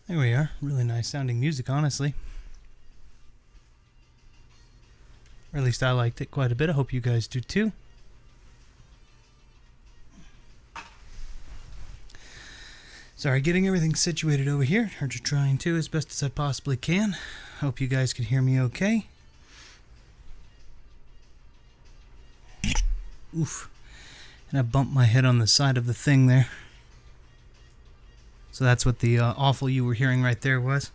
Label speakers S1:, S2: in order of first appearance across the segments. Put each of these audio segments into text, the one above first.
S1: There we are. Really nice sounding music, honestly. Or at least I liked it quite a bit. I hope you guys do too. Sorry, getting everything situated over here. Or just trying to as best as I possibly can. Hope you guys can hear me okay. Oof. And I bumped my head on the side of the thing there. So that's what the awful you were hearing right there was.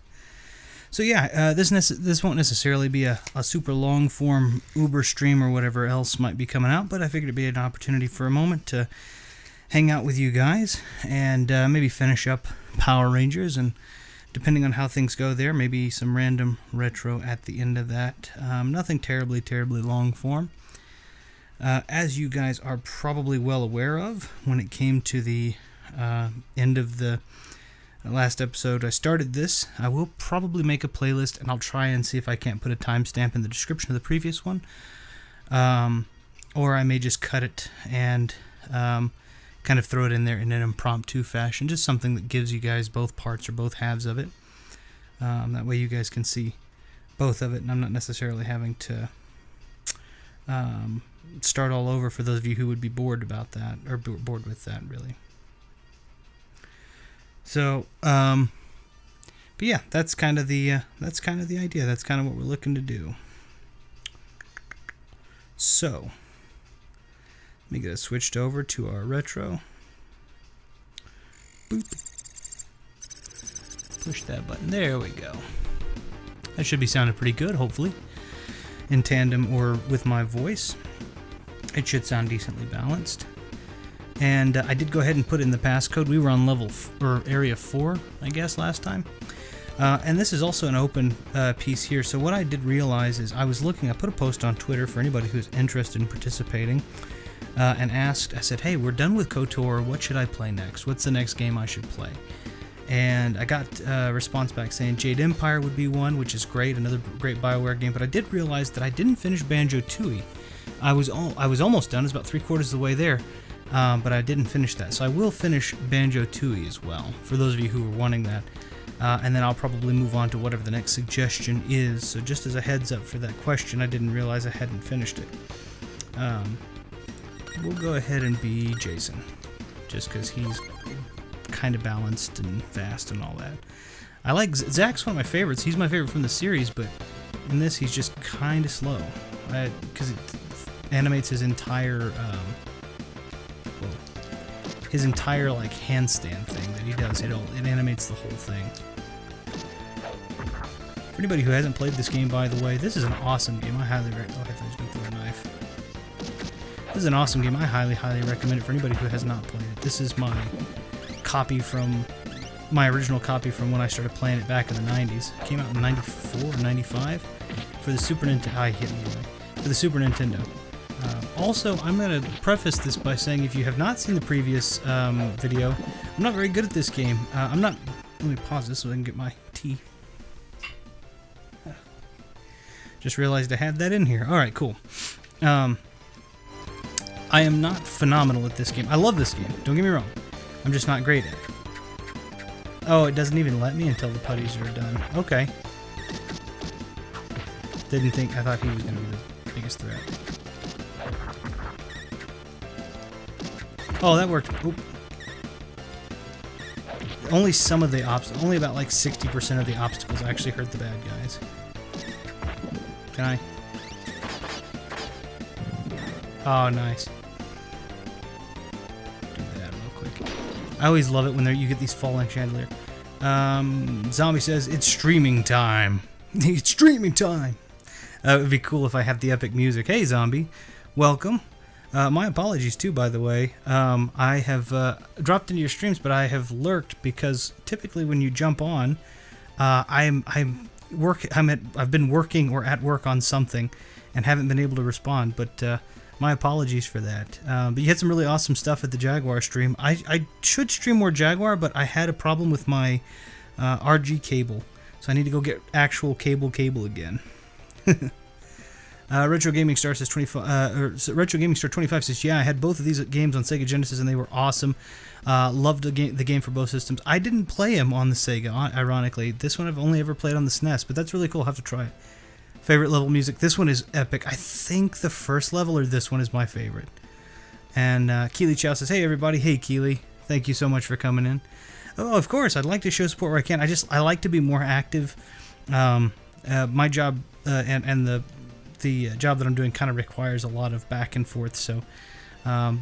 S1: So yeah, this won't necessarily be a super long form Uber stream or whatever else might be coming out, but I figured it'd be an opportunity for a moment to hang out with you guys and maybe finish up Power Rangers, and depending on how things go there, maybe some random retro at the end of that. Nothing terribly long form. As you guys are probably well aware of, when it came to the end of the last episode I started this, I will probably make a playlist, and I'll try and see if I can't put a timestamp in the description of the previous one. Or I may just cut it and kind of throw it in there in an impromptu fashion, just something that gives you guys both parts or both halves of it. That way you guys can see both of it, and I'm not necessarily having to start all over for those of you who would be bored about that, or bored with that, really. So, but yeah, that's kind of the idea. That's kind of what we're looking to do. So, let me get it switched over to our retro. Boop. Push that button. There we go. That should be sounding pretty good, hopefully, in tandem or with my voice. It should sound decently balanced. And I did go ahead and put in the passcode. We were on or area 4, I guess, last time. And this is also an open piece here. So what I did realize is I put a post on Twitter for anybody who's interested in participating, and asked, I said, hey, we're done with KOTOR. What should I play next? What's the next game I should play? And I got a response back saying Jade Empire would be one, which is great, another great BioWare game. But I did realize that I didn't finish Banjo-Tooie. I was almost done. I was about 3/4 of the way there. But I didn't finish that, so I will finish Banjo-Tooie as well, for those of you who are wanting that. And then I'll probably move on to whatever the next suggestion is. So just as a heads up for that question, I didn't realize I hadn't finished it. We'll go ahead and be Jason, just because he's kind of balanced and fast and all that. I like Zach's one of my favorites. He's my favorite from the series, but in this he's just kind of slow, because it animates his entire like handstand thing that he does. It animates the whole thing. For anybody who hasn't played this game, by the way, this is an awesome game. I highly recommend. Oh, I thought I was going to throw a knife. This is an awesome game. I highly recommend it for anybody who has not played it. This is my original copy from when I started playing it back in the 90s. It came out in 94 or 95 for the Super Nintendo. For the Super Nintendo. Also, I'm going to preface this by saying, if you have not seen the previous video, I'm not very good at this game. Let me pause this so I can get my tea. Just realized I had that in here. Alright, cool. I am not phenomenal at this game. I love this game, don't get me wrong. I'm just not great at it. Oh, it doesn't even let me until the putties are done. Okay. I thought he was going to be the biggest threat. Oh, that worked. Oop. Only some of the only about like 60% of the obstacles actually hurt the bad guys. Can I? Oh, nice. Do that real quick. I always love it when you get these falling chandelier. Zombie says, it's streaming time. It's streaming time. It would be cool if I had the epic music. Hey, Zombie. Welcome. My apologies too, by the way. I have dropped into your streams, but I have lurked because typically when you jump on, I've been working or at work on something and haven't been able to respond. But my apologies for that. But you had some really awesome stuff at the Jaguar stream. I should stream more Jaguar, but I had a problem with my RG cable, so I need to go get actual cable again. Retro Gaming Star says 25. Retro Gaming Star 25 says, yeah, I had both of these games on Sega Genesis and they were awesome. Loved the game for both systems. I didn't play them on the Sega, ironically. This one I've only ever played on the SNES, but that's really cool. I'll have to try it. Favorite level music. This one is epic. I think the first level or this one is my favorite. And Keely Chow says, hey everybody. Hey Keely. Thank you so much for coming in. Oh, of course. I'd like to show support where I can. I like to be more active. My job and the job that I'm doing kind of requires a lot of back and forth. So I'll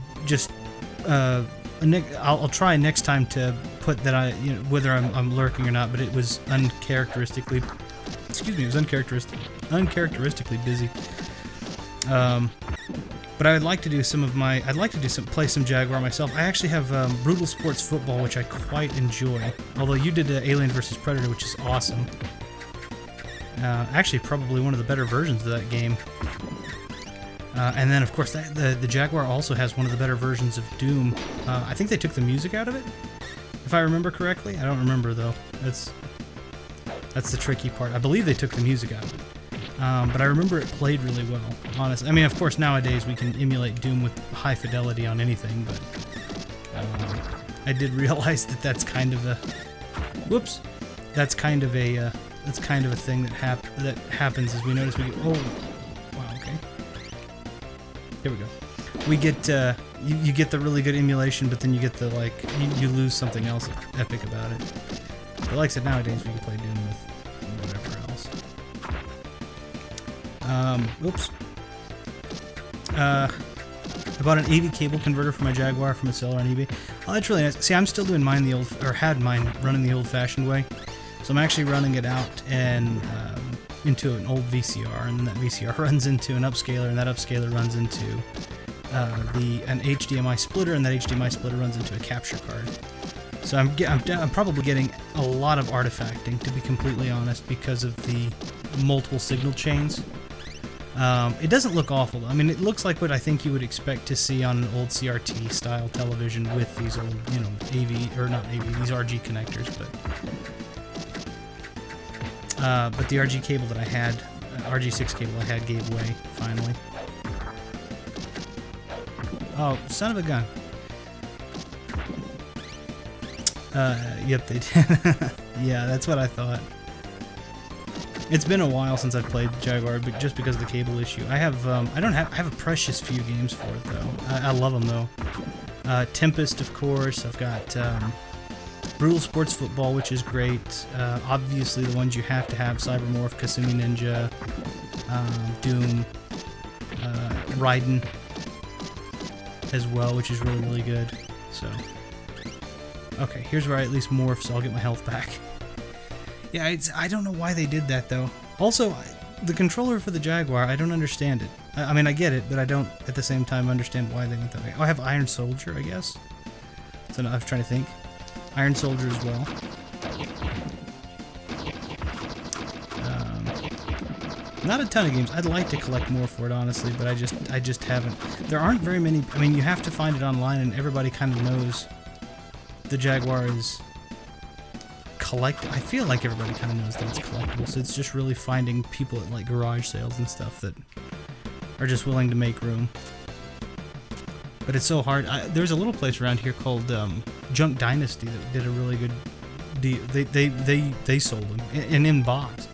S1: try next time to put that whether I'm lurking or not. But it was uncharacteristically busy. But I would like to do play some Jaguar myself. I actually have Brutal Sports Football, which I quite enjoy. Although you did Alien vs. Predator, which is awesome. Actually, probably one of the better versions of that game. And then, of course, the Jaguar also has one of the better versions of Doom. I think they took the music out of it, if I remember correctly. I don't remember though. That's the tricky part. I believe they took the music out of it. But I remember it played really well, honestly. I mean, of course, nowadays we can emulate Doom with high fidelity on anything, but I did realize that that's kind of a... Whoops! That's kind of a thing that happens as we notice we get... Oh! Wow, okay. There we go. We get, you get the really good emulation, but then you get the, like, you lose something else epic about it. But like I said, nowadays we can play Doom with whatever else. Oops. I bought an AV cable converter for my Jaguar from a seller on eBay. Oh, that's really nice. See, I'm still doing mine had mine running the old-fashioned way. So I'm actually running it out and into an old VCR, and then that VCR runs into an upscaler, and that upscaler runs into an HDMI splitter, and that HDMI splitter runs into a capture card. So I'm probably getting a lot of artifacting, to be completely honest, because of the multiple signal chains. It doesn't look awful, though. I mean, it looks like what I think you would expect to see on an old CRT style television with these old, these RG connectors, but the RG cable that I had, RG6 cable I had, gave way finally. Oh, son of a gun. Yep, they did. Yeah, that's what I thought. It's been a while since I've played Jaguar, but just because of the cable issue. I have a precious few games for it though. I love them though. Tempest, of course. I've got Brutal Sports Football, which is great. Obviously, the ones you have to have: Cybermorph, Kasumi Ninja, Doom, Raiden as well, which is really, really good. So, okay, here's where I at least morph, so I'll get my health back. Yeah, I don't know why they did that, though. Also, the controller for the Jaguar, I don't understand it. I mean, I get it, but I don't, at the same time, understand why they went that way. Oh, I have Iron Soldier, I guess? So now I'm trying to think. Iron Soldier as well. Not a ton of games. I'd like to collect more for it, honestly, but I just haven't. There aren't very many. I mean, you have to find it online, and everybody kind of knows the Jaguar is I feel like everybody kind of knows that it's collectible, so it's just really finding people at like garage sales and stuff that are just willing to make room. But it's so hard. There's a little place around here called Junk Dynasty that did a really good deal. They sold them in box.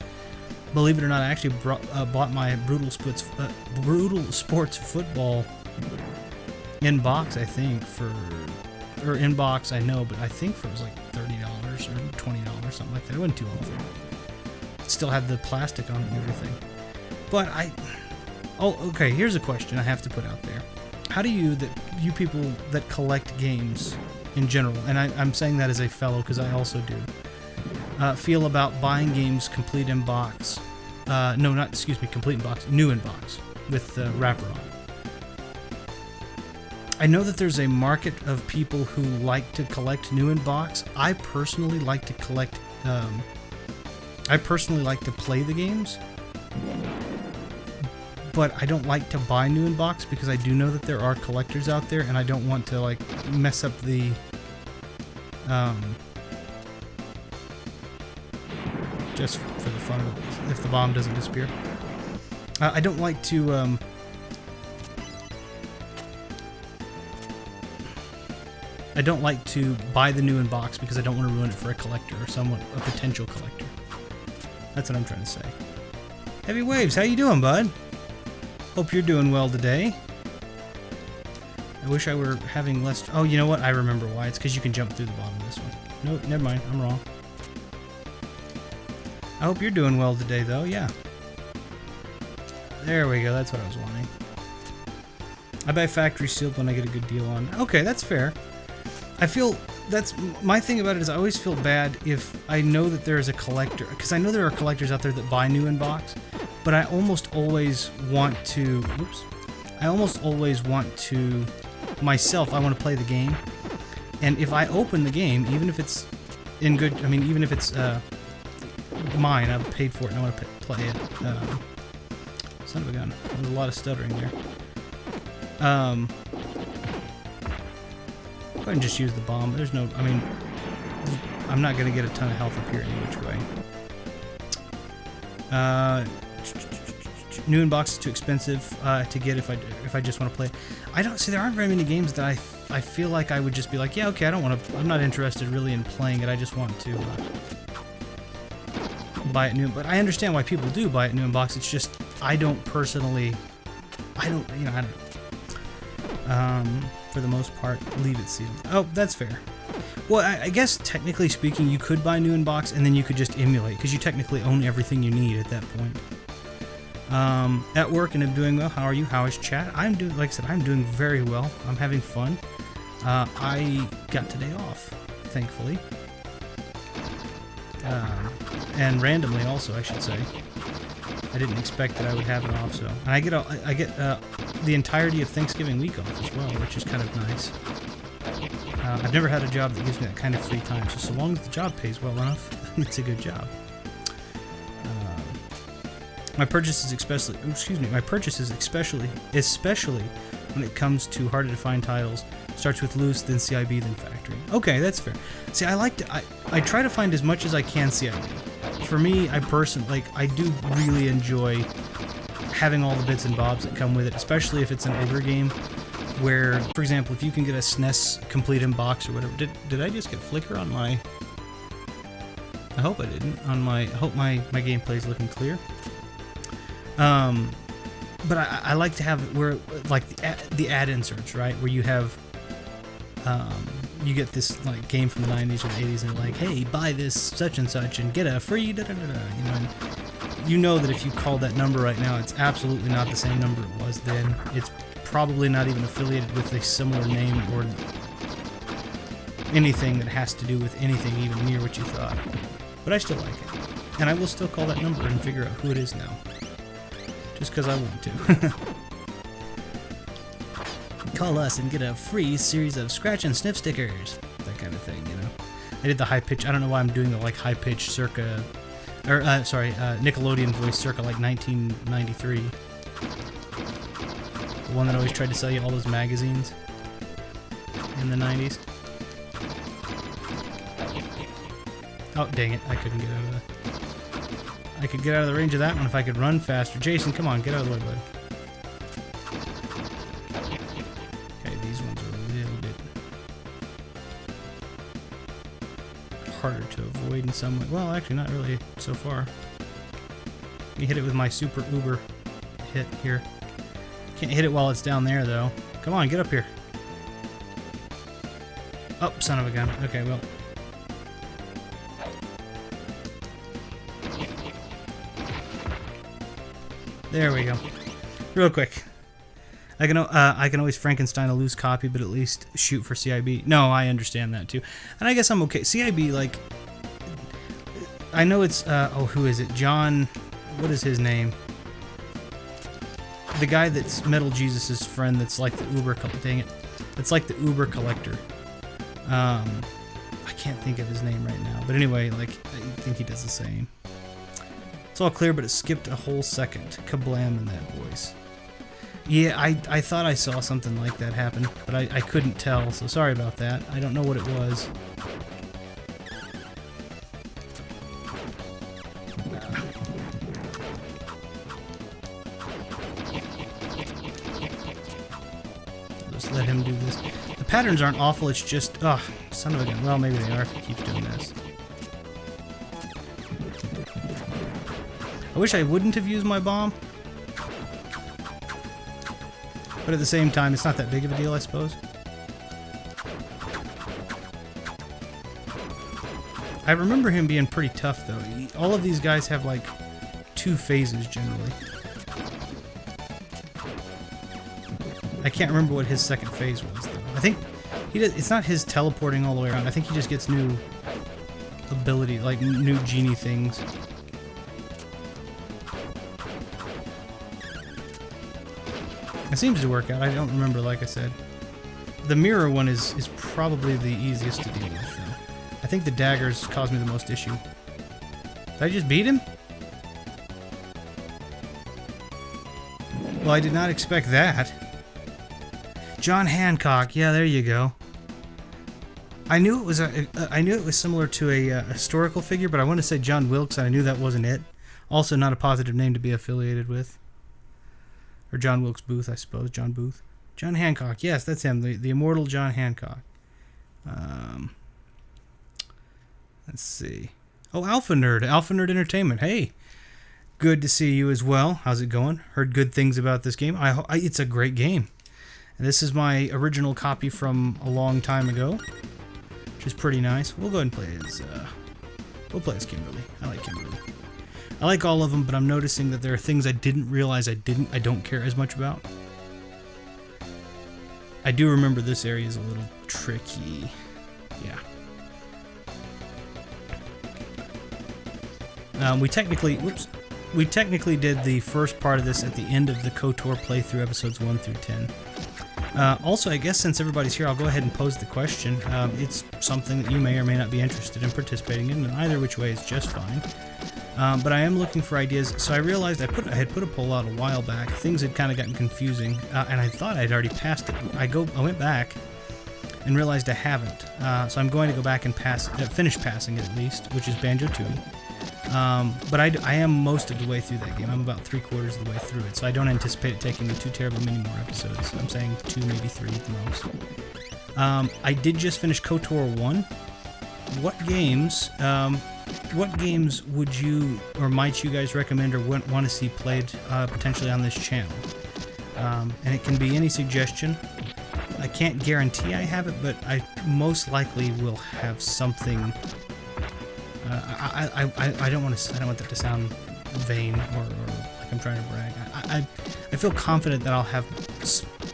S1: Believe it or not, I actually bought my Brutal Sports Football in box. I think or in box, I know, but I think it was like $30 or $20, something like that. It wasn't too awful. It still had the plastic on it and everything. But okay, here's a question I have to put out there. How do you people that collect games in general, and I'm saying that as a fellow because I also do, feel about buying games complete in box? Complete in box, new in box with the wrapper on. I know that there's a market of people who like to collect new in box. I personally like to collect. I personally like to play the games, but I don't like to buy new in box because I do know that there are collectors out there, and I don't want to like mess up the. Just for the fun of it, if the bomb doesn't disappear. I don't like to... I don't like to buy the new in box because I don't want to ruin it for a collector or a potential collector. That's what I'm trying to say. Heavy Waves, how you doing, bud? Hope you're doing well today. I wish I were having less... Oh, you know what? I remember why. It's because you can jump through the bottom of this one. Nope, never mind. I'm wrong. I hope you're doing well today, though. Yeah. There we go. That's what I was wanting. I buy factory sealed when I get a good deal on. Okay, that's fair. I feel that's my thing about it is I always feel bad if I know that there is a collector, because I know there are collectors out there that buy new in box, but I almost always want to. Oops. I almost always want to myself. I want to play the game, and if I open the game, even if it's in good, I mean, even if it's mine, I've paid for it and I want to play it. Son of a gun. There's a lot of stuttering there. Go ahead and just use the bomb. There's no, I mean, I'm not going to get a ton of health up here any which way. New in box is too expensive to get if I just want to play. I don't see, there aren't very many games that I feel like I would just be like, yeah, okay, I don't want to, I'm not interested really in playing it. I just want to buy it new. But I understand why people do buy it new in box. It's just I don't personally, I don't know. For the most part, leave it sealed. Oh, that's fair. Well, I guess technically speaking, you could buy new in box and then you could just emulate because you technically own everything you need at that point. At work and I'm doing well. How are you? How is chat? I'm doing, like I said, I'm doing very well. I'm having fun. I got today off, thankfully, and randomly also, I should say. I didn't expect that I would have it off, so and I get the entirety of Thanksgiving week off as well, which is kind of nice. I've never had a job that gives me that kind of free time, so long as the job pays well enough, it's a good job. My purchases especially when it comes to harder to find titles, starts with loose, then CIB, then factory. Okay, that's fair. See, I try to find as much as I can CIB. For me, I do really enjoy having all the bits and bobs that come with it, especially if it's an older game where, for example, if you can get a SNES complete in box or whatever. Did I just get flicker on my... I hope I didn't. I hope my gameplay is looking clear. But I like to have it where, like, the ad inserts, right? Where you have... you get this like game from the 90s or the 80s and like, hey, buy this such and such and get a free da-da-da-da, you know, and you know that if you call that number right now, it's absolutely not the same number it was then. It's probably not even affiliated with a similar name or anything that has to do with anything even near what you thought. But I still like it. And I will still call that number and figure out who it is now. Just because I want to. Call us and get a free series of scratch and sniff stickers. That kind of thing, you know. I did the high pitch. I don't know why I'm doing the like high pitch circa, or Nickelodeon voice circa like 1993. The one that always tried to sell you all those magazines in the 90s. Oh dang it! I couldn't get out of the. I could get out of the range of that one if I could run faster. Jason, come on, get out of the way, bud. Harder to avoid in some way. Well, actually, not really so far. Let me hit it with my super uber hit here. Can't hit it while it's down there, though. Come on, get up here. Oh, son of a gun. Okay, well. There we go. Real quick. I can always Frankenstein a loose copy, but at least shoot for CIB. No, I understand that too, and I guess I'm okay. CIB, like, I know it's who is it? John, what is his name? The guy that's Metal Jesus' friend. That's like the Uber. Dang it, that's like the Uber collector. I can't think of his name right now, but anyway, like I think he does the same. It's all clear, but it skipped a whole second. Kablam in that voice. Yeah, I thought I saw something like that happen, but I couldn't tell, so sorry about that. I don't know what it was. let him do this. The patterns aren't awful, it's just... Oh, son of a gun. Well, maybe they are if he keeps doing this. I wish I wouldn't have used my bomb. But at the same time, it's not that big of a deal, I suppose. I remember him being pretty tough, though. All of these guys have, like, 2 phases, generally. I can't remember what his second phase was, though. I think it's not his teleporting all the way around. I think he just gets new ability, like, new genie things. It seems to work out. I don't remember, like I said. The mirror one is probably the easiest to deal with, though. I think the daggers caused me the most issue. Did I just beat him? Well, I did not expect that. John Hancock. Yeah, there you go. I knew it was similar to a historical figure, but I wanted to say John Wilkes, and I knew that wasn't it. Also, not a positive name to be affiliated with. Or John Wilkes Booth, I suppose. John Booth. John Hancock. Yes, that's him. The immortal John Hancock. Let's see. Oh, Alpha Nerd. Alpha Nerd Entertainment. Hey. Good to see you as well. How's it going? Heard good things about this game. It's a great game. And this is my original copy from a long time ago, which is pretty nice. We'll go ahead and play as, we'll play as Kimberly. I like Kimberly. I like all of them, but I'm noticing that there are things I didn't realize I don't care as much about. I do remember this area is a little tricky. Yeah. We technically did the first part of this at the end of the KOTOR playthrough, episodes 1 through 10. Also, I guess since everybody's here, I'll go ahead and pose the question. It's something that you may or may not be interested in participating in, and either which way is just fine. But I am looking for ideas, so I realized I had put a poll out a while back. Things had kind of gotten confusing, and I thought I'd already passed it. I went back and realized I haven't. So I'm going to go back and finish passing it at least, which is Banjo-Tooie. But I am most of the way through that game. I'm about 3/4 of the way through it, so I don't anticipate it taking me too terribly many more episodes. I'm saying 2, maybe 3 at the most. I did just finish KOTOR 1. What games would you or might you guys recommend or want to see played potentially on this channel? And it can be any suggestion. I can't guarantee I have it, but I most likely will have something. I don't want that to sound vain or like I'm trying to brag. I feel confident that I'll have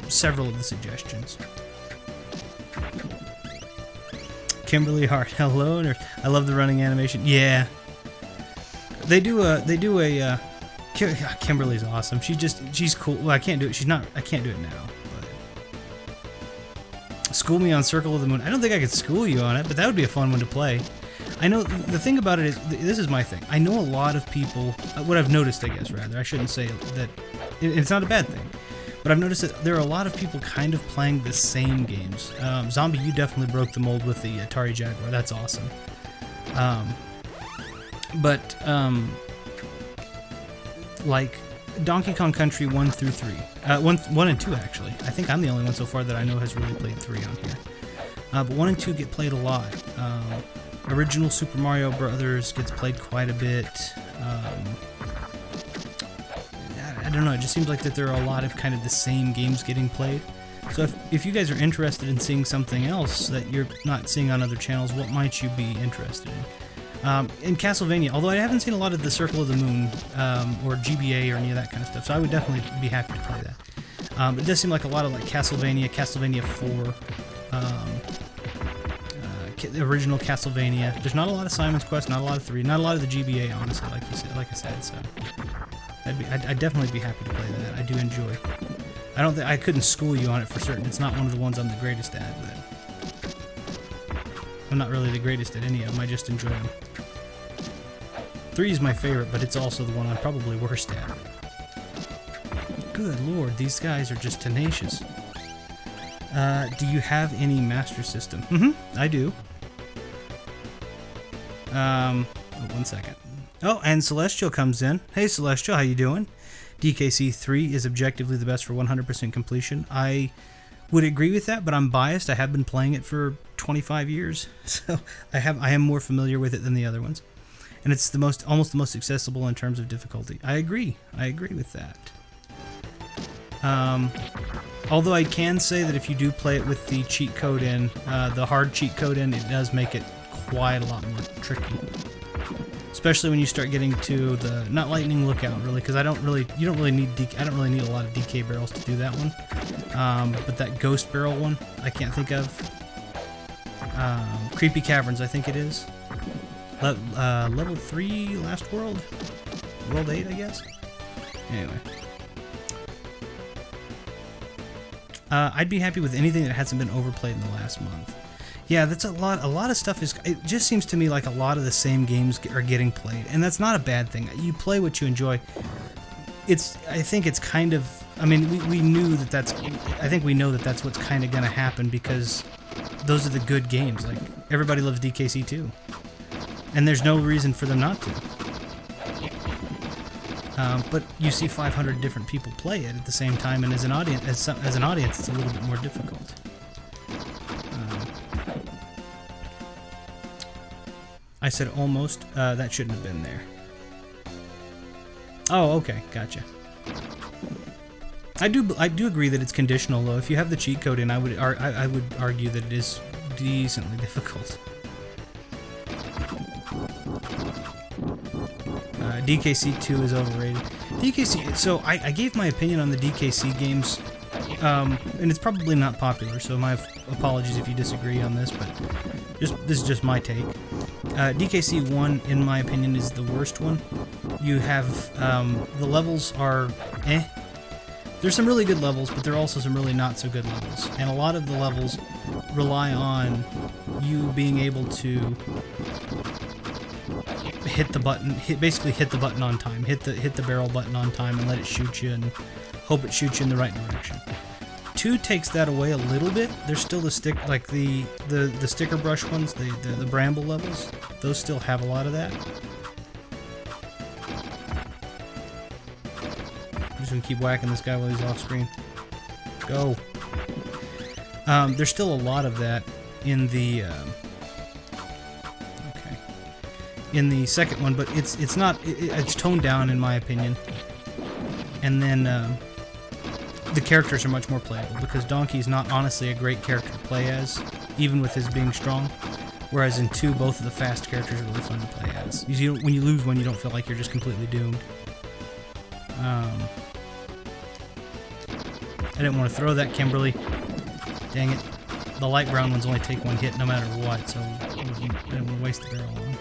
S1: several of the suggestions. Kimberly Hart, hello. I love the running animation. Yeah, they do a. Kimberly's awesome. She's cool. Well, I can't do it. I can't do it now. But school me on Circle of the Moon. I don't think I could school you on it, but that would be a fun one to play. I know the thing about it is, this is my thing. I know a lot of people, what I've noticed, I guess, rather, I shouldn't say that, it's not a bad thing, but I've noticed that there are a lot of people kind of playing the same games. Zombie, you definitely broke the mold with the Atari Jaguar, that's awesome. Like Donkey Kong Country 1 through 3, 1 and 2 actually. I think I'm the only one so far that I know has really played 3 on here. But 1 and 2 get played a lot. Original Super Mario Brothers gets played quite a bit. I don't know, it just seems like that there are a lot of kind of the same games getting played. So if you guys are interested in seeing something else that you're not seeing on other channels, what might you be interested in? In Castlevania, although I haven't seen a lot of the Circle of the Moon or GBA or any of that kind of stuff, so I would definitely be happy to play that. It does seem like a lot of like Castlevania 4, the original Castlevania. There's not a lot of Simon's Quest, not a lot of 3, not a lot of the GBA, honestly, like I said. So I'd definitely be happy to play that. I do enjoy. I couldn't school you on it for certain. It's not one of the ones I'm the greatest at, but I'm not really the greatest at any of them. I just enjoy them. 3 is my favorite, but it's also the one I'm probably worst at. Good lord, these guys are just tenacious. Do you have any Master System? I do. Oh, 1 second. Oh, and Celestial comes in. Hey, Celestial, how you doing? DKC 3 is objectively the best for 100% completion. I would agree with that, but I'm biased. I have been playing it for 25 years, so I am more familiar with it than the other ones. And it's almost the most accessible in terms of difficulty. I agree with that. Although I can say that if you do play it with the cheat code in, the hard cheat code in, it does make it quite a lot more tricky. Especially when you start getting to the, not lightning lookout really, because you don't really need I don't really need a lot of DK barrels to do that one. But that ghost barrel one, I can't think of. Creepy Caverns, I think it is. Level 3 last world? World 8, I guess? Anyway. I'd be happy with anything that hasn't been overplayed in the last month. Yeah, that's a lot of stuff is, it just seems to me like a lot of the same games are getting played, and that's not a bad thing. You play what you enjoy. I think it's kind of, I mean, we knew that I think we know that that's what's kind of going to happen, because those are the good games. Like, everybody loves DKC 2. And there's no reason for them not to. But you see 500 different people play it at the same time, and as an audience, it's a little bit more difficult. I said almost. That shouldn't have been there. Oh, okay, gotcha. I do agree that it's conditional, though. If you have the cheat code in, I would argue that it is decently difficult. DKC 2 is overrated. DKC. So I gave my opinion on the DKC games, and it's probably not popular. So my apologies if you disagree on this, but this is just my take. DKC 1, in my opinion, is the worst one. You have the levels are eh. There's some really good levels, but there are also some really not so good levels, and a lot of the levels rely on you being able to hit the button, basically hit the button on time, hit the barrel button on time, and let it shoot you, and hope it shoots you in the right direction. 2 takes that away a little bit. There's still the stick, like the sticker brush ones, the bramble levels. Those still have a lot of that. I'm just gonna keep whacking this guy while he's off screen. Go. There's still a lot of that in the. In the second one, but it's not, it's toned down in my opinion. And then the characters are much more playable, because Donkey's not honestly a great character to play as, even with his being strong. Whereas in 2, both of the fast characters are really fun to play as. When you lose one, you don't feel like you're just completely doomed. I didn't want to throw that, Kimberly. Dang it. The light brown ones only take one hit no matter what, so I didn't want to waste the barrel on them.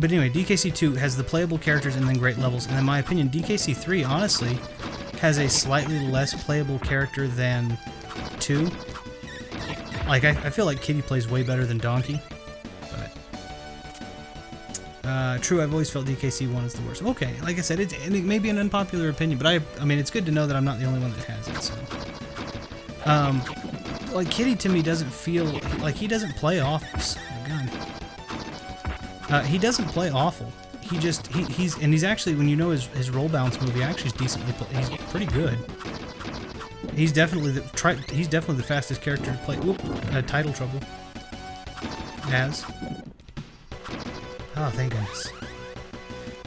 S1: But anyway, DKC 2 has the playable characters and then great levels, and in my opinion, DKC 3, honestly, has a slightly less playable character than 2. Like, I feel like Kitty plays way better than Donkey, but... true, I've always felt DKC 1 is the worst. Okay, like I said, it may be an unpopular opinion, but I mean, it's good to know that I'm not the only one that has it, so... like, Kitty to me doesn't feel... like, he doesn't play off... Oh, God. He doesn't play awful. He's actually, when you know his roll bounce move, he actually is decently, he's pretty good. He's definitely the fastest character to play. Whoop, title trouble. As. Oh, thank goodness.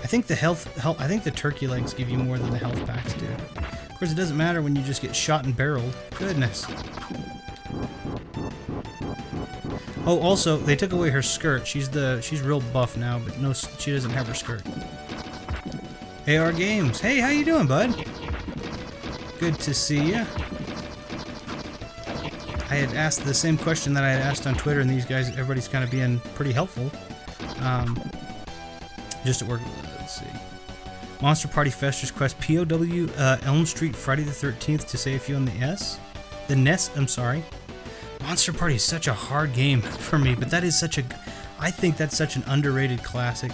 S1: I think the turkey legs give you more than the health packs do. Of course, it doesn't matter when you just get shot and barreled. Goodness. Oh, also, they took away her skirt. She's real buff now, but no, she doesn't have her skirt. AR Games. Hey, how you doing, bud? Good to see ya. I had asked the same question that I had asked on Twitter, and these guys, everybody's kind of being pretty helpful. Just at work. Let's see. Monster Party Fester's Quest POW Elm Street Friday the 13th to say a few on the S. The NES. I'm sorry. Monster Party is such a hard game for me, but that is I think that's such an underrated classic.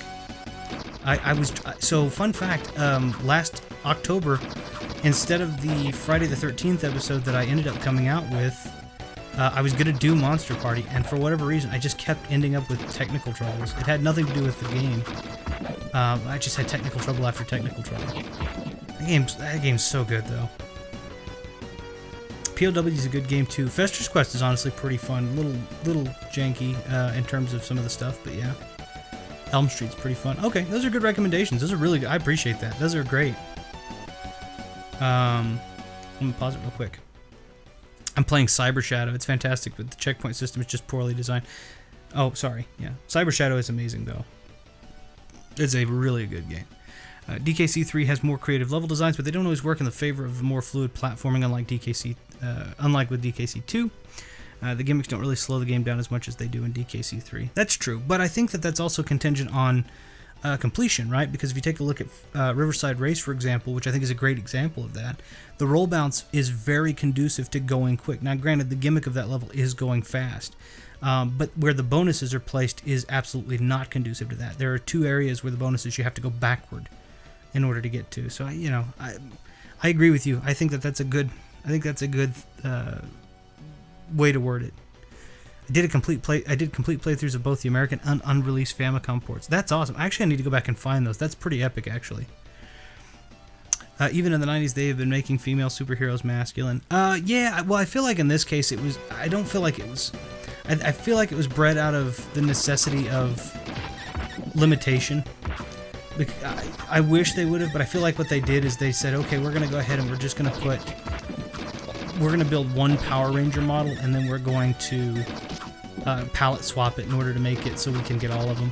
S1: So fun fact, last October, instead of the Friday the 13th episode that I ended up coming out with, I was going to do Monster Party, and for whatever reason, I just kept ending up with technical troubles. It had nothing to do with the game. I just had technical trouble after technical trouble. That game's so good, though. POW is a good game too. Fester's Quest is honestly pretty fun. Little janky in terms of some of the stuff, but yeah. Elm Street's pretty fun. Okay, those are good recommendations. Those are really good. I appreciate that. Those are great. Let me pause it real quick. I'm playing Cyber Shadow. It's fantastic, but the checkpoint system is just poorly designed. Oh, sorry. Yeah, Cyber Shadow is amazing though. It's a really good game. DKC 3 has more creative level designs, but they don't always work in the favor of more fluid platforming, unlike with DKC 2. The gimmicks don't really slow the game down as much as they do in DKC 3. That's true, but I think that that's also contingent on completion, right? Because if you take a look at Riverside Race, for example, which I think is a great example of that, the roll bounce is very conducive to going quick. Now, granted, the gimmick of that level is going fast, but where the bonuses are placed is absolutely not conducive to that. There are two areas where the bonuses you have to go backward in order to get to. So I agree with you. I think that's a good way to word it. I did complete playthroughs of both the American and unreleased Famicom ports. That's awesome. Actually, I need to go back and find those. That's pretty epic, actually. Even in the 90s, they have been making female superheroes masculine. Yeah, well, I feel like in this case, it was... I don't feel like it was... I feel like it was bred out of the necessity of limitation. I wish they would have, but I feel like what they did is they said, okay, we're going to go ahead and we're going to build one Power Ranger model, and then we're going to palette swap it in order to make it so we can get all of them.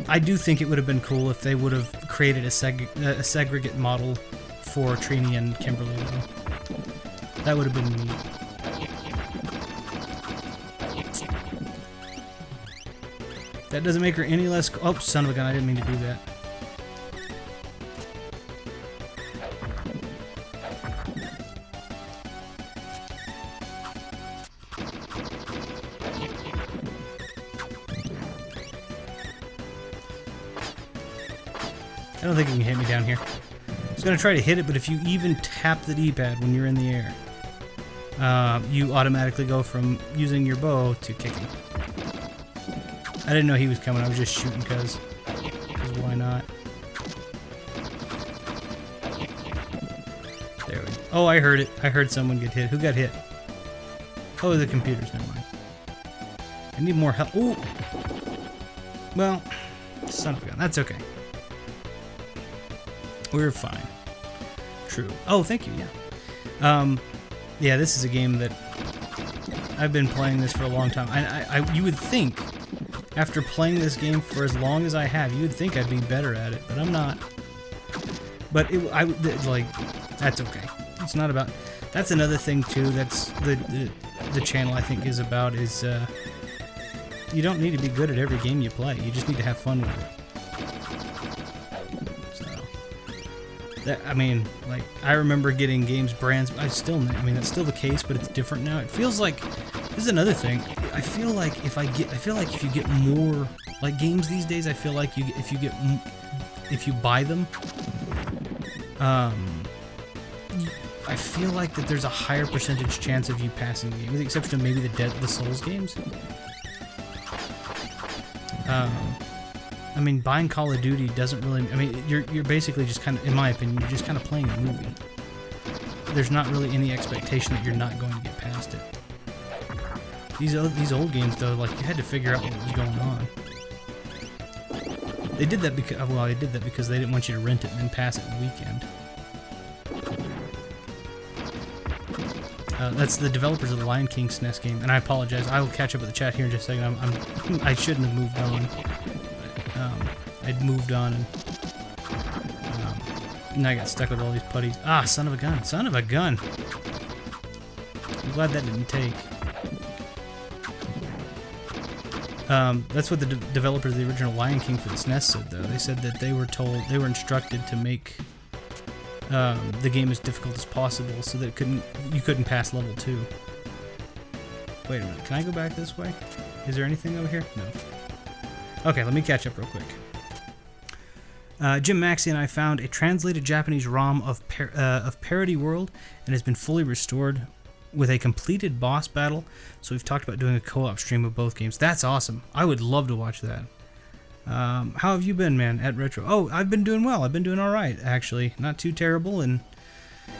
S1: I do think it would have been cool if they would have created a segregate model for Trini and Kimberly, though. That would have been neat. That doesn't make her any less... Oh, son of a gun, I didn't mean to do that. I don't think you can hit me down here. I was going to try to hit it, but if you even tap the D-pad when you're in the air, you automatically go from using your bow to kicking. I didn't know he was coming. I was just shooting because why not? There we go. Oh, I heard it. I heard someone get hit. Who got hit? Oh, the computers. Never mind. I need more help. Ooh. Well, son of a gun. That's okay. We're fine. True. Oh, thank you. Yeah. Yeah, this is a game that I've been playing this for a long time. You would think, after playing this game for as long as I have, you would think I'd be better at it, but I'm not. But that's okay. It's not about. That's another thing too. That's the channel I think is about is you don't need to be good at every game you play. You just need to have fun with it. I mean, like, I remember getting games brands. That's still the case, but it's different now. It feels like this is another thing. I feel like if you get more like games these days, I feel like if you buy them, I feel like that there's a higher percentage chance of you passing the game, with the exception of maybe the Souls games. I mean, buying Call of Duty doesn't really... I mean, you're basically just kind of, in my opinion, you're just kind of playing a movie. There's not really any expectation that you're not going to get past it. These old games, though, like, you had to figure out what was going on. They did that because they didn't want you to rent it and then pass it in the weekend. That's the developers of the Lion King SNES game, and I apologize. I will catch up with the chat here in just a second. I shouldn't have moved on. I'd moved on and I got stuck with all these putties. Ah, son of a gun. Son of a gun. I'm glad that didn't take. That's what the developers of the original Lion King for the SNES said, though. They said that they were instructed to make the game as difficult as possible so that you couldn't pass level 2. Wait a minute. Can I go back this way? Is there anything over here? No. Okay, let me catch up real quick. Jim Maxey and I found a translated Japanese ROM of Parody World, and has been fully restored with a completed boss battle. So we've talked about doing a co-op stream of both games. That's awesome. I would love to watch that. How have you been, man, at Retro? Oh, I've been doing well. I've been doing all right, actually. Not too terrible, and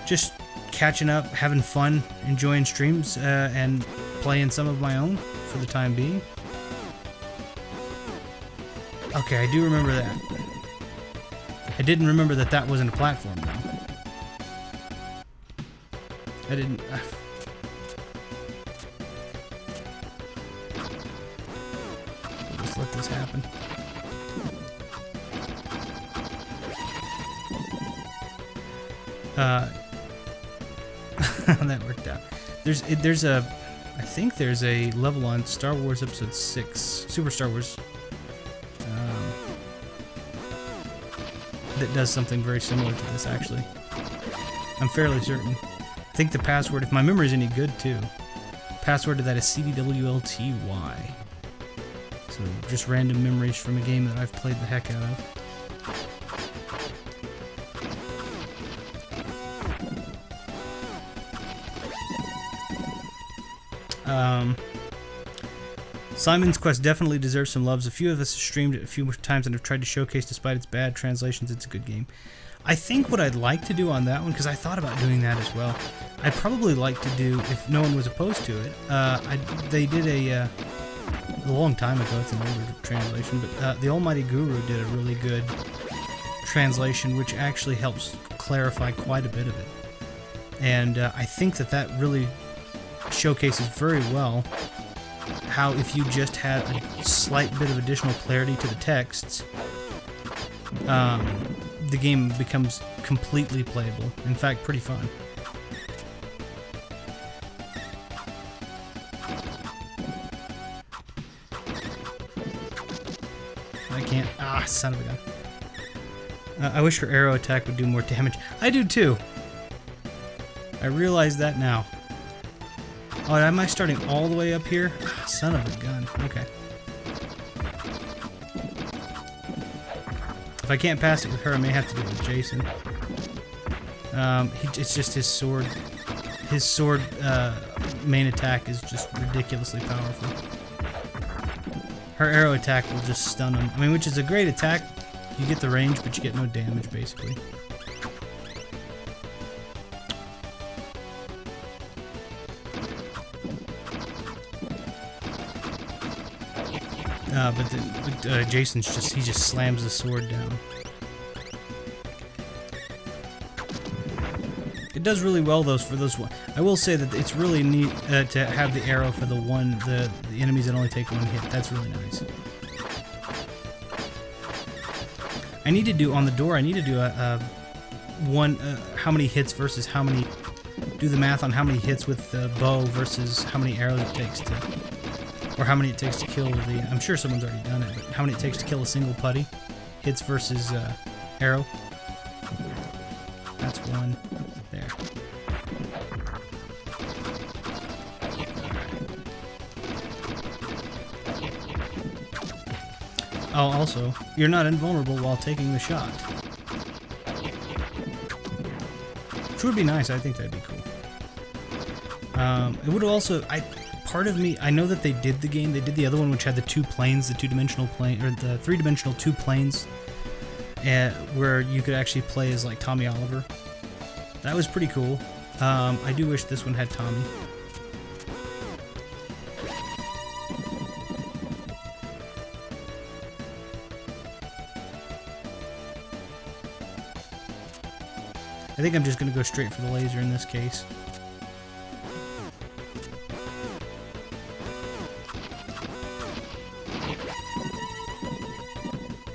S1: just catching up, having fun, enjoying streams, and playing some of my own for the time being. Okay, I do remember that. I didn't remember that that wasn't a platform, though. I didn't... Just let this happen. That worked out. There's a... I think there's a level on Star Wars Episode 6, Super Star Wars, that does something very similar to this, actually. I'm fairly certain. I think the password, if my memory's any good, too, password to that is CDWLTY. So, just random memories from a game that I've played the heck out of. Simon's Quest definitely deserves some loves. A few of us have streamed it a few times and have tried to showcase, despite its bad translations, it's a good game. I think what I'd like to do on that one, because I thought about doing that as well, I'd probably like to do, if no one was opposed to it, they did a long time ago, it's an older translation, but the Almighty Guru did a really good translation, which actually helps clarify quite a bit of it. And I think that that really showcases very well how if you just had a slight bit of additional clarity to the texts, the game becomes completely playable. In fact, pretty fun. I can't. Ah, son of a gun. I wish her arrow attack would do more damage. I do too. I realize that now. Oh, am I starting all the way up here? Ah, son of a gun. Okay. If I can't pass it with her, I may have to do it with Jason. It's just his sword. His sword main attack is just ridiculously powerful. Her arrow attack will just stun him. I mean, which is a great attack. You get the range, but you get no damage, basically. But Jason's he just slams the sword down. It does really well for those one. I will say that it's really neat to have the arrow for the enemies that only take one hit. That's really nice. I need to do on the door. I need to do how many hits versus how many. Do the math on how many hits with the bow versus how many arrows it takes to. Or how many it takes to kill the... I'm sure someone's already done it, but how many it takes to kill a single putty? Hits versus arrow. That's one. There. Oh, also, you're not invulnerable while taking the shot. Which would be nice. I think that'd be cool. It would also... Part of me, I know that they did the game. They did the other one, which had the two planes, the two-dimensional plane, or the three-dimensional two planes, where you could actually play as like Tommy Oliver. That was pretty cool. I do wish this one had Tommy. I think I'm just going to go straight for the laser in this case.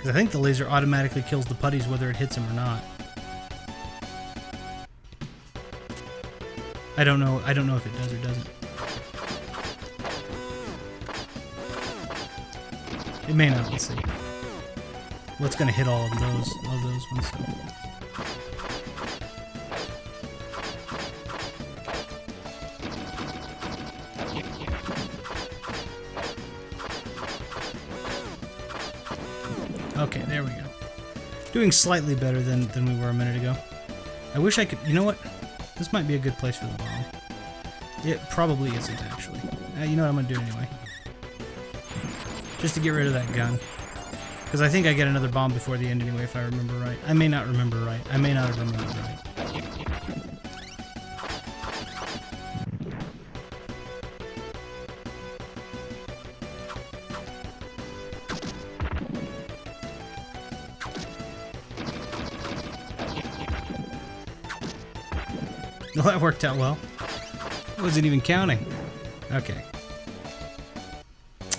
S1: I think the laser automatically kills the putties whether it hits them or not. I don't know if it does or doesn't. It may not. Let's see. Well, it's gonna hit all of those ones. So. Okay, there we go. Doing slightly better than we were a minute ago. I wish I could... You know what? This might be a good place for the bomb. It probably isn't, actually. You know what I'm going to do anyway. Just to get rid of that gun. Because I think I get another bomb before the end anyway, if I remember right. I may not remember right. I may not have remembered right. Well, that worked out well. I wasn't even counting. Okay.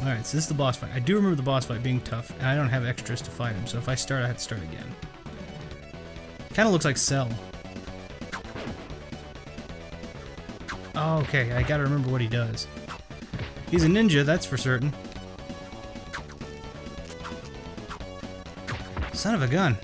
S1: Alright, so this is the boss fight. I do remember the boss fight being tough, and I don't have extras to fight him, so if I start, I have to start again. Kinda looks like Cell. Oh, okay, I gotta remember what he does. He's a ninja, that's for certain. Son of a gun.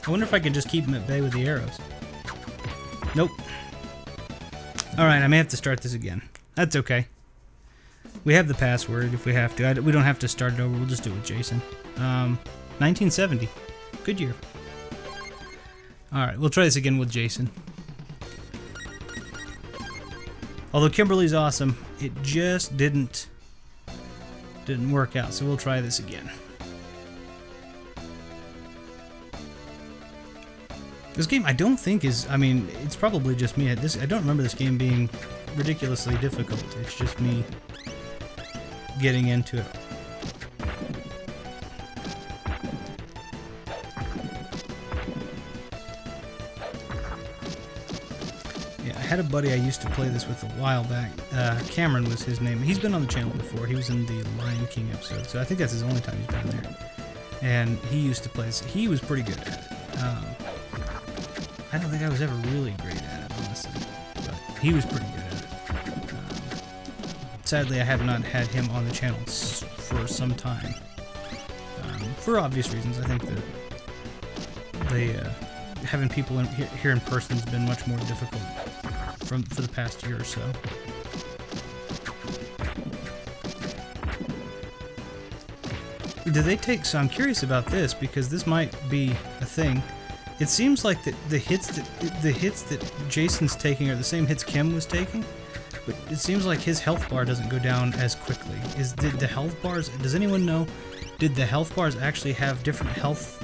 S1: I wonder if I can just keep him at bay with the arrows. Nope. Alright, I may have to start this again. That's okay. We have the password if we have to. We don't have to start it over. We'll just do it with Jason. 1970. Good year. Alright, we'll try this again with Jason. Although Kimberly's awesome, it just didn't work out. So we'll try this again. This game, I don't think is, I mean, it's probably just me. I don't remember this game being ridiculously difficult. It's just me getting into it. Yeah, I had a buddy I used to play this with a while back. Cameron was his name. He's been on the channel before. He was in the Lion King episode, so I think that's his only time he's been there. And he used to play this. He was pretty good at it. I don't think I was ever really great at it, honestly, but he was pretty good at it. Sadly, I have not had him on the channel for some time, for obvious reasons. I think that having people here in person has been much more difficult for the past year or so. Did they take? So I'm curious about this because this might be a thing. It seems like the hits that Jason's taking are the same hits Kim was taking, but it seems like his health bar doesn't go down as quickly. Did the health bars? Does anyone know? Did the health bars actually have different health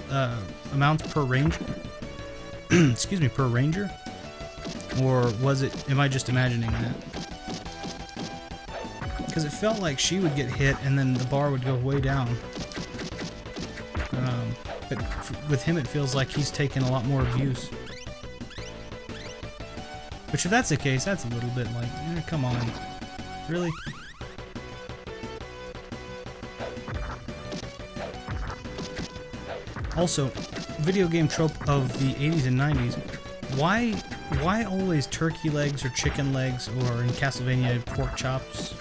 S1: amounts per ranger? Excuse me, per ranger, or was it? Am I just imagining that? Because it felt like she would get hit and then the bar would go way down. But with him, it feels like he's taken a lot more abuse. Which, if that's the case, that's a little bit like, come on. Really? Also, video game trope of the 80s and 90s. Why always turkey legs or chicken legs, or in Castlevania, pork chops?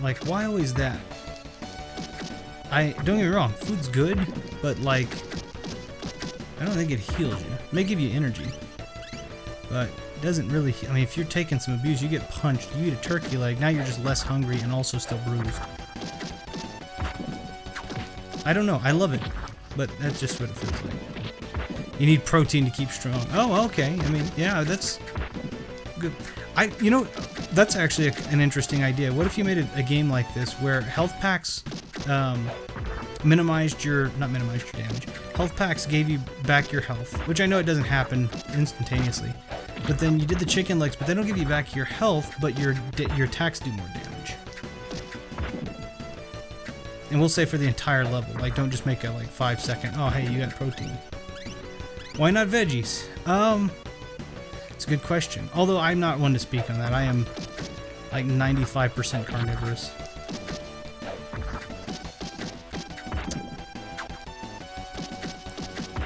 S1: Like, why always that? Don't get me wrong, food's good, but like, I don't think it heals you. It may give you energy, but it doesn't really. I mean, if you're taking some abuse, you get punched, you eat a turkey leg, now you're just less hungry and also still bruised. I don't know, I love it, but that's just what it feels like. You need protein to keep strong. Oh, okay. I mean, yeah, that's good. You know, that's actually an interesting idea. What if you made a game like this where health packs not minimized your damage. Health packs gave you back your health, which I know it doesn't happen instantaneously. But then you did the chicken legs, but they don't give you back your health, but your attacks do more damage. And we'll say for the entire level, like don't just make a like 5-second, oh hey, you got protein. Why not veggies? It's a good question. Although I'm not one to speak on that. I am like 95% carnivorous.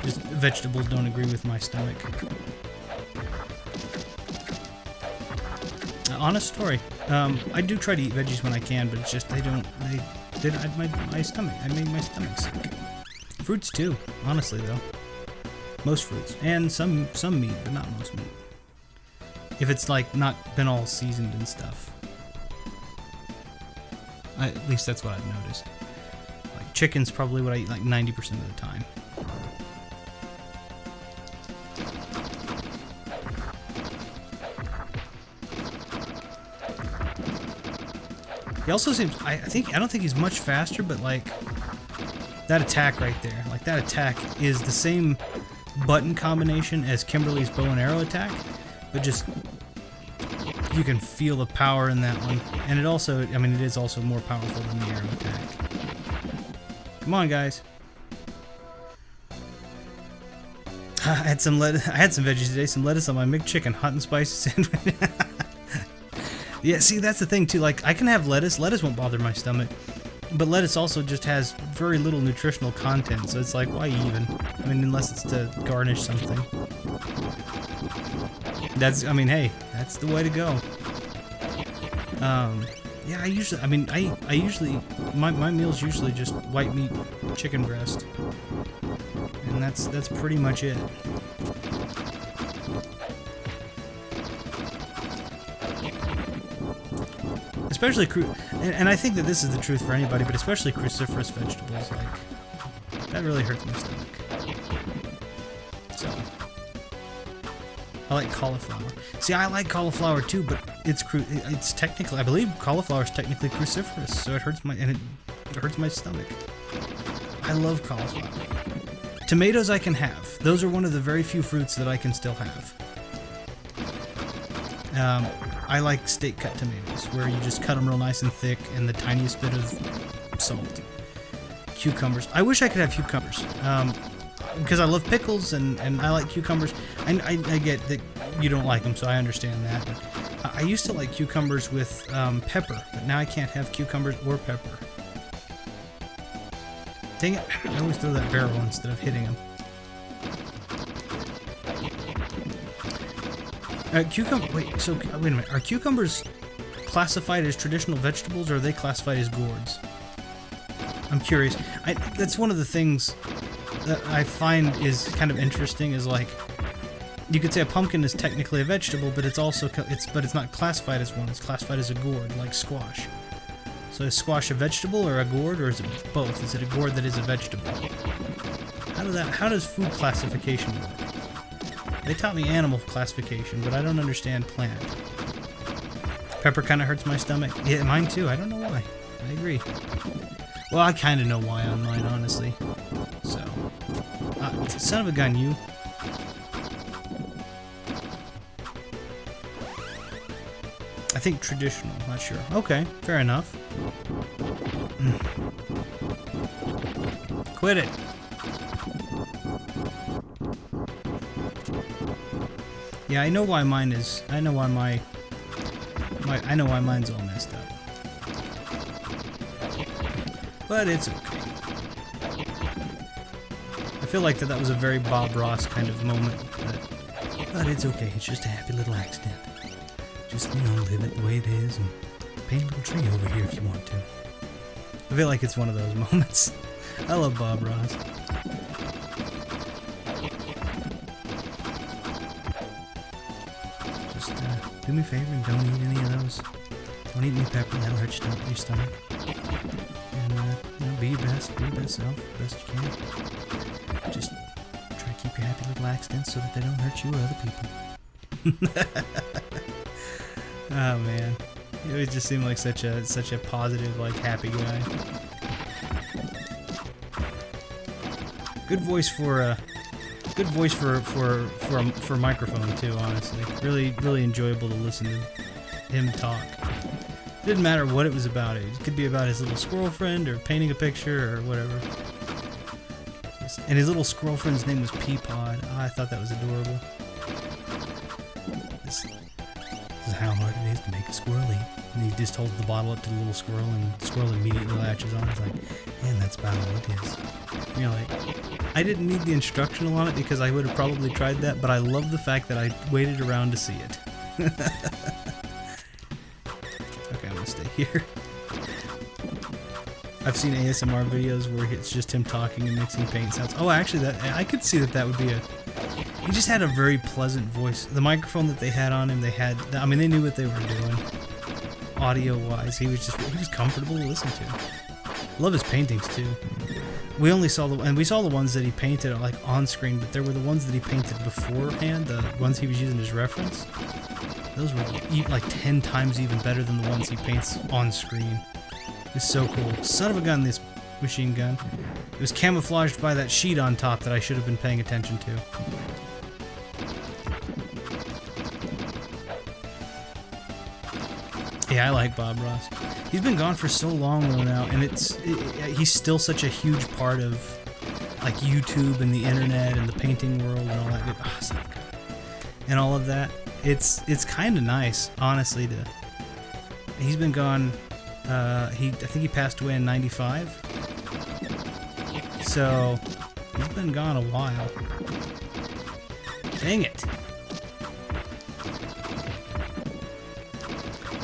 S1: Just vegetables don't agree with my stomach. Honest story. I do try to eat veggies when I can, but it's just my stomach. I made my stomach sick. Fruits too, honestly though. Most fruits. And some meat, but not most meat. If it's like not been all seasoned and stuff. At least that's what I've noticed. Like chicken's probably what I eat like 90% of the time. He also seems, I don't think he's much faster, but like that attack right there, like that attack is the same button combination as Kimberly's bow and arrow attack, but just you can feel the power in that one. And it also, I mean, it is also more powerful than the arrow attack. Come on, guys. I had some veggies today, some lettuce on my McChicken hot and spicy sandwich. Yeah, see, that's the thing too. Like, I can have lettuce. Lettuce won't bother my stomach. But lettuce also just has very little nutritional content, so it's like, why even? I mean, unless it's to garnish something. That's, I mean, hey, that's the way to go. Yeah, I usually, my meals usually just white meat, chicken breast. And that's pretty much it. Especially and I think that this is the truth for anybody, but especially cruciferous vegetables, like, that really hurts my stomach. So, I like cauliflower. See, I like cauliflower too, but it's technically, I believe cauliflower is technically cruciferous, so it hurts my stomach. I love cauliflower. Tomatoes I can have. Those are one of the very few fruits that I can still have. I like steak cut tomatoes, where you just cut them real nice and thick and the tiniest bit of salt. Cucumbers. I wish I could have cucumbers, because I love pickles and I like cucumbers. I get that you don't like them, so I understand that. But I used to like cucumbers with pepper, but now I can't have cucumbers or pepper. Dang it, I always throw that barrel instead of hitting them. Wait a minute. Are cucumbers classified as traditional vegetables, or are they classified as gourds? I'm curious. That's one of the things that I find is kind of interesting, is like, you could say a pumpkin is technically a vegetable, but it's not classified as one. It's classified as a gourd, like squash. So is squash a vegetable or a gourd, or is it both? Is it a gourd that is a vegetable? How does food classification work? They taught me animal classification, but I don't understand plant. Pepper kind of hurts my stomach. Yeah, mine too. I don't know why. I agree. Well, I kind of know why on mine, honestly. So, son of a gun, you. I think traditional. Not sure. Okay, fair enough. Quit it. Yeah, I know why mine is. I know why I know why mine's all messed up. But it's okay. I feel like that was a very Bob Ross kind of moment. But it's okay. It's just a happy little accident. Just, live it the way it is and paint a little tree over here if you want to. I feel like it's one of those moments. I love Bob Ross. Do me a favor and don't eat any of those. Don't eat any pepper, that'll hurt your stomach. And, be your best self, best you can. Just try to keep your happy little accidents so that they don't hurt you or other people. Oh man, he always just seemed like such a positive, like, happy guy. Good voice for microphone too, honestly. Really enjoyable to listen to him talk. It didn't matter what it was about. It could be about his little squirrel friend, or painting a picture, or whatever. And his little squirrel friend's name was Peapod. Oh, I thought that was adorable. This is how hard it is to make a squirrel eat. And he just holds the bottle up to the little squirrel, and the squirrel immediately latches on. It's like, and that's about all it is. And you're like, I didn't need the instructional on it because I would have probably tried that, but I love the fact that I waited around to see it. Okay, I'm gonna stay here. I've seen ASMR videos where it's just him talking and mixing paint sounds. Oh, actually, I could see that would be he just had a very pleasant voice. The microphone that they had on him, they knew what they were doing. Audio-wise, he was comfortable to listen to. Love his paintings too. We only saw the ones that he painted like on screen, but there were the ones that he painted beforehand, the ones he was using as reference. Those were like 10 times even better than the ones he paints on screen. It's so cool. Son of a gun, this machine gun. It was camouflaged by that sheet on top that I should have been paying attention to. Yeah, I like Bob Ross. He's been gone for so long though now, and he's still such a huge part of like YouTube and the internet and the painting world and all that. Oh, so good. And all of that. It's kind of nice, honestly. He's been gone. I think he passed away in '95. So he's been gone a while. Dang it.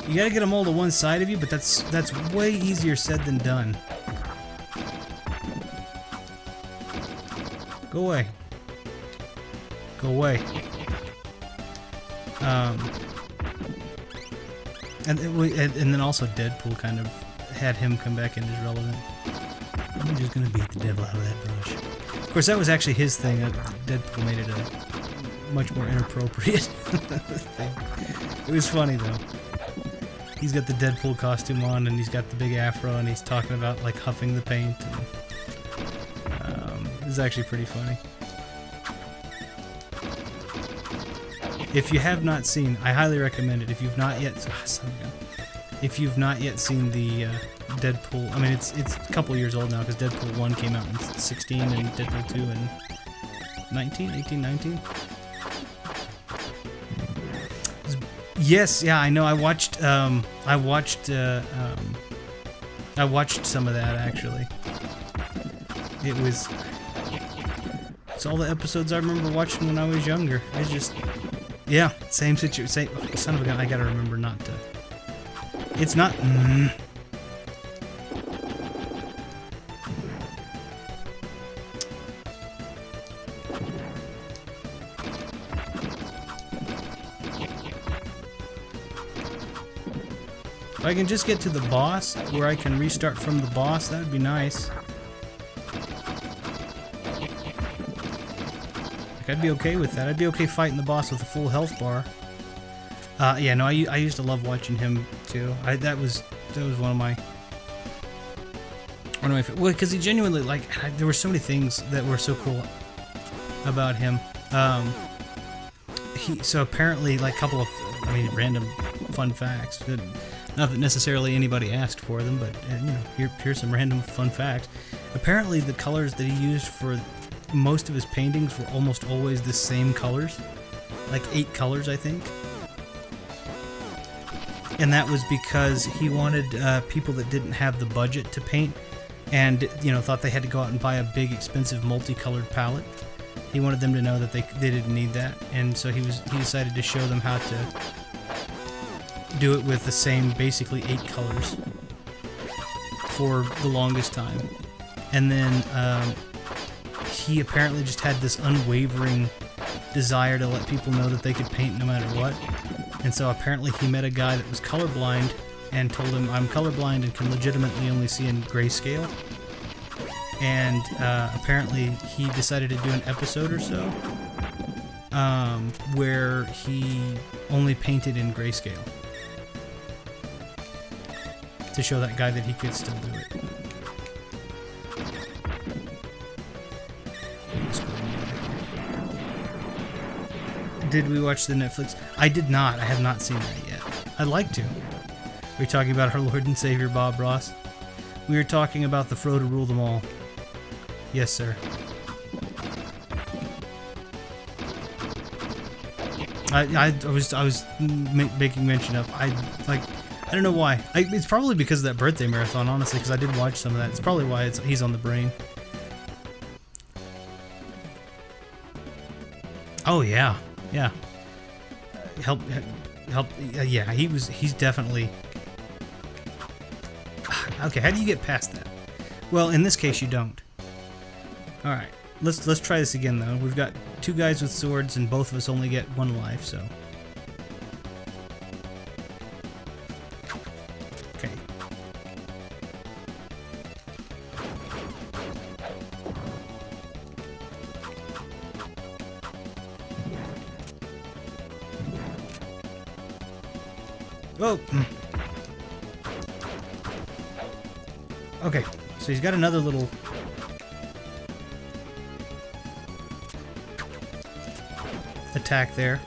S1: You gotta get them all to one side of you, but that's way easier said than done. Go away. Go away. And then also Deadpool kind of had him come back in as relevant. I'm just gonna beat the devil out of that brush. Of course, that was actually his thing. Deadpool made it a much more inappropriate thing. It was funny though. He's got the Deadpool costume on, and he's got the big afro, and he's talking about like huffing the paint. And, it's actually pretty funny. If you have not seen, I highly recommend it. If you've not yet, if you've not yet seen the Deadpool, I mean it's a couple years old now because Deadpool 1 came out in 16 and Deadpool 2 in 18, 19. Yes, yeah, I know. I watched some of that actually. It's all the episodes I remember watching when I was younger. It's just, yeah, same situation. Same, son of a gun. I gotta remember not to. It's not. If I can just get to the boss, where I can restart from the boss, that would be nice. Like, I'd be okay with that. I'd be okay fighting the boss with a full health bar. Yeah, no, I used to love watching him too. That was one of my well, because he genuinely, like, there were so many things that were so cool about him. So apparently, like, a couple of, random fun facts. Not that necessarily anybody asked for them, but you know, here's some random fun facts. Apparently, the colors that he used for most of his paintings were almost always the same colors, like 8 colors, I think. And that was because he wanted people that didn't have the budget to paint, and thought they had to go out and buy a big, expensive, multicolored palette. He wanted them to know that they didn't need that, and so he decided to show them how to do it with the same, basically 8 colors for the longest time. And then he apparently just had this unwavering desire to let people know that they could paint no matter what. And so apparently he met a guy that was colorblind and told him, I'm colorblind and can legitimately only see in grayscale. And apparently he decided to do an episode or so where he only painted in grayscale, to show that guy that he could still do it. Did we watch the Netflix? I did not. I have not seen that yet. I'd like to. We're talking about our Lord and Savior Bob Ross. We were talking about the Fro to rule them all. Yes, sir. I was making mention of, I don't know why. It's probably because of that birthday marathon, honestly, because I did watch some of that. It's probably why he's on the brain. Oh yeah, yeah. Help. Yeah, he's definitely. Okay, how do you get past that? Well, in this case, you don't. All right, let's try this again though. We've got 2 guys with swords, and both of us only get 1 life, so. Okay. Oh. Okay, so he's got another little attack there.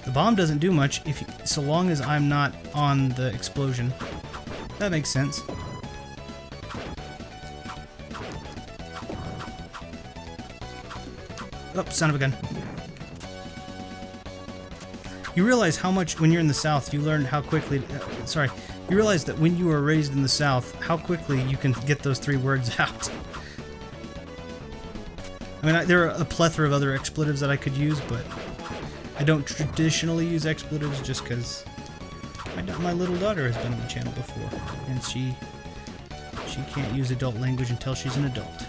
S1: The bomb doesn't do much so long as I'm not on the explosion. That makes sense. Oh, son of a gun. You realize how much, when you're in the South, you learn how quickly... you realize that when you were raised in the South, how quickly you can get those 3 words out. I mean, there are a plethora of other expletives that I could use, but I don't traditionally use expletives just because my little daughter has been on the channel before, and she can't use adult language until she's an adult.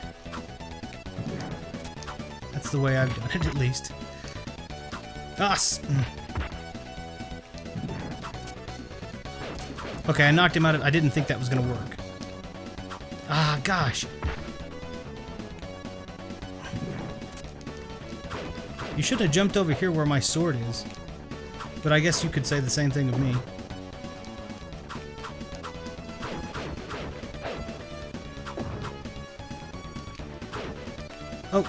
S1: That's the way I've done it, at least. Okay, I knocked him out of... I didn't think that was going to work. Ah, gosh. You should have jumped over here where my sword is. But I guess you could say the same thing of me. Oh.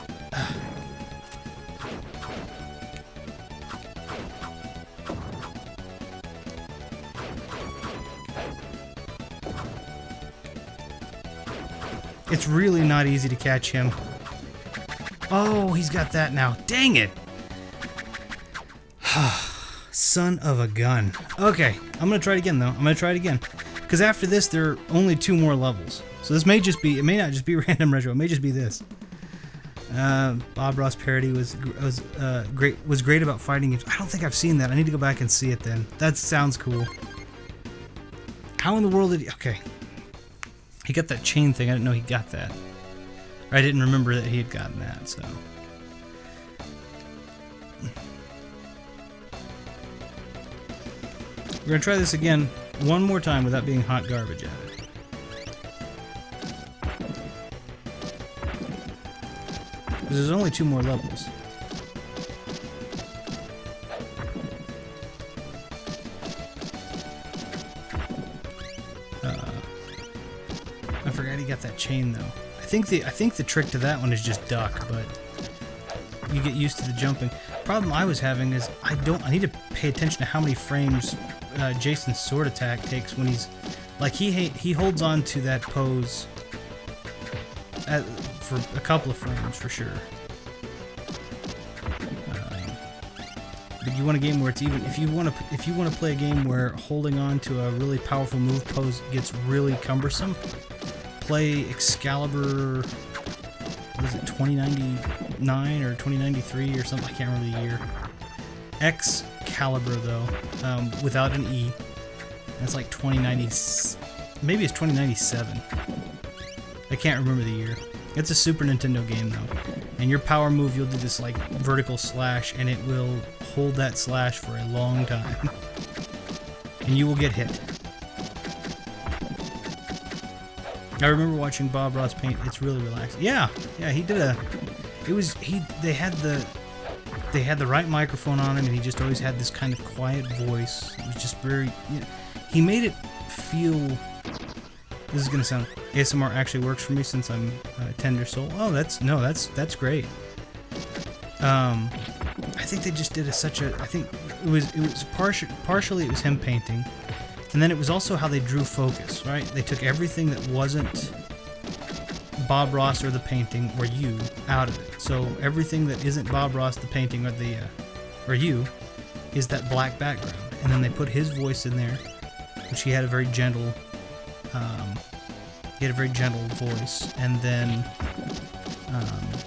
S1: It's really not easy to catch him. Oh, he's got that now. Dang it! Son of a gun. Okay, I'm gonna try it again though. I'm gonna try it again. Because after this, there are only 2 more levels. So this may just be, it may not just be random retro, it may just be this. Bob Ross parody was great about fighting games. I don't think I've seen that. I need to go back and see it then. That sounds cool. How in the world did he... Okay. He got that chain thing. I didn't know he got that. Or I didn't remember that he had gotten that, so... We're gonna try this again one more time without being hot garbage at it. Because there's only 2 more levels. I forgot he got that chain though. I think the trick to that one is just duck, but you get used to the jumping. Problem I was having is I need to pay attention to how many frames Jason's sword attack takes when he's like he holds on to that pose for a couple of frames for sure. But you want a game where it's even. If you want to play a game where holding on to a really powerful move pose gets really cumbersome, play Excalibur. What is it, 2099 or 2093 or something? I can't remember the year. Excalibur though, without an E. That's like 2090. Maybe it's 2097. I can't remember the year. It's a Super Nintendo game though, and your power move, you'll do this like vertical slash, and it will hold that slash for a long time, and you will get hit. I remember watching Bob Ross paint. It's really relaxing. Yeah, he did a. It was They had the right microphone on him, and he just always had this kind of quiet voice. It was just very. He made it feel. This is gonna sound. ASMR actually works for me since I'm a tender soul. Oh, that's great. I think they just did such a. I think it was partially it was him painting. And then it was also how they drew focus, right? They took everything that wasn't Bob Ross or the painting or you out of it. So everything that isn't Bob Ross, the painting, or you, is that black background. And then they put his voice in there, which he had a very gentle, voice. And then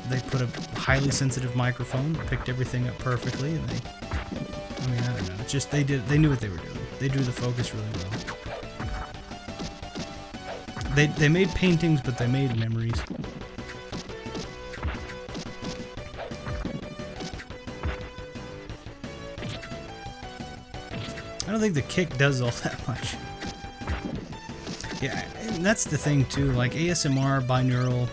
S1: they put a highly sensitive microphone that picked everything up perfectly. And I don't know. It's just they knew what they were doing. They drew the focus really well. They made paintings, but they made memories. I don't think the kick does all that much. Yeah, and that's the thing too. Like ASMR, binaural,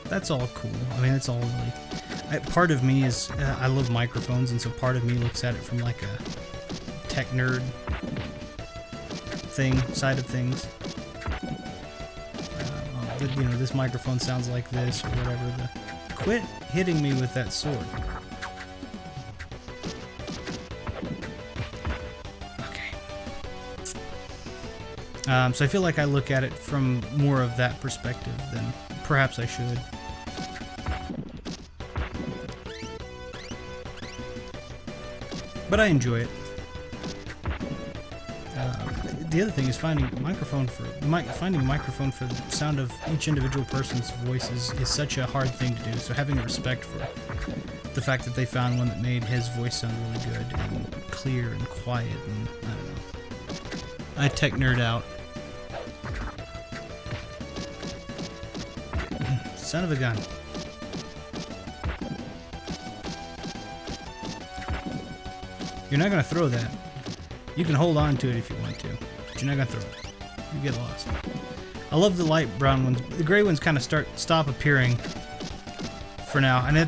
S1: that's all cool. I mean, it's all really. Part of me is I love microphones, and so part of me looks at it from like a tech nerd side of things. This microphone sounds like this or whatever. Quit hitting me with that sword. So I feel like I look at it from more of that perspective than perhaps I should. But I enjoy it. The other thing is finding a microphone for the sound of each individual person's voice is such a hard thing to do. So having a respect for the fact that they found one that made his voice sound really good and clear and quiet, and I don't know. I tech nerd out. Son of a gun. You're not gonna throw that. You can hold on to it if you want to, but you're not gonna throw it. You get lost. I love the light brown ones. The gray ones kind of stop appearing for now, and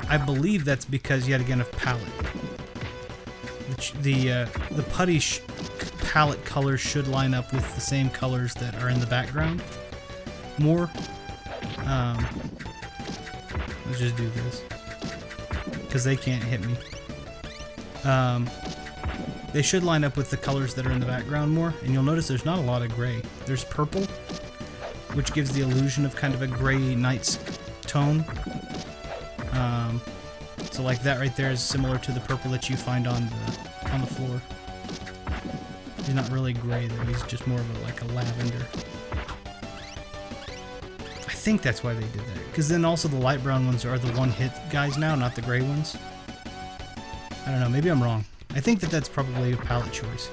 S1: I believe that's because yet again of palette. The putty palette colors should line up with the same colors that are in the background more. Let's just do this because they can't hit me. They should line up with the colors that are in the background more, and you'll notice there's not a lot of gray. There's purple, which gives the illusion of kind of a gray night's tone. So like that right there is similar to the purple that you find on the floor. He's not really gray though, he's just more of like a lavender. I think that's why they did that, because then also the light brown ones are the one-hit guys now, not the gray ones. I don't know, maybe I'm wrong. I think that's probably a palette choice.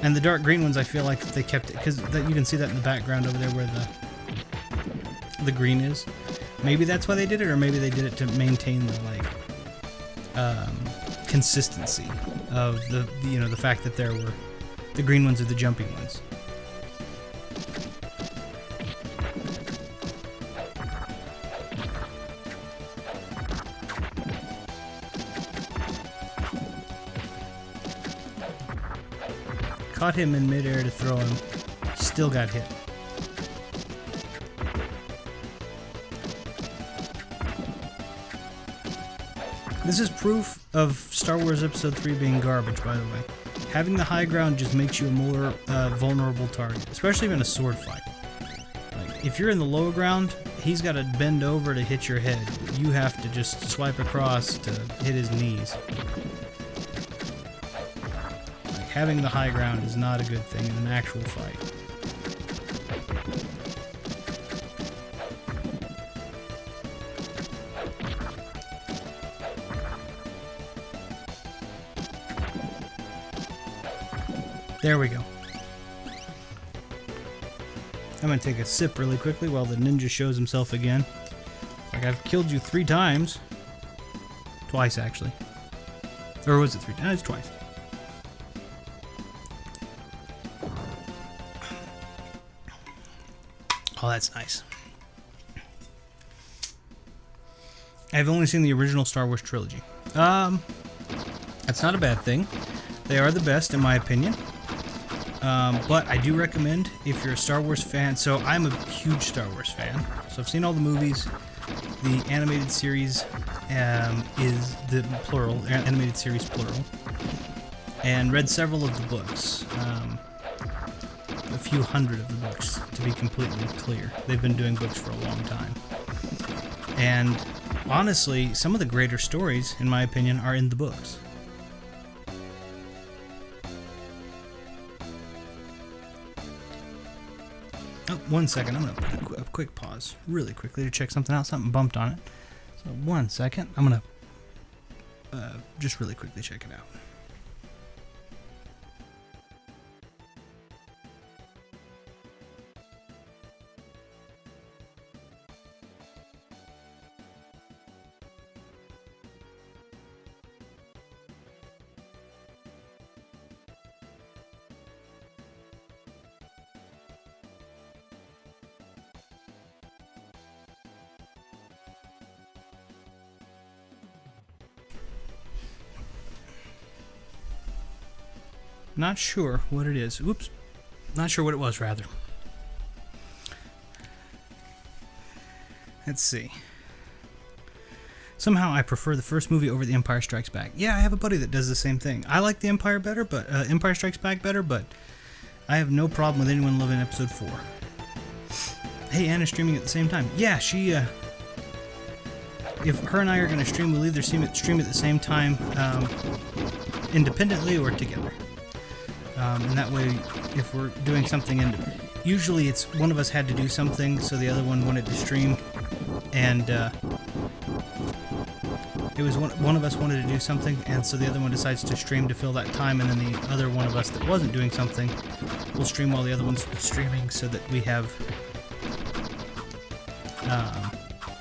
S1: And the dark green ones, I feel like they kept it, because you can see that in the background over there where the green is. Maybe that's why they did it, or maybe they did it to maintain the consistency of the fact that the green ones are the jumpy ones. Caught him in midair to throw him. Still got hit. This is proof of Star Wars Episode 3 being garbage, by the way. Having the high ground just makes you a more vulnerable target, especially in a sword fight. Like, if you're in the low ground, he's got to bend over to hit your head. You have to just swipe across to hit his knees. Having the high ground is not a good thing in an actual fight. There we go. I'm gonna take a sip really quickly while the ninja shows himself again. Like, I've killed you 3 times. Twice, actually. Or was it 3 times? No, it's twice. Oh, that's nice. I've only seen the original Star Wars trilogy. That's not a bad thing. They are the best, in my opinion. But I do recommend, if you're a Star Wars fan, so I'm a huge Star Wars fan. So I've seen all the movies. The animated series is the plural, animated series plural. And read several of the books. A few hundred of the books, to be completely clear. They've been doing books for a long time. And honestly, some of the greater stories, in my opinion, are in the books. Oh, 1 second. I'm going to put a quick pause really quickly to check something out. Something bumped on it. So 1 second. I'm going to just really quickly check it out. Not sure what it is. Oops. Not sure what it was, rather. Let's see. Somehow I prefer the first movie over The Empire Strikes Back. Yeah, I have a buddy that does the same thing. I like The Empire better, but Empire Strikes Back better, but I have no problem with anyone loving Episode 4. Hey, Anna's streaming at the same time. Yeah, she, if her and I are going to stream, we'll either stream at the same time, independently or together. And that way, if we're doing something, and usually it's one of us had to do something, so the other one wanted to stream, and it was one of us wanted to do something, and so the other one decides to stream to fill that time, and then the other one of us that wasn't doing something will stream while the other one's streaming, so that we have,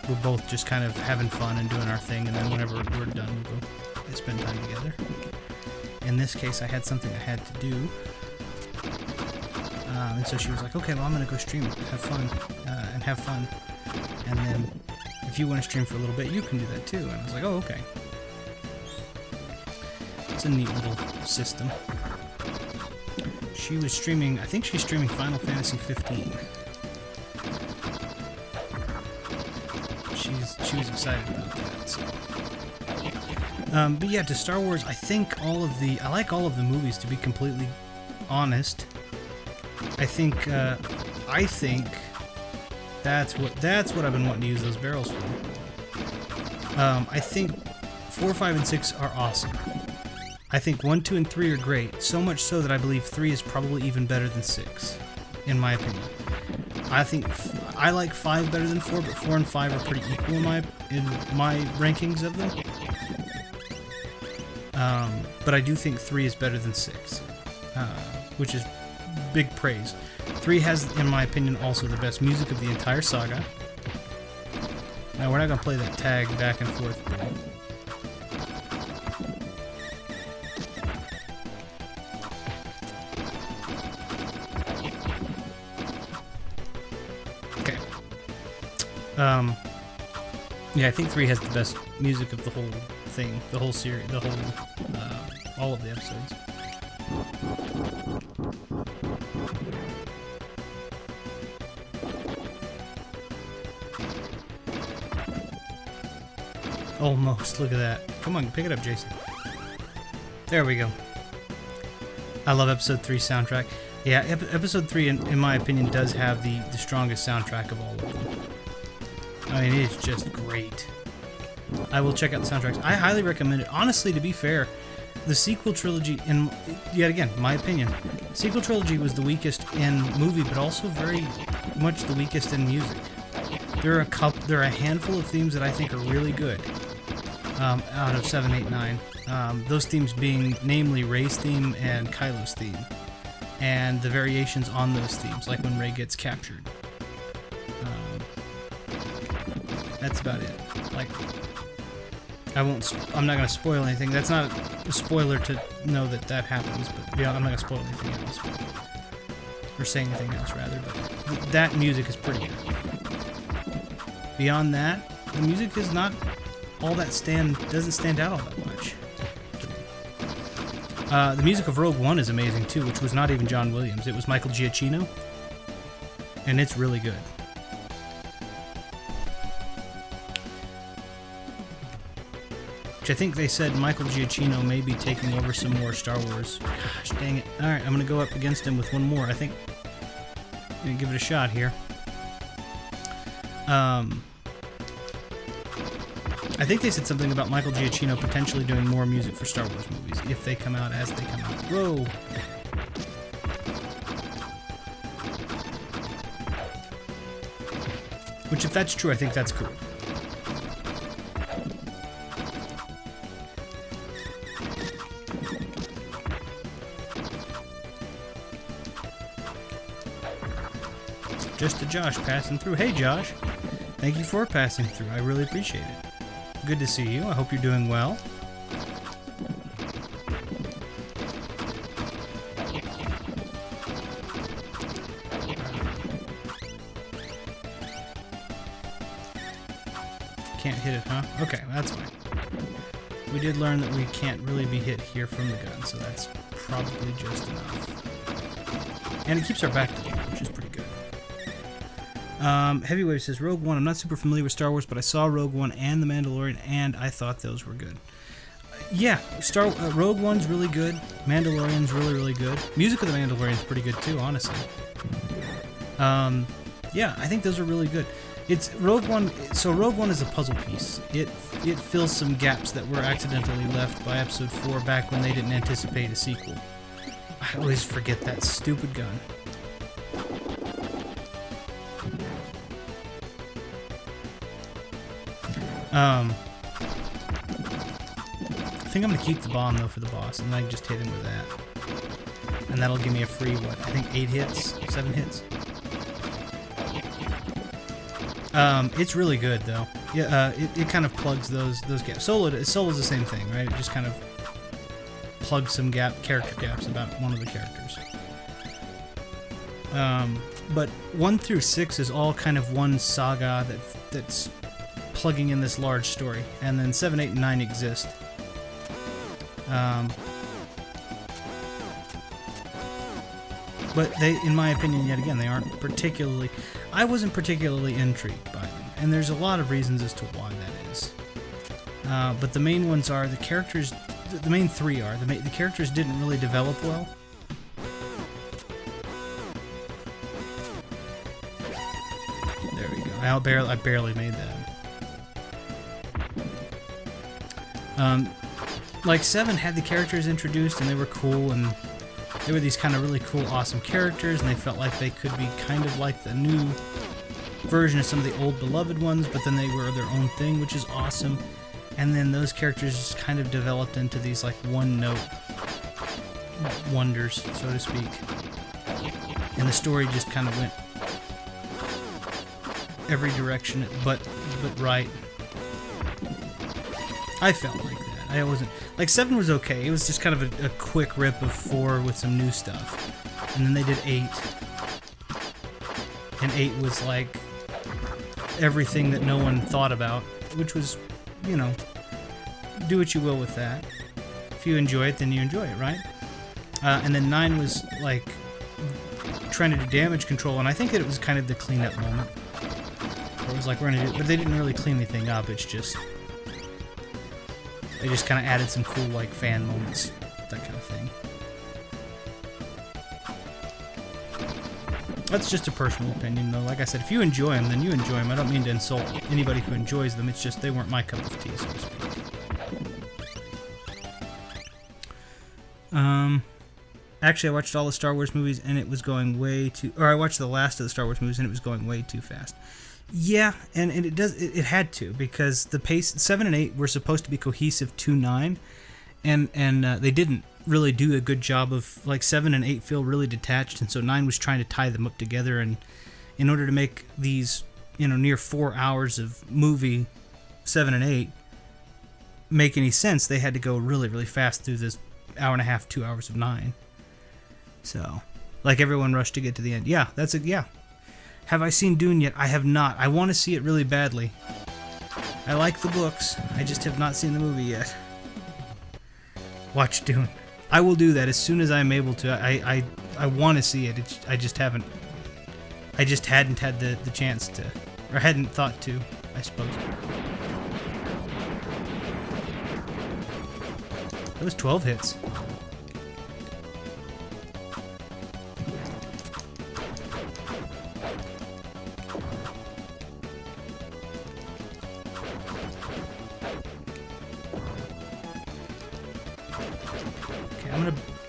S1: we're both just kind of having fun and doing our thing, and then whenever we're done, we'll go spend time together. In this case, I had something I had to do, and so she was like, okay, well, I'm going to go stream, have fun, and then if you want to stream for a little bit, you can do that too. And I was like, oh, okay. It's a neat little system. She was streaming, I think she's streaming Final Fantasy 15. She was excited about that, so. But yeah, to Star Wars, I like all of the movies, to be completely honest. I think that's what I've been wanting to use those barrels for. I think 4, 5, and 6 are awesome. I think 1, 2, and 3 are great, so much so that I believe 3 is probably even better than 6, in my opinion. I think I like 5 better than 4, but 4 and 5 are pretty equal in my rankings of them. But I do think 3 is better than 6, which is big praise. 3 has, in my opinion, also the best music of the entire saga. Now, we're not going to play that tag back and forth. Okay. Yeah, I think 3 has the best music of the whole thing, the whole series, all of the episodes. Almost. Look at that. Come on, pick it up, Jason. There we go. I love Episode 3 soundtrack. Yeah, Episode 3, in my opinion, does have the strongest soundtrack of all of them. I mean, it's just great. I will check out the soundtracks. I highly recommend it. Honestly, to be fair, the sequel trilogy, yet again, my opinion, the sequel trilogy was the weakest in movie, but also very much the weakest in music. There are a handful of themes that I think are really good. Out of 7, 8, 9. Those themes being namely Rey's theme and Kylo's theme. And the variations on those themes, like when Rey gets captured. That's about it. Like, I'm not going to spoil anything. That's not a spoiler to know that happens, but yeah, I'm not going to spoil anything else. Or say anything else, rather, but that music is pretty good. Beyond that, the music is not all that doesn't stand out all that much. The music of Rogue One is amazing too, which was not even John Williams. It was Michael Giacchino, and it's really good. Which I think they said Michael Giacchino may be taking over some more Star Wars. Gosh, dang it. Alright, I'm going to go up against him with one more. I think I'm going to give it a shot here. I think they said something about Michael Giacchino potentially doing more music for Star Wars movies, if they come out as they come out. Whoa! Which, if that's true, I think that's cool. Just to Josh passing through. Hey, Josh. Thank you for passing through. I really appreciate it. Good to see you. I hope you're doing well. Can't hit it, huh? Okay, that's fine. We did learn that we can't really be hit here from the gun, so that's probably just enough. And it keeps our back to you, which is pretty good. Heavyweight says Rogue One. I'm not super familiar with Star Wars, but I saw Rogue One and The Mandalorian, and I thought those were good. Yeah, Rogue One's really good. Mandalorian's really, really good. Music of The Mandalorian's pretty good too, honestly. Yeah, I think those are really good. It's Rogue One. So Rogue One is a puzzle piece. It fills some gaps that were accidentally left by Episode 4 back when they didn't anticipate a sequel. I always forget that stupid gun. I think I'm gonna keep the bomb though for the boss, and then I can just hit him with that, and that'll give me a free what? I think 8 hits, 7 hits. It's really good though. Yeah, it kind of plugs those gaps. Solo's the same thing, right? It just kind of plugs some character gaps about one of the characters. But 1 through 6 is all kind of one saga that's plugging in this large story, and then 7, 8, and 9 exist. But they, in my opinion, yet again, they aren't particularly... I wasn't particularly intrigued by them, and there's a lot of reasons as to why that is. But the main ones are the characters... The main 3 are. The characters didn't really develop well. There we go. I barely made that. Like 7 had the characters introduced, and they were cool, and they were these kind of really cool, awesome characters, and they felt like they could be kind of like the new version of some of the old beloved ones, but then they were their own thing, which is awesome. And then those characters just kind of developed into these like one-note wonders, so to speak. And the story just kind of went every direction, but right. I felt like that. I wasn't... Like, 7 was okay. It was just kind of a quick rip of 4 with some new stuff. And then they did 8. And 8 was like everything that no one thought about, which was, you know, do what you will with that. If you enjoy it, then you enjoy it, right? And then 9 was like trying to do damage control, and I think that it was kind of the cleanup moment. Where it was like, we're gonna do... But they didn't really clean anything up, it's just... They just kind of added some cool, like, fan moments, that kind of thing. That's just a personal opinion, though. Like I said, if you enjoy them, then you enjoy them. I don't mean to insult anybody who enjoys them. It's just they weren't my cup of tea, so to speak. Actually, I watched all the Star Wars movies, and it was going way too... Or I watched the last of the Star Wars movies, and it was going way too fast. Yeah, and it had to, because the pace 7 and 8 were supposed to be cohesive to 9, and they didn't really do a good job of, like, 7 and 8 feel really detached, and so 9 was trying to tie them up together, and in order to make these, you know, near 4 hours of movie 7 and 8 make any sense, they had to go really, really fast through this hour and a half, 2 hours of 9. So, like, everyone rushed to get to the end. Yeah, that's it. Yeah. Have I seen Dune yet? I have not. I want to see it really badly. I like the books. I just have not seen the movie yet. Watch Dune. I will do that as soon as I'm able to. I want to see it. I just haven't. I just hadn't had the chance to, or hadn't thought to, I suppose. That was 12 hits.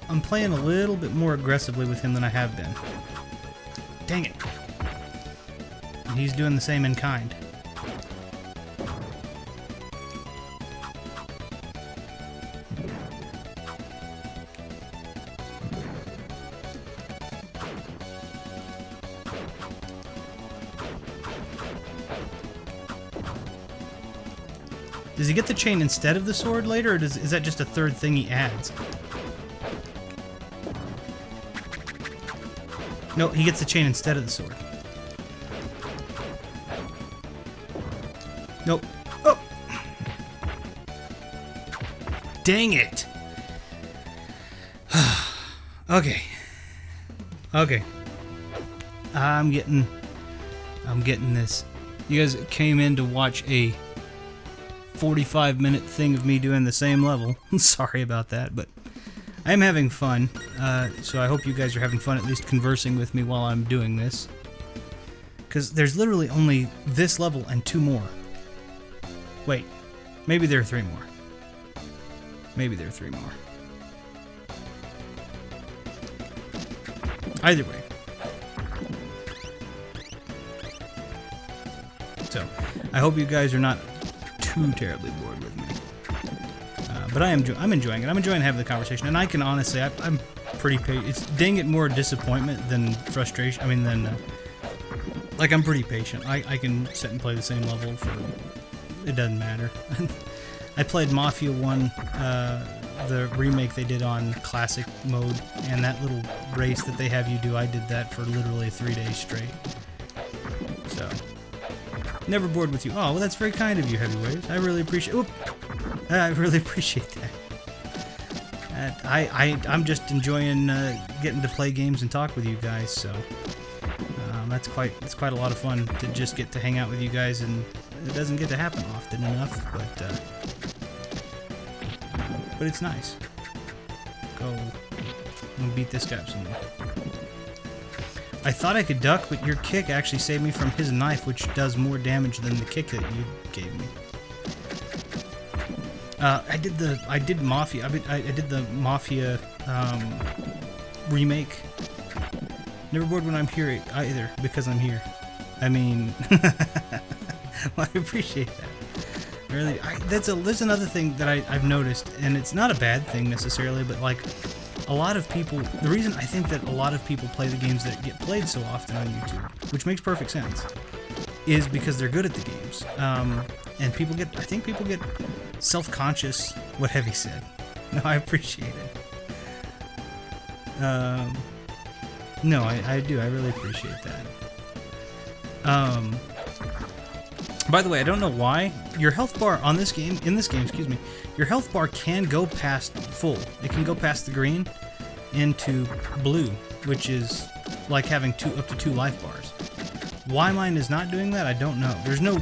S1: I'm playing a little bit more aggressively with him than I have been. Dang it. And he's doing the same in kind. Does he get the chain instead of the sword later, or is that just a third thing he adds? No, he gets the chain instead of the sword. Nope. Oh! Dang it! Okay. Okay. I'm getting I'm getting this. You guys came in to watch a 45-minute thing of me doing the same level. Sorry about that, but I'm having fun. So I hope you guys are having fun at least conversing with me while I'm doing this. Because there's literally only this level and 2 more. Wait, maybe there are 3 more. Maybe there are 3 more. Either way. So, I hope you guys are not too terribly bored with me. But I'm enjoying it. I'm enjoying having the conversation. And I can honestly, I'm pretty patient. It's dang it more disappointment than frustration. I mean, like, I'm pretty patient. I can sit and play the same level for... It doesn't matter. I played Mafia 1, the remake they did on classic mode, and that little race that they have you do, I did that for literally 3 days straight. So, never bored with you. Oh, well, that's very kind of you, Heavyweight. I really appreciate. I really appreciate that. I'm just enjoying getting to play games and talk with you guys. So, it's quite a lot of fun to just get to hang out with you guys, and it doesn't get to happen often enough, but it's nice. Go and beat this guy up some more. I thought I could duck, but your kick actually saved me from his knife, which does more damage than the kick that you gave me. I did Mafia. I did the Mafia remake. Never bored when I'm here either, because I'm here. I mean, well, I appreciate that. Really, there's another thing that I've noticed, and it's not a bad thing necessarily, but like a lot of people, the reason I think that a lot of people play the games that get played so often on YouTube, which makes perfect sense, is because they're good at the games. And I think people get self-conscious. What Heavy said. No, I appreciate it. No, I do. I really appreciate that. By the way, I don't know why your health bar in this game, excuse me, your health bar can go past full. It can go past the green into blue, which is like having up to 2 life bars. Why mine is not doing that, I don't know. There's no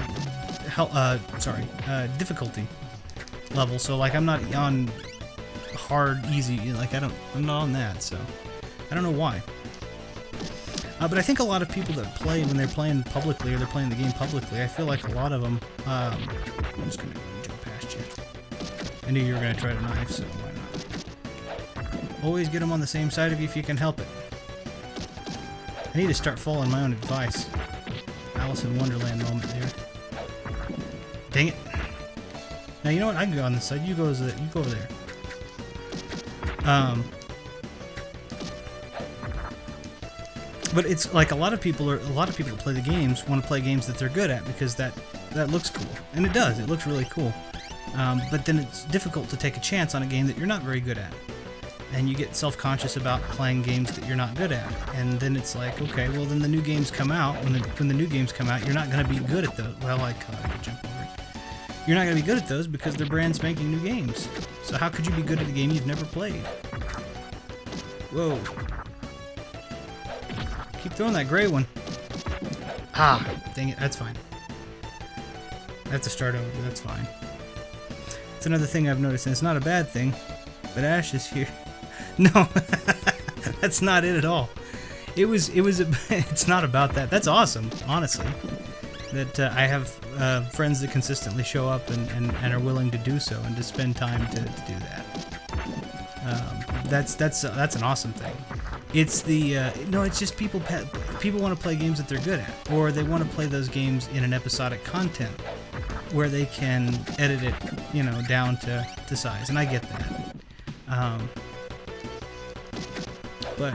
S1: difficulty level, so like I'm not on hard, easy, like I'm not on that, so I don't know why. But I think a lot of people that play when they're playing publicly or they're playing the game publicly, I feel like a lot of them. I'm just gonna jump past you. I knew you were gonna try to knife, so why not? Always get them on the same side of you if you can help it. I need to start following my own advice. Alice in Wonderland moment there. Dang it! Now you know what? I can go on this side. You go over there. But it's like a lot of people that play the games want to play games that they're good at because that looks cool, and it does. It looks really cool. But then it's difficult to take a chance on a game that you're not very good at, and you get self-conscious about playing games that you're not good at. And then it's like, okay, well then the new games come out. When the new games come out, you're not going to be good at those. Well, I could jump over it. You're not going to be good at those because they're brand spanking new games. So how could you be good at a game you've never played? Whoa. Keep throwing that gray one. Ah, dang it, that's fine. That's a start over, but that's fine. It's another thing I've noticed, and it's not a bad thing, but Ash is here. No, that's not it at all. It's not about that. That's awesome, honestly. That I have friends that consistently show up and are willing to do so and to spend time to do that. That's an awesome thing. It's it's just people want to play games that they're good at, or they want to play those games in an episodic content where they can edit it, down to size, and I get that. But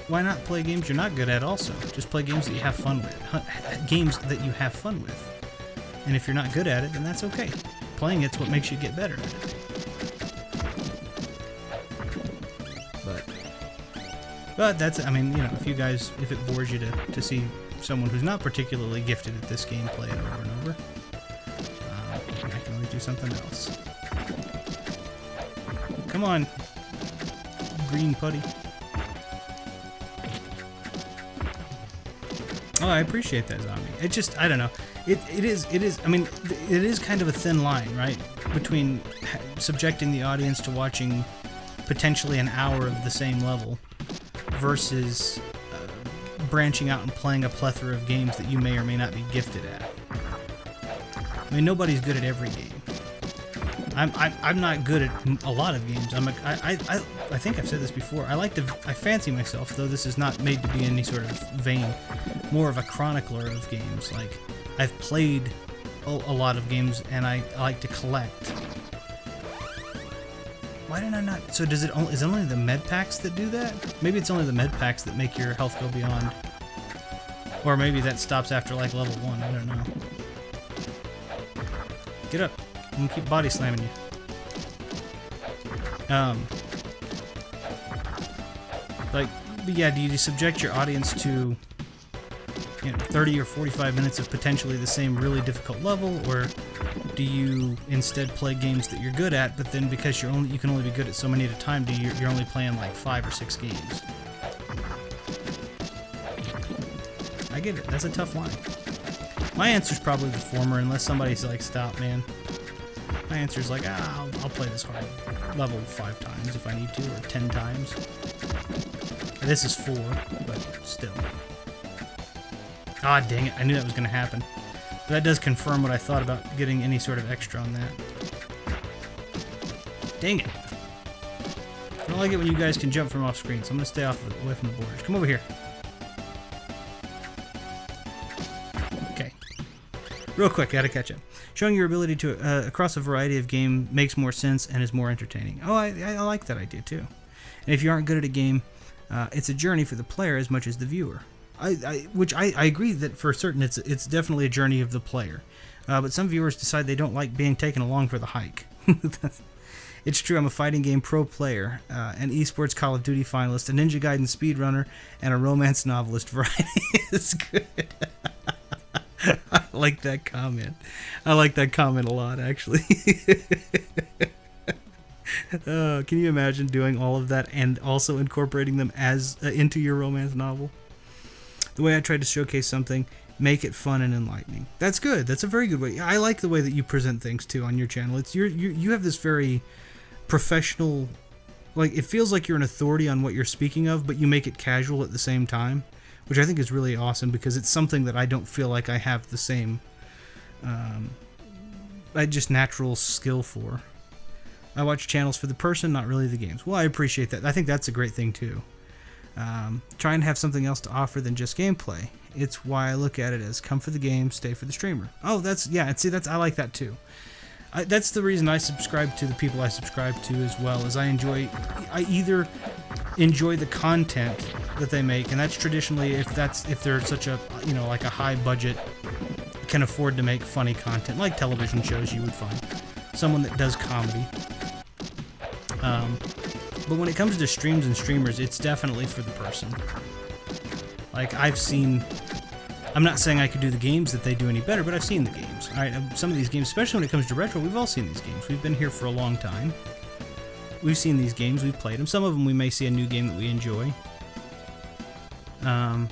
S1: why not play games you're not good at also? Just play games that you have fun with. Games that you have fun with. And if you're not good at it, then that's okay. Playing it's what makes you get better at it. But that's, if it bores you to see someone who's not particularly gifted at this game play it over and over, I can only do something else. Come on, green putty. Oh, I appreciate that, Zombie. It just, I don't know. It is, I mean, it is kind of a thin line, right? Between subjecting the audience to watching potentially an hour of the same level versus branching out and playing a plethora of games that you may or may not be gifted at. I mean, nobody's good at every game. I'm not good at a lot of games. I think I've said this before. I fancy myself, though this is not made to be any sort of vein, more of a chronicler of games. Like, I've played a lot of games, and I like to collect. Why did I not? So is it only the med packs that do that? Maybe it's only the med packs that make your health go beyond. Or maybe that stops after like level 1. I don't know. Get up. I'm gonna keep body slamming you. Like, but yeah, do you subject your audience to 30 or 45 minutes of potentially the same really difficult level, or do you instead play games that you're good at, but then because you can only be good at so many at a time, you're only playing like 5 or 6 games? I get it. That's a tough line. My answer's probably the former, unless somebody's like, "Stop, man." My answer's like, I'll play this hard level 5 times if I need to, or 10 times. This is 4, but still. Ah, dang it. I knew that was going to happen. But that does confirm what I thought about getting any sort of extra on that. Dang it. I don't like it when you guys can jump from off screen, so I'm going to stay away from the borders. Come over here. Okay. Real quick, gotta catch up. Showing your ability to across a variety of game makes more sense and is more entertaining. Oh, I like that idea too. And if you aren't good at a game, it's a journey for the player as much as the viewer. Which I agree that for certain it's definitely a journey of the player. But some viewers decide they don't like being taken along for the hike. It's true, I'm a fighting game pro player, an esports Call of Duty finalist, a Ninja Gaiden speedrunner, and a romance novelist. Variety is good. I like that comment. I like that comment a lot, actually. Can you imagine doing all of that and also incorporating them as into your romance novel? The way I tried to showcase something, make it fun and enlightening. That's good. That's a very good way. I like the way that you present things too on your channel. It's you have this very professional, like, it feels like you're an authority on what you're speaking of, but you make it casual at the same time, which I think is really awesome because it's something that I don't feel like I have the same just natural skill for. I watch channels for the person, not really the games. Well, I appreciate that. I think that's a great thing too. Try and have something else to offer than just gameplay. It's why I look at it as come for the game, stay for the streamer. Oh, I like that too. That's the reason I subscribe to the people I subscribe to as well, is I either enjoy the content that they make, and that's traditionally if they're such a like a high budget, can afford to make funny content like television shows. You would find someone that does comedy. But when it comes to streams and streamers, it's definitely for the person. Like, I'm not saying I could do the games that they do any better, but I've seen the games. All right, some of these games, especially when it comes to retro, we've all seen these games. We've been here for a long time. We've seen these games, we've played them. Some of them we may see a new game that we enjoy. But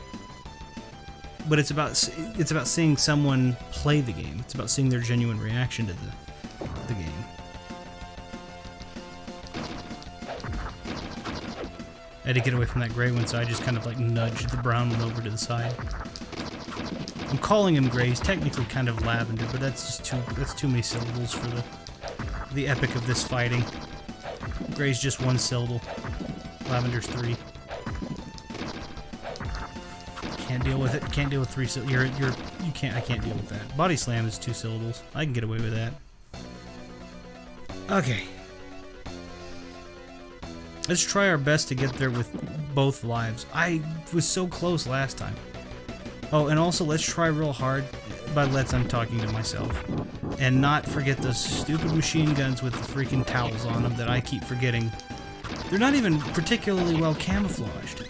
S1: it's about seeing someone play the game. It's about seeing their genuine reaction to the game. I had to get away from that gray one, so I just kind of like nudged the brown one over to the side. I'm calling him gray. He's technically kind of lavender, but that's too many syllables for the epic of this fighting. Gray's just 1 syllable. Lavender's 3. Can't deal with it. Can't deal with 3 syllables. I can't deal with that. Body slam is 2 syllables. I can get away with that. Okay. Let's try our best to get there with both lives. I was so close last time. Oh, and also let's try real hard. By let's, I'm talking to myself. And not forget those stupid machine guns with the freaking towels on them that I keep forgetting. They're not even particularly well camouflaged.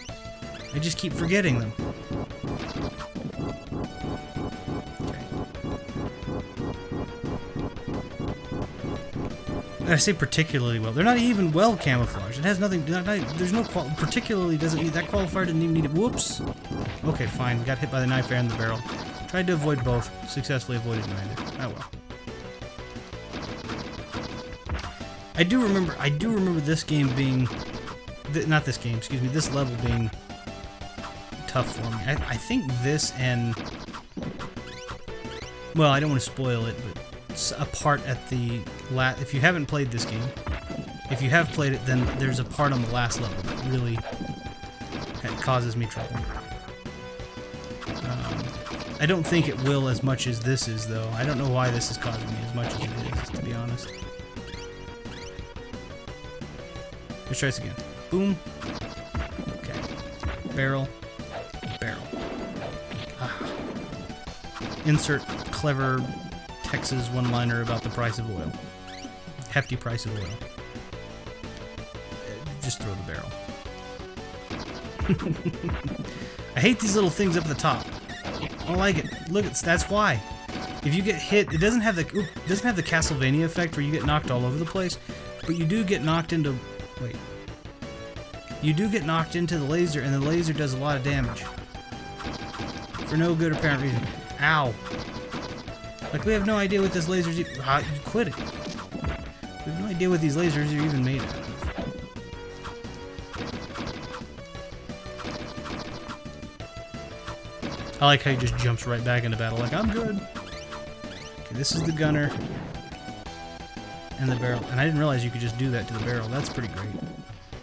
S1: I just keep forgetting them. Okay. I say particularly well. They're not even well camouflaged. It has nothing. There's no particularly doesn't need that qualifier. Didn't even need it. Whoops. Okay, fine. Got hit by the knife and the barrel. Tried to avoid both. Successfully avoided neither. Oh well. I do remember this game being, not this game. Excuse me. This level being tough for me. I think this and, well, I don't want to spoil it, but a part at the if you haven't played this game, if you have played it, then there's a part on the last level that really causes me trouble. I don't think it will as much as this is, though. I don't know why this is causing me as much as it is, to be honest. Let's try this again. Boom. Okay. Barrel. Barrel. Ah. Insert clever Texas one-liner about the price of oil. Hefty price of oil. Just throw the barrel. I hate these little things up at the top. I don't like it. Look, that's why. If you get hit, it doesn't have the Castlevania effect where you get knocked all over the place, but you do get knocked into. Wait. You do get knocked into the laser, and the laser does a lot of damage for no good apparent reason. Ow. Like, we have no idea what this laser's... you quit it. We have no idea what these lasers are even made out of. I like how he just jumps right back into battle like, I'm good. Okay, this is the gunner. And the barrel. And I didn't realize you could just do that to the barrel. That's pretty great.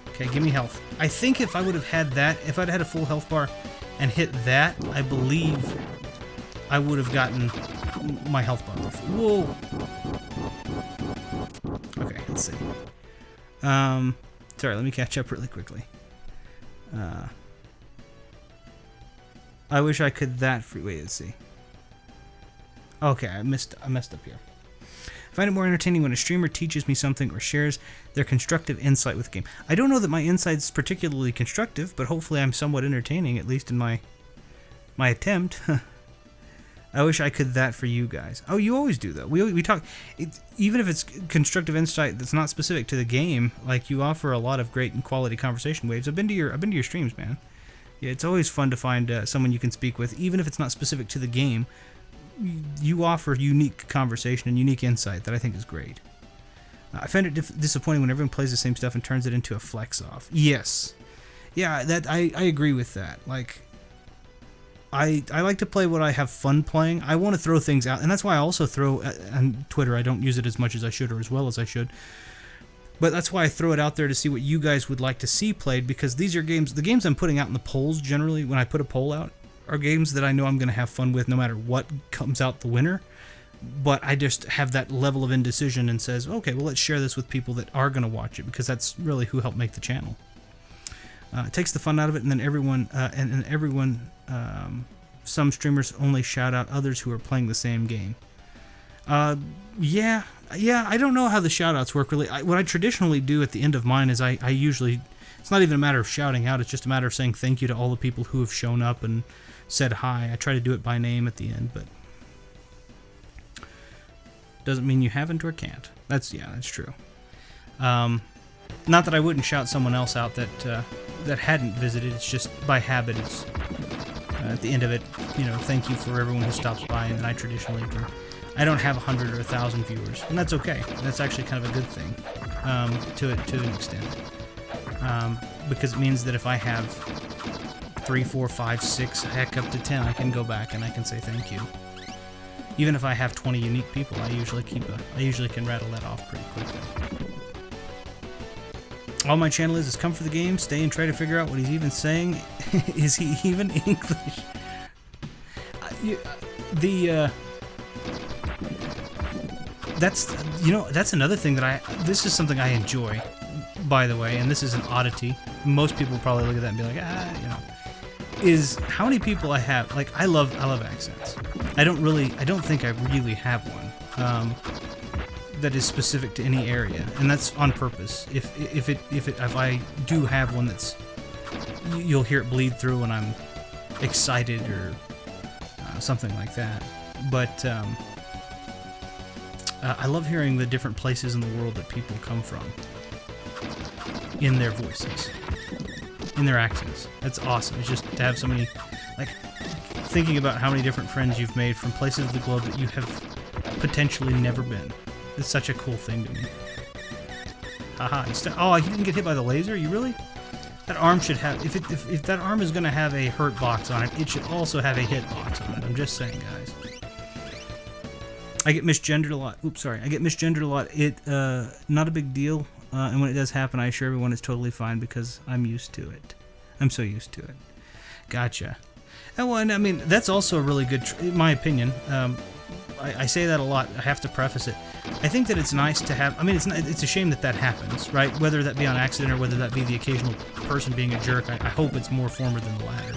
S1: Okay, give me health. I think if I would have had that, if I'd had a full health bar and hit that, I believe I would have gotten my health bar off. Whoa. Okay, let's see. Sorry, let me catch up really quickly. I wish I could that free. Wait, let's see. Okay, I messed up here. I find it more entertaining when a streamer teaches me something or shares their constructive insight with the game. I don't know that my insight's particularly constructive, but hopefully I'm somewhat entertaining, at least in my attempt. I wish I could that for you guys. Oh, you always do that. We talk, even if it's constructive insight that's not specific to the game. Like, you offer a lot of great and quality conversation waves. I've been to your streams, man. Yeah, it's always fun to find someone you can speak with, even if it's not specific to the game. You offer unique conversation and unique insight that I think is great. I find it disappointing when everyone plays the same stuff and turns it into a flex off. Yes, yeah, that I agree with that. Like, I like to play what I have fun playing. I want to throw things out, and that's why I also throw on Twitter. I don't use it as much as I should or as well as I should. But that's why I throw it out there to see what you guys would like to see played, because these are games, the games I'm putting out in the polls generally, when I put a poll out, are games that I know I'm going to have fun with no matter what comes out the winner. But I just have that level of indecision and says, okay, well, let's share this with people that are going to watch it, because that's really who helped make the channel. It takes the fun out of it, and then everyone, some streamers only shout out others who are playing the same game. Yeah, I don't know how the shout-outs work, really. What I traditionally do at the end of mine is I usually... It's not even a matter of shouting out, it's just a matter of saying thank you to all the people who have shown up and said hi. I try to do it by name at the end, but... Doesn't mean you haven't or can't. That's true. Not that I wouldn't shout someone else out that hadn't visited, it's just by habit, it's... at the end of it, thank you for everyone who stops by, and then I traditionally can... I don't have 100 or 1,000 viewers, and that's okay. That's actually kind of a good thing, to an extent, because it means that if I have 3, 4, 5, 6, heck, up to 10, I can go back and I can say thank you. Even if I have 20 unique people, I usually can rattle that off pretty quickly. All my channel is come for the game, stay and try to figure out what he's even saying. Is he even English? That's another thing that this is something I enjoy, by the way, and this is an oddity. Most people probably look at that and be like, is how many people I have. Like, I love accents. I don't think I really have one that is specific to any area, and that's on purpose. If I do have one that's, you'll hear it bleed through when I'm excited or something like that. But I love hearing the different places in the world that people come from in their voices, in their accents. That's awesome. It's just to have so many, like, thinking about how many different friends you've made from places of the globe that you have potentially never been. It's such a cool thing to me. Haha. Oh, he didn't get hit by the laser? You really? That arm should have... If that arm is going to have a hurt box on it, it should also have a hit box on it. I'm just saying, guys. I get misgendered a lot. Oops, sorry. I get misgendered a lot. Not a big deal. And when it does happen, I assure everyone it's totally fine because I'm used to it. I'm so used to it. Gotcha. And, well, and I mean, that's also a really good... in my opinion. I say that a lot. I have to preface it. I think that it's nice to have... I mean, it's a shame that that happens, right? Whether that be on accident or whether that be the occasional person being a jerk. I hope it's more former than the latter.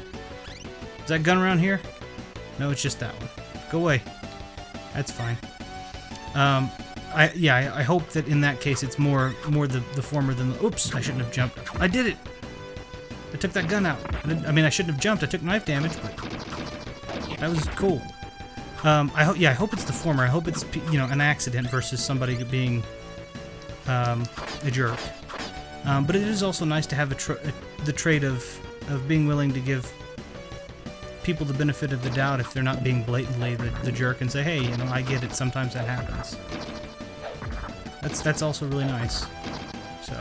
S1: Is that gun around here? No, it's just that one. Go away. That's fine. I hope that in that case it's more the former than the... Oops, I shouldn't have jumped. I did it! I took that gun out. I mean, I shouldn't have jumped. I took knife damage, but that was cool. I hope it's the former. I hope it's, you know, an accident versus somebody being a jerk. But it is also nice to have the trait of being willing to give people the benefit of the doubt if they're not being blatantly the jerk and say, hey, you know, I get it. Sometimes that happens. That's also really nice. So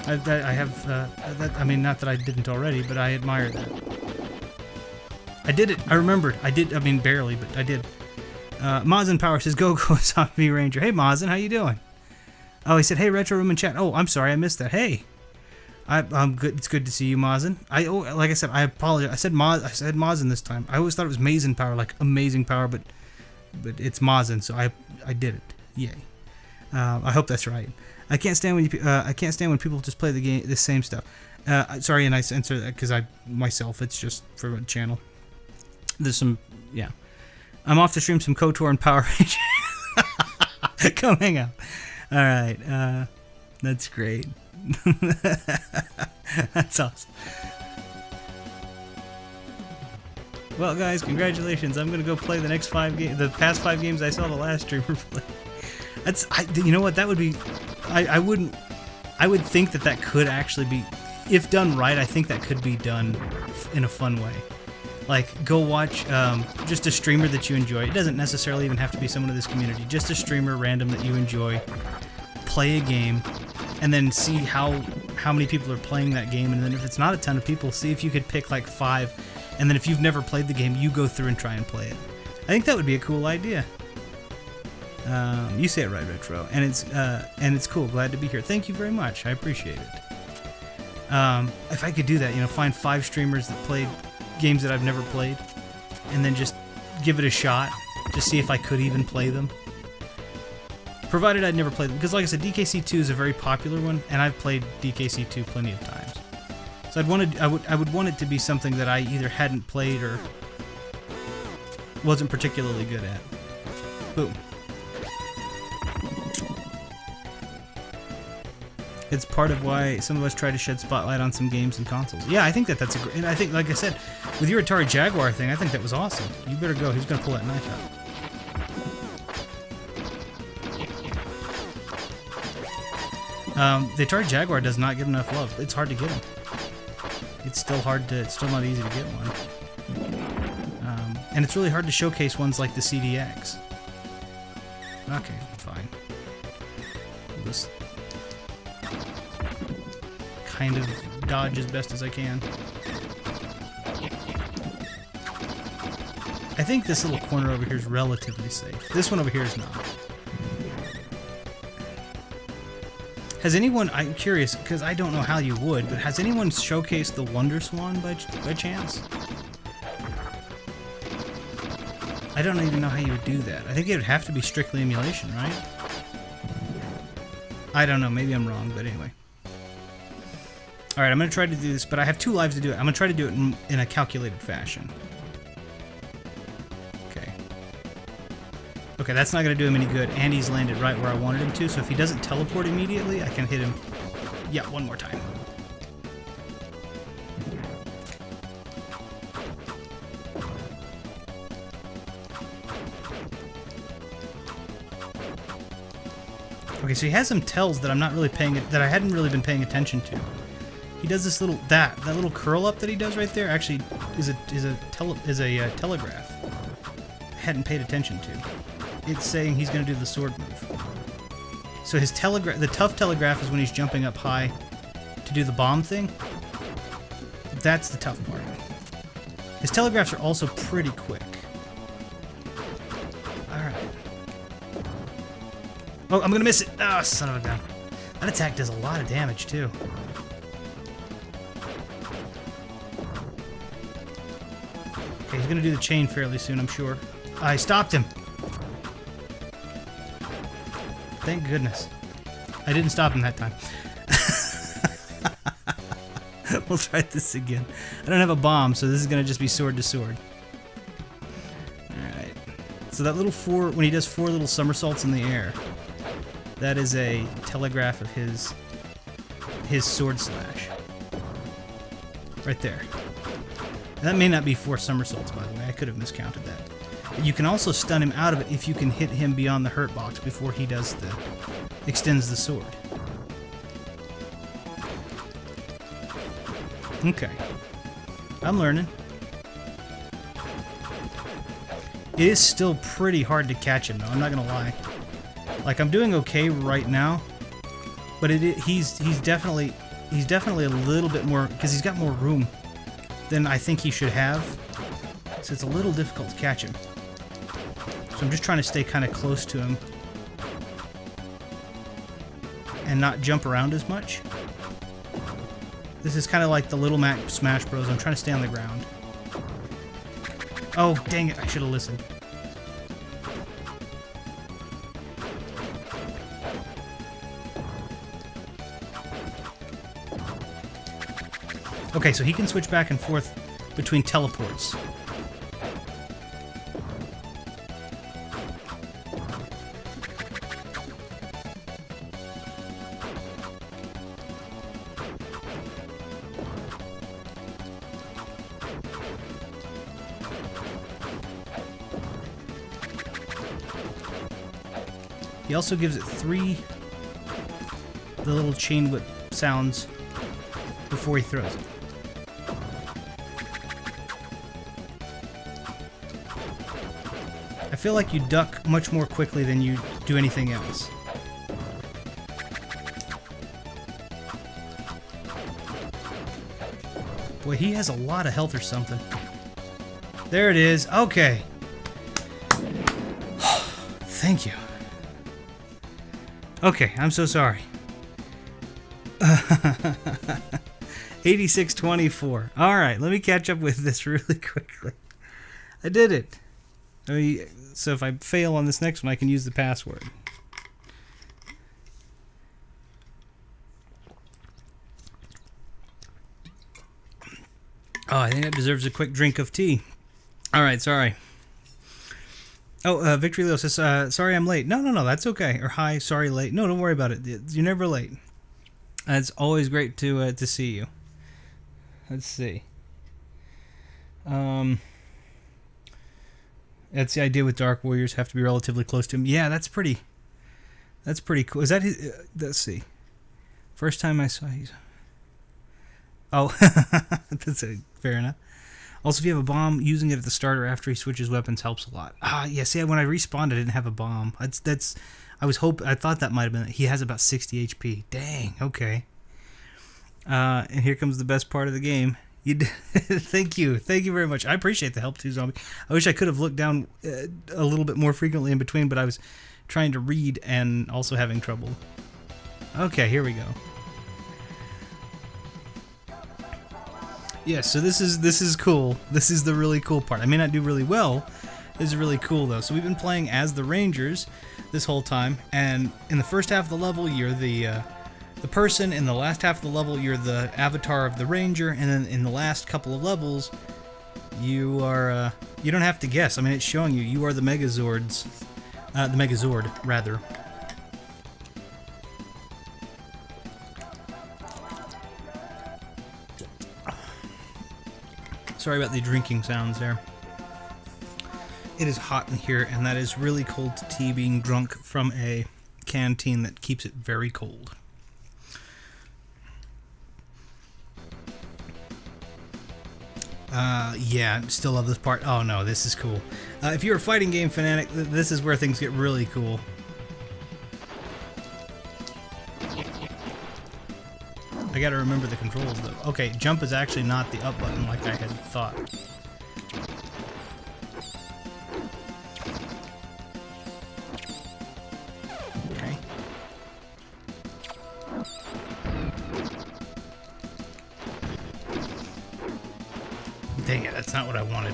S1: I have that. I mean, not that I didn't already, but I admire that. I did it. I remembered. I did. I mean, barely, but I did. Mazin Power says, "Go Zombie Ranger." Hey, Mazin, how you doing? Oh, he said, "Hey, Retro Room in chat." Oh, I'm sorry, I missed that. Hey, I'm good. It's good to see you, Mazin. Like I said, I apologize. I said Mazin this time. I always thought it was Mazin Power, like amazing power, but it's Mazin, so I did it. Yay. I hope that's right. I can't stand when people just play the same stuff. Sorry, and I censor that because myself. It's just for a channel. There's some, yeah. I'm off to stream some KOTOR and Power Rangers. Come hang out. All right, that's great. That's awesome. Well, guys, congratulations. I'm gonna go play the next 5 games. The past 5 games I saw the last streamer play. You know what? That would be. I would think that could actually be, if done right. I think that could be done in a fun way. Like, go watch just a streamer that you enjoy. It doesn't necessarily even have to be someone in this community. Just a streamer random that you enjoy. Play a game, and then see how many people are playing that game. And then if it's not a ton of people, see if you could pick like 5. And then if you've never played the game, you go through and try and play it. I think that would be a cool idea. You say it right, Retro, and it's cool. Glad to be here. Thank you very much. I appreciate it. If I could do that, you know, find 5 streamers that played games that I've never played, and then just give it a shot, just see if I could even play them. Provided I'd never played them, because like I said, DKC2 is a very popular one, and I've played DKC2 plenty of times. So I would want it to be something that I either hadn't played or wasn't particularly good at. Boom. It's part of why some of us try to shed spotlight on some games and consoles. Yeah, I think that's a great... And I think, like I said, with your Atari Jaguar thing, I think that was awesome. You better go. He's going to pull that knife out. The Atari Jaguar does not get enough love. It's hard to get them. It's still not easy to get one. And it's really hard to showcase ones like the CDX. Okay, fine. We'll just kind of dodge as best as I can. I think this little corner over here is relatively safe. This one over here is not. Has anyone, I'm curious, because I don't know how you would, but has anyone showcased the Wonder Swan by chance? I don't even know how you would do that. I think it would have to be strictly emulation, right? I don't know, maybe I'm wrong, but anyway. Alright, I'm going to try to do this, but I have 2 lives to do it. I'm going to try to do it in a calculated fashion. Okay. Okay, that's not going to do him any good, and he's landed right where I wanted him to, so if he doesn't teleport immediately, I can hit him, yeah, one more time. Okay, so he has some tells that I'm not really that I hadn't really been paying attention to. He does this little that little curl up that he does right there. Actually, is a telegraph. I hadn't paid attention to. It's saying he's going to do the sword move. So his telegraph, the tough telegraph, is when he's jumping up high to do the bomb thing. That's the tough part. His telegraphs are also pretty quick. Alright. Oh, I'm going to miss it. Oh, son of a gun. That attack does a lot of damage, too. Okay, he's going to do the chain fairly soon, I'm sure. I stopped him. Thank goodness. I didn't stop him that time. We'll try this again. I don't have a bomb, so this is going to just be sword to sword. Alright. So that little when he does 4 little somersaults in the air, that is a telegraph of his sword slash. Right there. And that may not be 4 somersaults, by the way. I could have miscounted that. But you can also stun him out of it if you can hit him beyond the hurt box before he does extends the sword. Okay. I'm learning. It is still pretty hard to catch him, though. I'm not gonna lie. Like, I'm doing okay right now, but he's definitely a little bit more, because he's got more room than I think he should have. So it's a little difficult to catch him. So I'm just trying to stay kind of close to him and not jump around as much. This is kind of like the Little Mac Smash Bros. I'm trying to stay on the ground. Oh, dang it. I should have listened. Okay, so he can switch back and forth between teleports. He also gives it 3 the little chain whip sounds before he throws it. I feel like you duck much more quickly than you do anything else. Boy, he has a lot of health or something. There it is. Okay. Thank you. Okay, I'm so sorry. 8624. Alright, let me catch up with this really quickly. I did it. So if I fail on this next one, I can use the password. Oh, I think that deserves a quick drink of tea. Alright, sorry. Oh, Victory Leo says, sorry I'm late. No, that's okay. Or hi, sorry late. No, don't worry about it. You're never late. It's always great to see you. Let's see. That's the idea with Dark Warriors, have to be relatively close to him. Yeah, that's pretty cool. Is that his, let's see. First time I saw you. Oh, that's fair enough. Also, if you have a bomb, using it at the start or after he switches weapons helps a lot. Yeah, see, when I respawned, I didn't have a bomb. I thought that might have been it. He has about 60 HP. Dang, okay. And here comes the best part of the game. Thank you very much. I appreciate the help too, Zombie. I wish I could have looked down a little bit more frequently in between, but I was trying to read and also having trouble. Okay, here we go. Yes, so this is cool. This is the really cool part. I may not do really well. This is really cool though. So we've been playing as the Rangers this whole time, and in the first half of the level you're the person, in the last half of the level you're the avatar of the Ranger, and then in the last couple of levels you are you don't have to guess. I mean, it's showing you are the Megazords, the Megazord rather. Sorry about the drinking sounds there. It is hot in here, and that is really cold to tea being drunk from a canteen that keeps it very cold. Yeah, still love this part. Oh no, this is cool. If you're a fighting game fanatic, this is where things get really cool. I gotta remember the controls though. Okay, jump is actually not the up button like I had thought. Okay. Dang it, that's not what I wanted.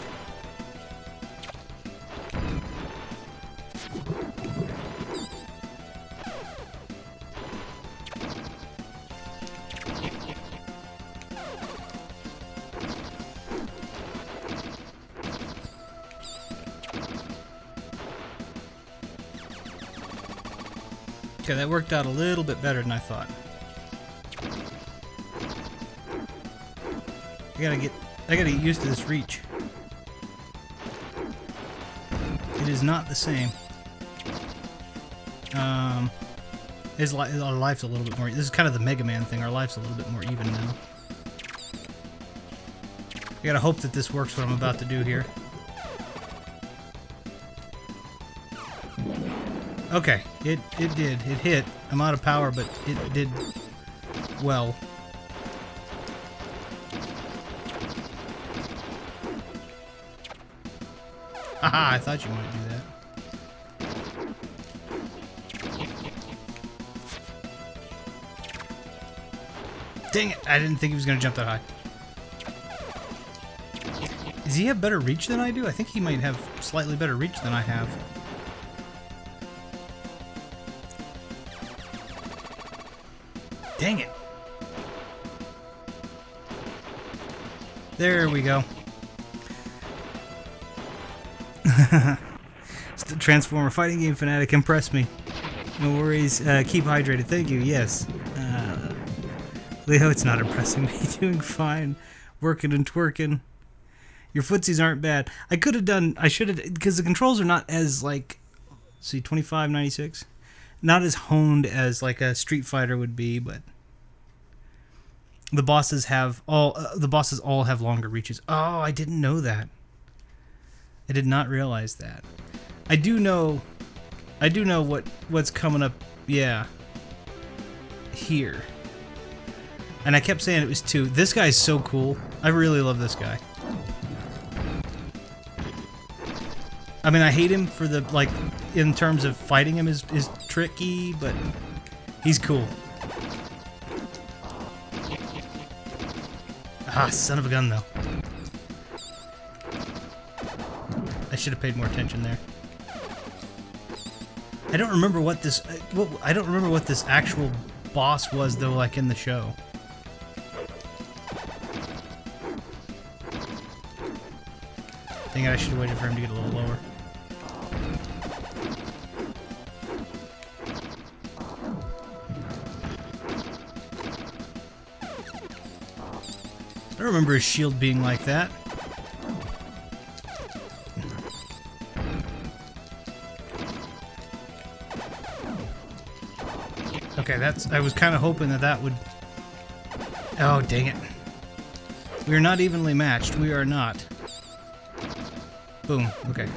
S1: Okay, that worked out a little bit better than I thought. I gotta get used to this reach. It is not the same. Our life's a little bit more. This is kind of the Mega Man thing. Our life's a little bit more even now. I gotta hope that this works. What I'm about to do here. Okay, it did. It hit. I'm out of power, but it did well. Haha, I thought you might do that. Dang it, I didn't think he was going to jump that high. Does he have better reach than I do? I think he might have slightly better reach than I have. Dang it. There we go. The Transformer fighting game fanatic impressed me. No worries. Keep hydrated. Thank you. Yes. Leo, it's not impressing me. Doing fine. Working and twerking. Your footsies aren't bad. I should have, because the controls are not as, like, see, 2596? Not as honed as, like, a Street Fighter would be, but the bosses all have longer reaches. Oh, I didn't know that. I did not realize that. I do know what's coming up, yeah, here. And I kept saying it was 2. This guy's so cool. I really love this guy. I mean, I hate him for the, like, in terms of fighting him is tricky, but he's cool. Ah, son of a gun, though. I should have paid more attention there. I don't remember what this actual boss was though, like in the show. Dang it, I should have waited for him to get a little lower. I don't remember his shield being like that. Okay, I was kind of hoping that would... Oh, dang it. We are not evenly matched. We are not. Boom. Okay.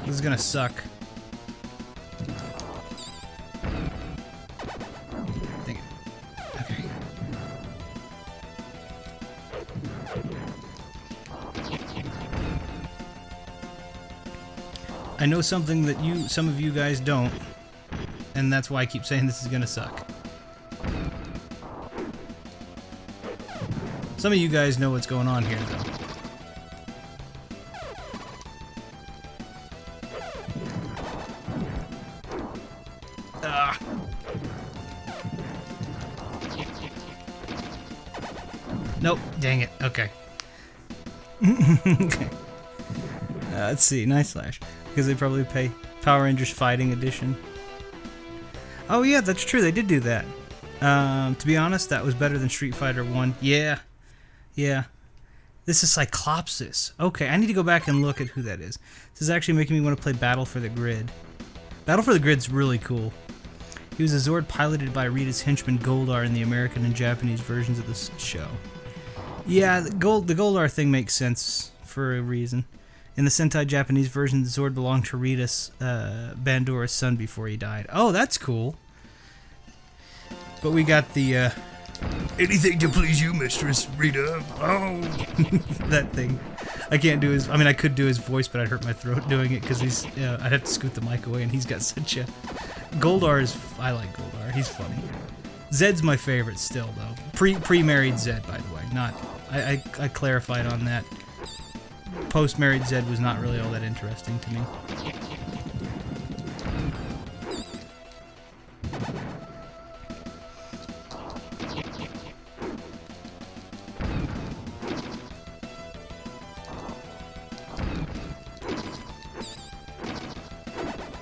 S1: This is gonna suck. Dang it. Okay. I know something that some of you guys don't. And that's why I keep saying this is gonna suck. Some of you guys know what's going on here, though. Ah. Nope. Dang it. Okay. Okay. Let's see. Nice Slash. Because they probably pay Power Rangers Fighting Edition. Oh yeah, that's true. They did do that. To be honest, that was better than Street Fighter 1. Yeah. Yeah. This is Cyclopsis. Okay, I need to go back and look at who that is. This is actually making me want to play Battle for the Grid. Battle for the Grid's really cool. He was a Zord piloted by Rita's henchman Goldar in the American and Japanese versions of this show. Yeah, the Goldar thing makes sense for a reason. In the Sentai Japanese version, the Zord belonged to Rita's Bandura's son before he died. Oh, that's cool. But we got the anything to please you, Mistress Rita. Oh, that thing. I can't do his. I mean, I could do his voice, but I'd hurt my throat doing it because he's. I'd have to scoot the mic away, and he's got such a. Goldar is. I like Goldar. He's funny. Zed's my favorite still, though. Pre-married Zed, by the way. Not. I clarified on that. Post-married Zed was not really all that interesting to me.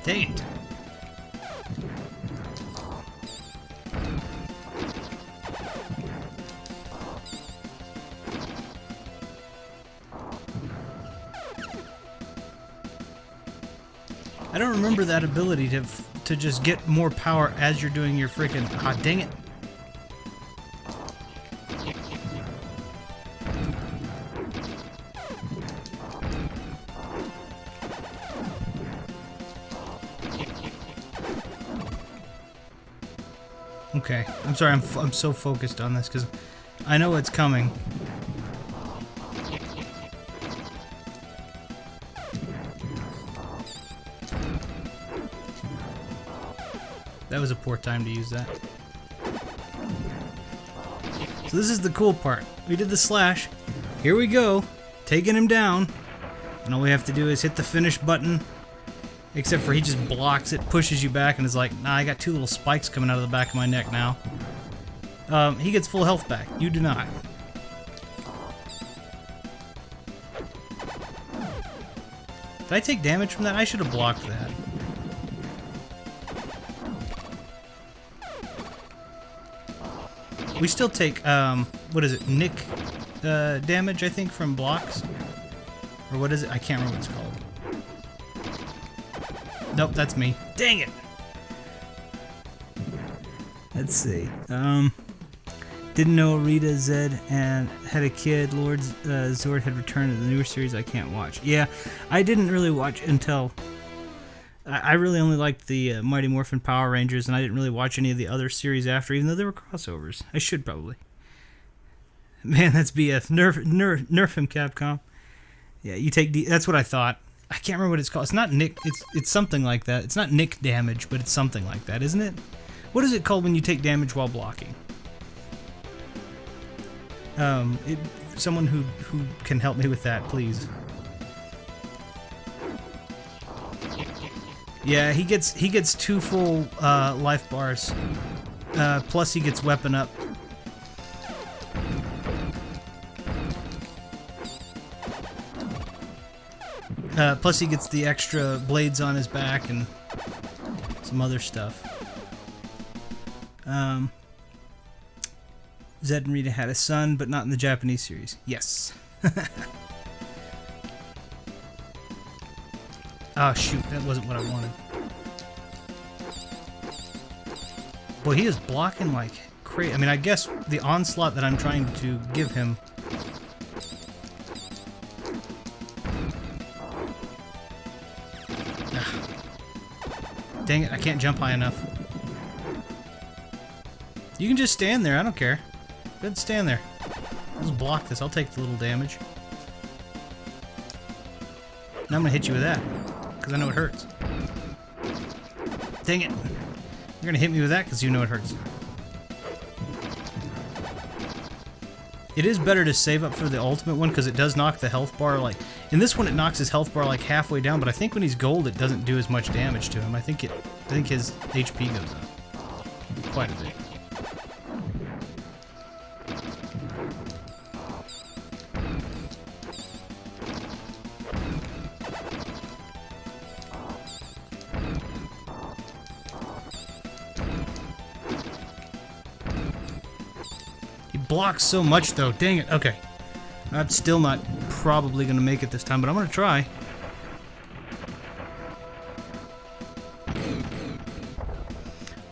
S1: Dang it. I don't remember that ability to just get more power as you're doing your freaking. Ah, dang it. Okay, I'm sorry. I'm so focused on this because I know it's coming. That was a poor time to use that. So this is the cool part. We did the slash. Here we go. Taking him down. And all we have to do is hit the finish button. Except for he just blocks it, pushes you back, and is like, nah, I got two little spikes coming out of the back of my neck now. He gets full health back. You do not. Did I take damage from that? I should have blocked that. We still take, what is it, Nick damage, I think, from blocks? Or what is it? I can't remember what it's called. Nope, that's me. Dang it! Let's see. Didn't know Rita, Zed, and had a kid. Lord Zord had returned to the newer series I can't watch. Yeah, I didn't really watch until... I really only liked the Mighty Morphin Power Rangers, and I didn't really watch any of the other series after, even though there were crossovers. I should probably. Man, that's BS. Nerf him, Capcom. Yeah, you take... That's what I thought. I can't remember what it's called. It's not Nick. It's something like that. It's not Nick damage, but it's something like that, isn't it? What is it called when you take damage while blocking? Someone who can help me with that, please. Yeah, he gets 2 full life bars. Plus he gets weapon up. Plus he gets the extra blades on his back and some other stuff. Zed and Rita had a son, but not in the Japanese series. Yes. Oh shoot, that wasn't what I wanted. Boy, he is blocking like crazy. I mean, I guess the onslaught that I'm trying to give him... Dang it, I can't jump high enough. You can just stand there, I don't care. Go ahead and stand there. I'll just block this, I'll take the little damage. Now I'm gonna hit you with that, because I know it hurts. Dang it. You're gonna hit me with that because you know it hurts. It is better to save up for the ultimate one because it does knock the health bar, like... In this one it knocks his health bar like halfway down, but I think when he's gold it doesn't do as much damage to him. I think his HP goes up quite a bit. Blocks so much though, dang it. Okay, I'm still not probably gonna make it this time, but I'm gonna try.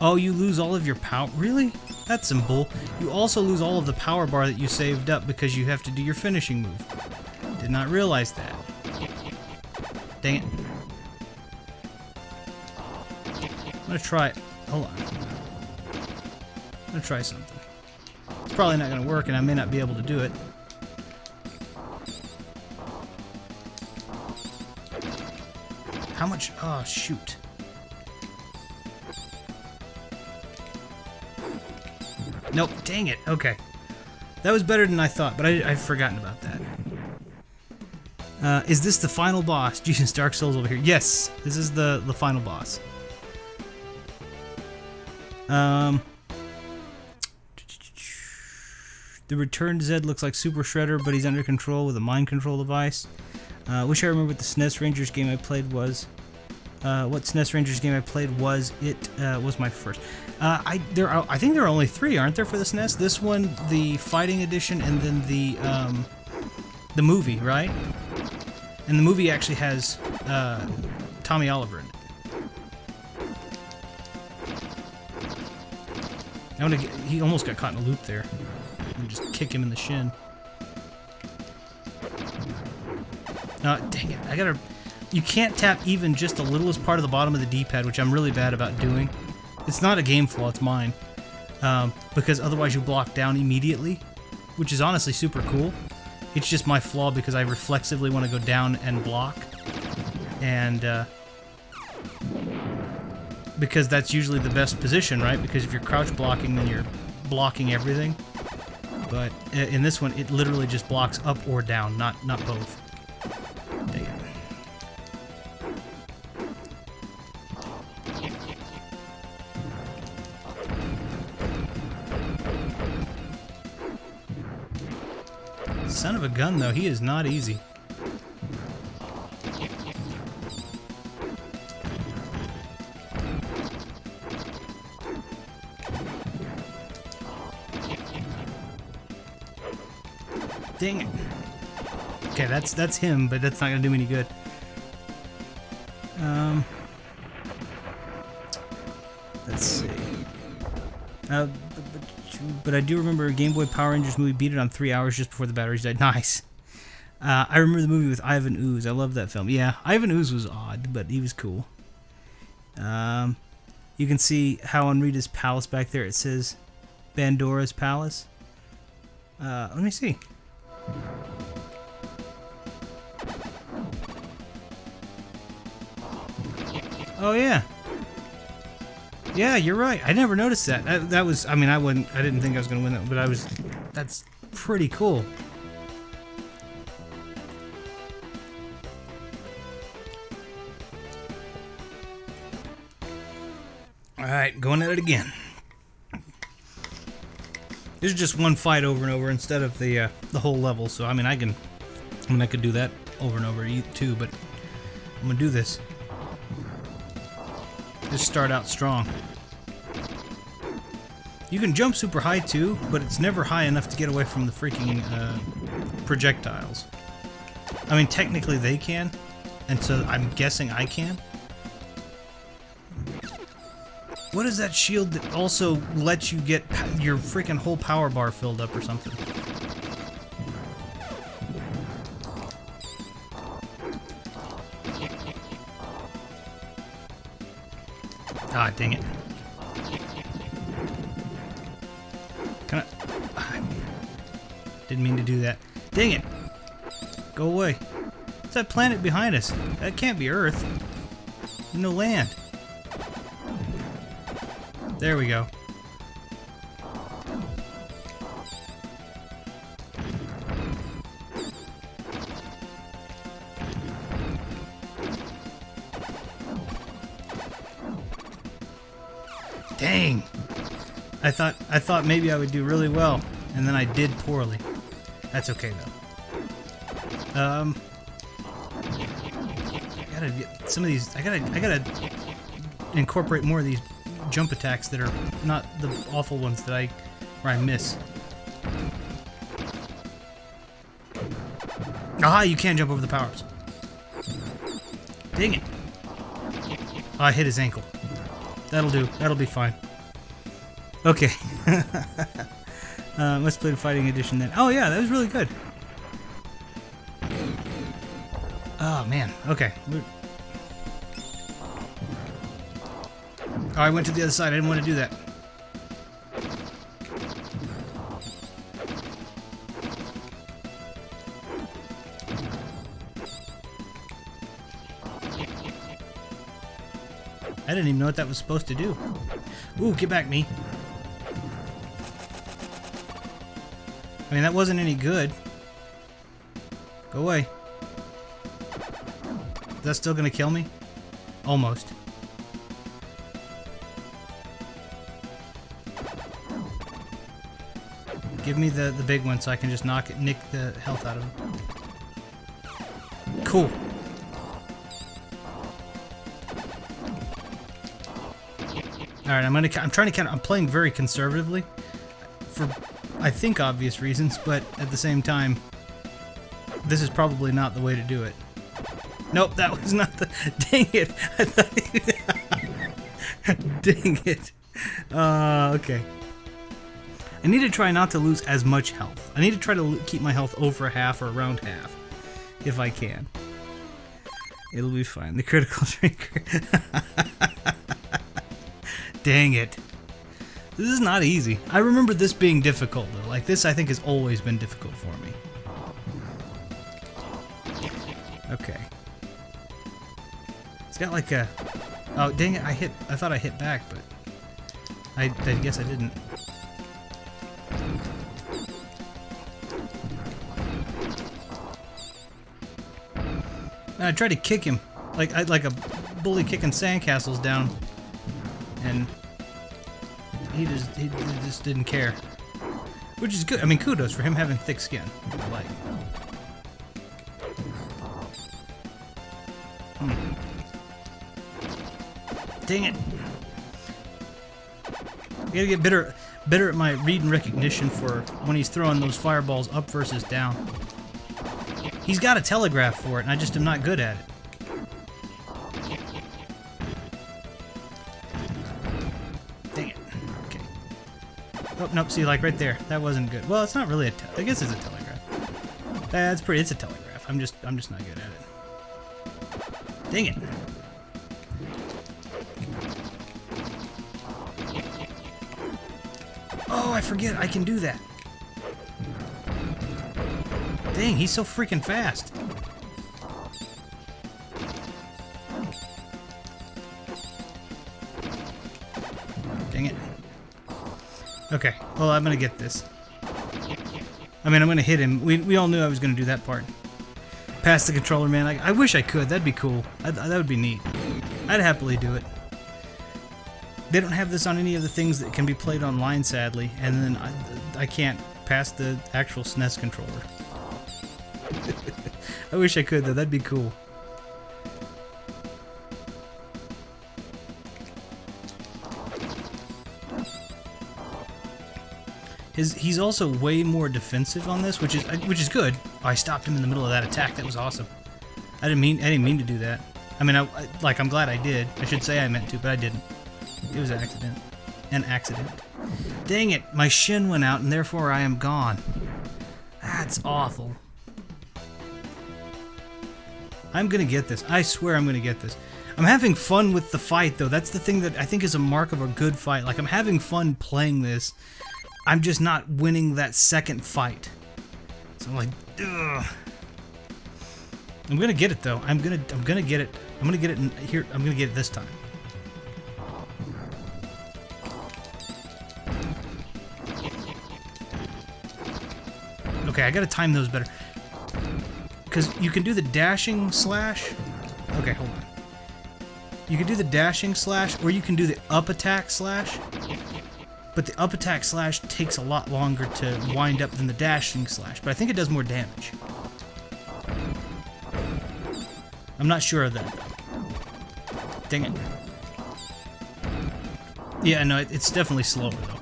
S1: Oh, you lose all of your power? Really? That's some bull. You also lose all of the power bar that you saved up because you have to do your finishing move. Did not realize that. Dang it. I'm gonna try it. Hold on. I'm gonna try something. It's probably not gonna work and I may not be able to do it. How much? Oh, shoot. Nope, dang it. Okay. That was better than I thought, but I've forgotten about that. Is this the final boss? Jesus, Dark Souls over here. Yes, this is the final boss. The returned Zed looks like Super Shredder, but he's under control with a mind control device. Wish I remember what the SNES Rangers game I played was. What SNES Rangers game I played was. It was my first. I think there are only 3, aren't there, for the SNES? This one, the Fighting Edition, and then the movie, right? And the movie actually has Tommy Oliver in it. He almost got caught in a loop there. And just kick him in the shin. Dang it! You can't tap even just the littlest part of the bottom of the D-pad, which I'm really bad about doing. It's not a game flaw, it's mine. Because otherwise you block down immediately, which is honestly super cool. It's just my flaw because I reflexively want to go down and block. And, because that's usually the best position, right? Because if you're crouch blocking, then you're blocking everything. But in this one, it literally just blocks up or down, not both. Dang it. Son of a gun, though, he is not easy. Dang it. Okay, that's him, but that's not gonna do me any good. Let's see. But I do remember a Game Boy Power Rangers movie beat it on 3 hours just before the batteries died. Nice. I remember the movie with Ivan Ooze. I love that film. Yeah, Ivan Ooze was odd, but he was cool. You can see how on Rita's palace back there it says Bandora's Palace. Let me see. Oh yeah. Yeah, you're right. I never noticed that. That was, I mean, I didn't think I was going to win that, but that's pretty cool. Alright, going at it again. This is just one fight over and over instead of the whole level, so I mean I could do that over and over too, but I'm gonna do this. Just start out strong. You can jump super high too, but it's never high enough to get away from the freaking projectiles. I mean, technically they can, and so I'm guessing I can. What is that shield that also lets you get your freaking whole power bar filled up or something? Ah, dang it. Didn't mean to do that. Dang it! Go away. What's that planet behind us? That can't be Earth. There's no land. There we go. Dang! I thought maybe I would do really well, and then I did poorly. That's okay though. I gotta get some of these. I gotta incorporate more of these jump attacks that are not the awful ones that where I miss. Aha! You can't jump over the power-ups. Dang it! Oh, I hit his ankle. That'll do. That'll be fine. Okay. Let's play the fighting edition then. Oh yeah, that was really good. Oh man. Okay. Oh, I went to the other side. I didn't want to do that. I didn't even know what that was supposed to do. Ooh, get back, me. I mean, that wasn't any good. Go away. Is that still gonna kill me? Almost. Give me the big one so I can just nick the health out of him. Cool. Alright, I'm trying to count. I'm playing very conservatively for, I think, obvious reasons, but at the same time, this is probably not the way to do it. Nope, that was not the... Dang it! I thought... Dang it. Okay. I need to try not to lose as much health. I need to try to keep my health over half or around half, if I can. It'll be fine. The critical drinker. Dang it. This is not easy. I remember this being difficult, though. Like, this, I think, has always been difficult for me. Okay. It's got like a... Oh, dang it. I thought I hit back, but... I guess I didn't. And I tried to kick him. Like a bully kicking sandcastles down. And... He just didn't care. Which is good. I mean, kudos for him having thick skin. I like. Dang it. I gotta get better at my read and recognition for when he's throwing those fireballs up versus down. He's got a telegraph for it, and I just am not good at it. Dang it. Okay. Oh, nope, see, like right there. That wasn't good. Well, it's not really I guess it's a telegraph. That's pretty, it's a telegraph. I'm just not good at it. Dang it. Oh, I forget. I can do that. Dang, he's so freaking fast. Dang it. Okay, well, I'm gonna get this. I mean, I'm gonna hit him. We all knew I was gonna do that part. Pass the controller, man. I wish I could. That'd be cool. That would be neat. I'd happily do it. They don't have this on any of the things that can be played online, sadly, and then I can't pass the actual SNES controller. I wish I could, though. That'd be cool. He's also way more defensive on this, which is good. Oh, I stopped him in the middle of that attack. That was awesome. I didn't mean to do that. I mean, I'm glad I did. I should say I meant to, but I didn't. It was an accident. An accident. Dang it! My shin went out, and therefore I am gone. That's awful. I'm gonna get this. I swear I'm gonna get this. I'm having fun with the fight, though. That's the thing that I think is a mark of a good fight. Like, I'm having fun playing this. I'm just not winning that second fight. So I'm like, ugh. I'm gonna get it, though. I'm gonna get it. I'm gonna get it in here. I'm gonna get it this time. Okay, I gotta time those better. Because you can do the dashing slash. Okay, hold on. You can do the dashing slash, or you can do the up attack slash. But the up attack slash takes a lot longer to wind up than the dashing slash. But I think it does more damage. I'm not sure of that. Dang it. Yeah, no, it's definitely slower, though.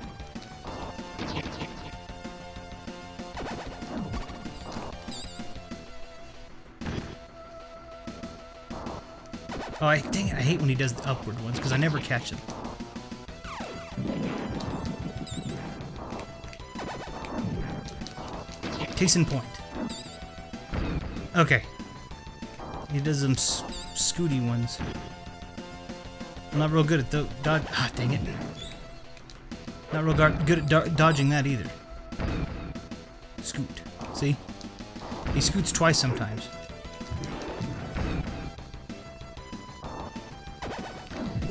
S1: Oh, dang it, I hate when he does the upward ones, because I never catch them. Case in point. Okay. He does some scooty ones. I'm not real good at those. Ah, dang it. Not real good at dodging that either. Scoot. See? He scoots twice sometimes.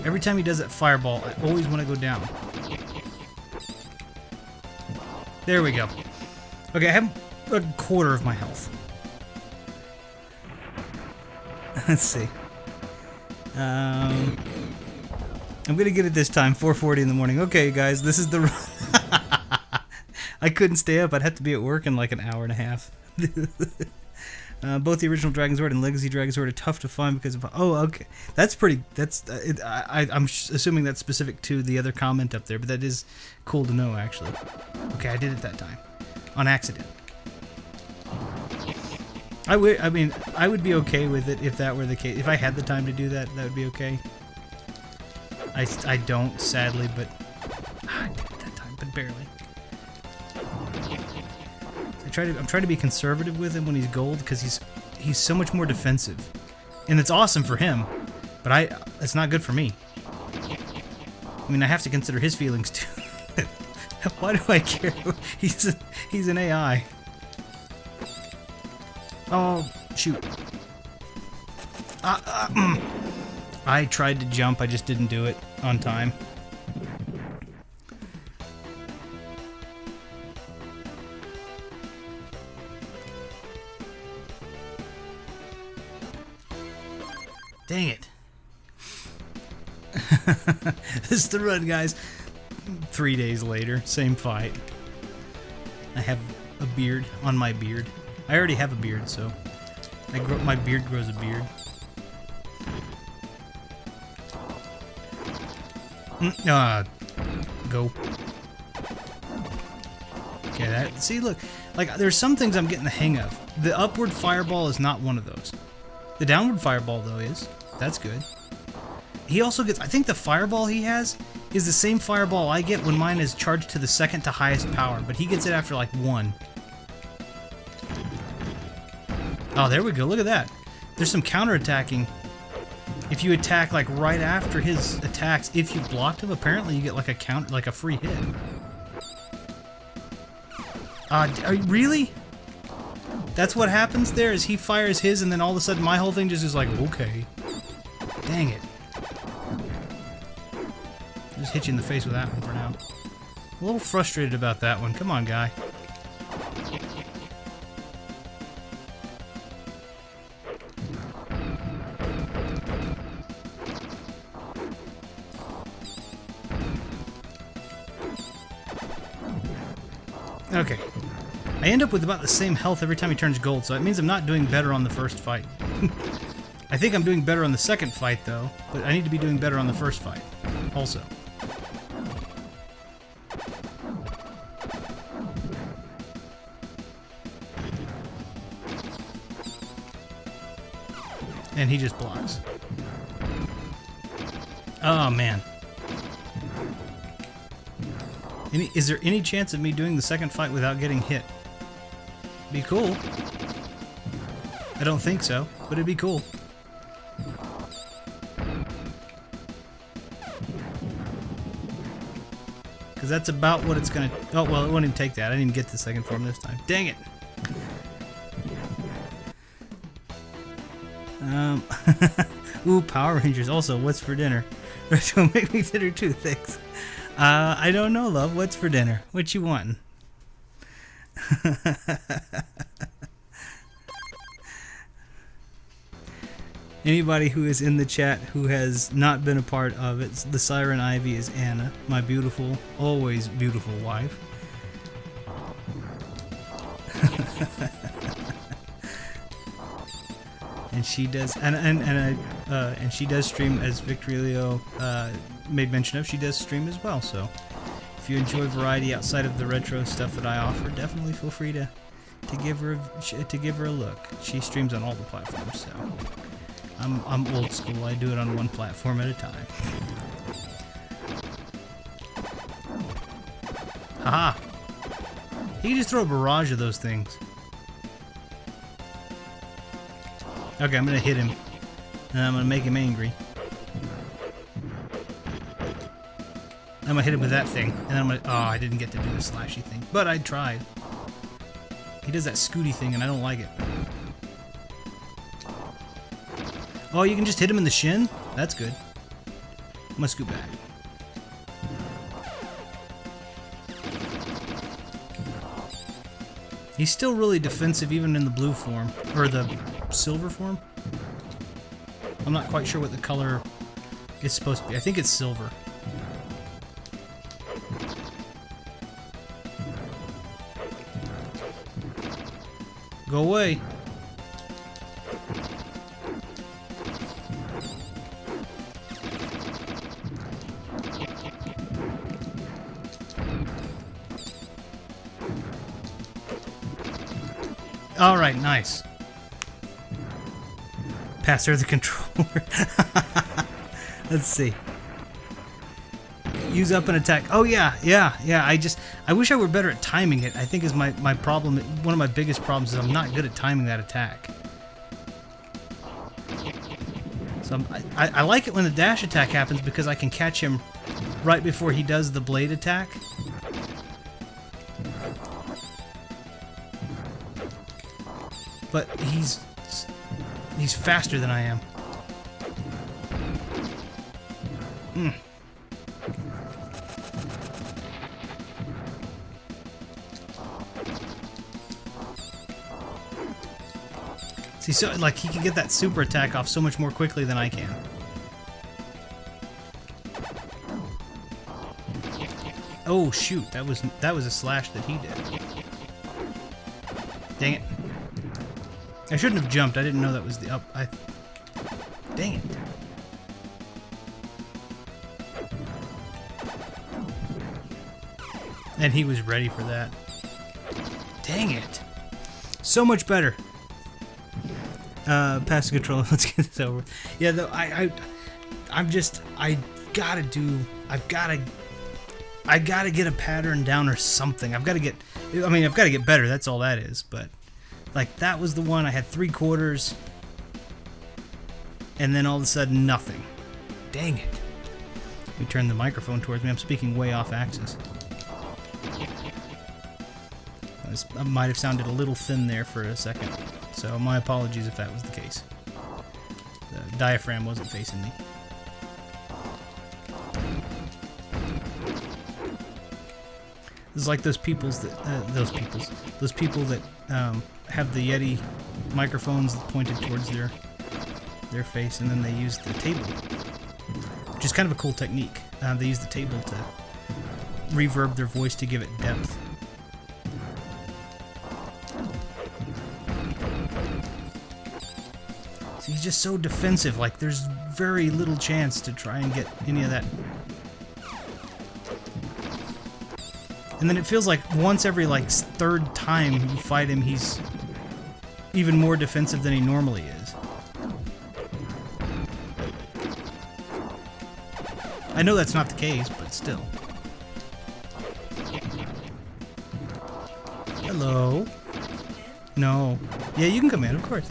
S1: Every time he does that fireball, I always want to go down. There we go. Okay, I have a quarter of my health. Let's see. I'm gonna get it this time, 4:40 in the morning. Okay, guys, this is the run. I couldn't stay up. I'd have to be at work in like an hour and a half. Both the original Dragon Sword and Legacy Dragon Sword are tough to find because of... Oh, okay. That's pretty... That's... I'm assuming that's specific to the other comment up there, but that is cool to know, actually. Okay, I did it that time. On accident. I would be okay with it if that were the case. If I had the time to do that, that would be okay. I don't, sadly, but... I did it that time, but barely. I'm trying to be conservative with him when he's gold because he's so much more defensive, and it's awesome for him, but it's not good for me. I mean, I have to consider his feelings too. Why do I care? He's an AI. Oh shoot! I tried to jump, I just didn't do it on time. Dang it. This is the run, guys. 3 days later, same fight. I have a beard on my beard. I already have a beard, so my beard grows a beard. Go. Okay, see, look, like there's some things I'm getting the hang of. The upward fireball is not one of those. The downward fireball, though, is. That's good. He also gets... I think the fireball he has is the same fireball I get when mine is charged to the second to highest power, but he gets it after, like, 1. Oh, there we go. Look at that. There's some counterattacking. If you attack, like, right after his attacks, if you blocked him, apparently you get, like, a free hit. Really? That's what happens there, is he fires his and then all of a sudden my whole thing just is like, okay. Dang it. Just hit you in the face with that one for now. A little frustrated about that one. Come on, guy. Okay. I end up with about the same health every time he turns gold, so it means I'm not doing better on the first fight. I think I'm doing better on the second fight, though, but I need to be doing better on the first fight, also. And he just blocks. Oh, man. Is there any chance of me doing the second fight without getting hit? Be cool. I don't think so, but it'd be cool. Because that's about what it's gonna... Oh, well, it won't even take that. I didn't even get the second form this time. Dang it! Ooh, Power Rangers. Also, what's for dinner? Don't make me dinner too, thanks. I don't know, love. What's for dinner? What you wantin'? Anybody who is in the chat who has not been a part of it, the Siren Ivy is Anna, my beautiful, always beautiful wife. And she does, and she does stream, as Victorilio made mention of. She does stream as well. So if you enjoy variety outside of the retro stuff that I offer, definitely feel free to give her a look. She streams on all the platforms. So I'm old school. I do it on one platform at a time. Haha! He can just throw a barrage of those things. Okay, I'm gonna hit him. And I'm gonna make him angry. I'm gonna hit him with that thing. And then I'm gonna... Oh, I didn't get to do the slashy thing. But I tried. He does that scooty thing and I don't like it. Oh, you can just hit him in the shin? That's good. I'm gonna scoot back. He's still really defensive even in the blue form. Or the silver form. I'm not quite sure what the color is supposed to be. I think it's silver. Go away. All right, nice. Pass her the controller. Let's see. Use up an attack. Oh yeah. I wish I were better at timing it. I think is my problem. One of my biggest problems is I'm not good at timing that attack. So I like it when the dash attack happens because I can catch him right before he does the blade attack. But he's faster than I am. See, so like he can get that super attack off so much more quickly than I can. Oh shoot, that was a slash that he did. Dang it. I shouldn't have jumped. I didn't know that was the up. Dang it. And he was ready for that. Dang it. So much better. Pass the controller. Let's get this over. Yeah, though I gotta get a pattern down or something. I've got to get better. That's all that is. But like that was the one I had 3/4, and then all of a sudden nothing. Dang it. Let me turn the microphone towards me. I'm speaking way off axis. I might have sounded a little thin there for a second. So my apologies if that was the case. The diaphragm wasn't facing me. This is like those people that have the Yeti microphones pointed towards their face, and then they use the table, which is kind of a cool technique. They use the table to reverb their voice to give it depth. So he's just so defensive. Like there's very little chance to try and get any of that. And then it feels like once every like third time you fight him, he's even more defensive than he normally is. I know that's not the case, but still. Hello? No. Yeah, you can come in, of course.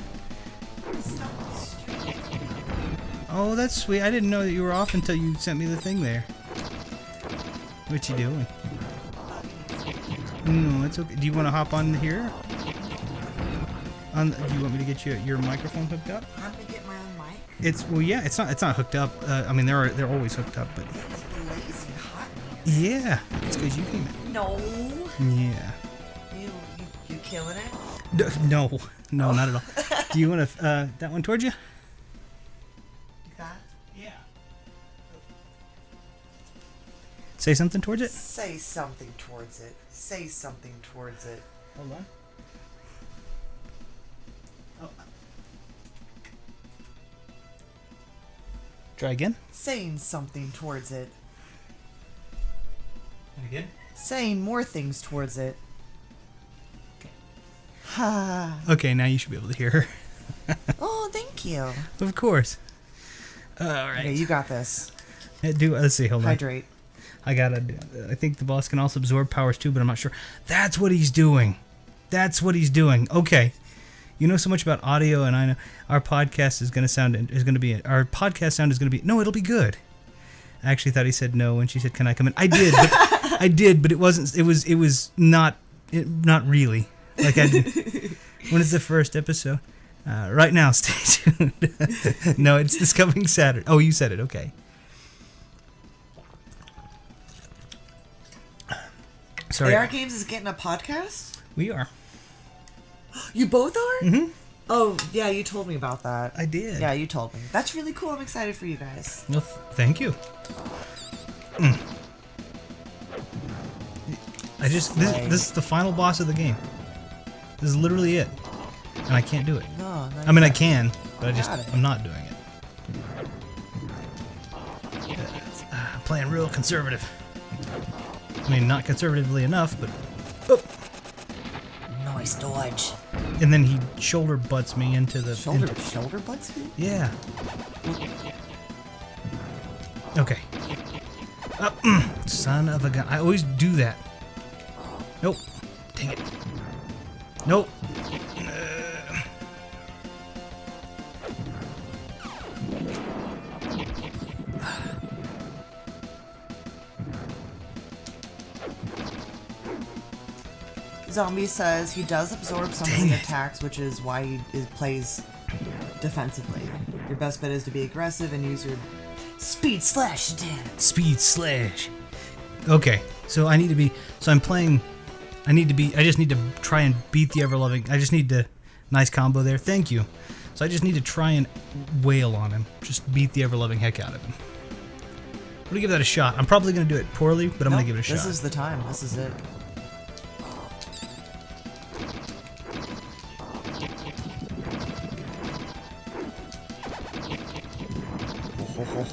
S1: Oh, that's sweet. I didn't know that you were off until you sent me the thing there. What you doing? No, it's okay. Do you want to hop on here? Do you want me to get your microphone hooked up?
S2: I'm gonna get my own mic.
S1: It's not hooked up. I mean, they're always hooked up, but
S2: It's blazing hot in here.
S1: yeah, it's because you came in.
S2: No.
S1: Yeah.
S2: You killing it?
S1: No, not at all. Do you want to that one towards you?
S2: That?
S1: Yeah. Say something towards it.
S2: Say something towards it. Say something towards it.
S1: Hold on. Oh. Try again.
S2: Saying something towards it.
S1: And again.
S2: Saying more things towards it. Ha.
S1: Okay, now you should be able to hear her.
S2: Oh, thank you.
S1: Of course. All right.
S2: Okay, you got this.
S1: Let's see. Hold on.
S2: Hydrate.
S1: I think the boss can also absorb powers too, but I'm not sure. That's what he's doing. Okay. You know so much about audio, and I know our podcast is going to be our podcast sound is going to be no, it'll be good. I actually thought he said no when she said, "Can I come in?" I did, but but it wasn't. It was not really. Like I did. When is the first episode? Right now, stay tuned. No, it's this coming Saturday. Oh, you said it. Okay. Sorry.
S2: AR Games is getting a podcast?
S1: We are.
S2: You both are?
S1: Mm-hmm.
S2: Oh, yeah, you told me about that.
S1: I did.
S2: Yeah, you told me. That's really cool. I'm excited for you guys.
S1: Well, thank you. This is the final boss of the game. This is literally it. And I can't do it.
S2: No,
S1: I mean, I can, but I'm not doing it. Playing real conservative. I mean, not conservatively enough, but... Oh.
S2: Nice dodge.
S1: And then he shoulder butts me into the...
S2: Shoulder butts me?
S1: Yeah. Okay. Son of a gun. I always do that. Nope. Dang it. Nope.
S2: Zombie says he does absorb some of the attacks, which is why he plays defensively. Your best bet is to be aggressive and use your speed slash attack.
S1: Speed slash. Okay, so I need to be. So I'm playing. I just need to try and beat the ever-loving. I just need to. Nice combo there. Thank you. So I just need to try and wail on him. Just beat the ever-loving heck out of him. I'm gonna give that a shot. I'm probably gonna do it poorly, but I'm gonna give it a shot.
S2: This is the time. This is it.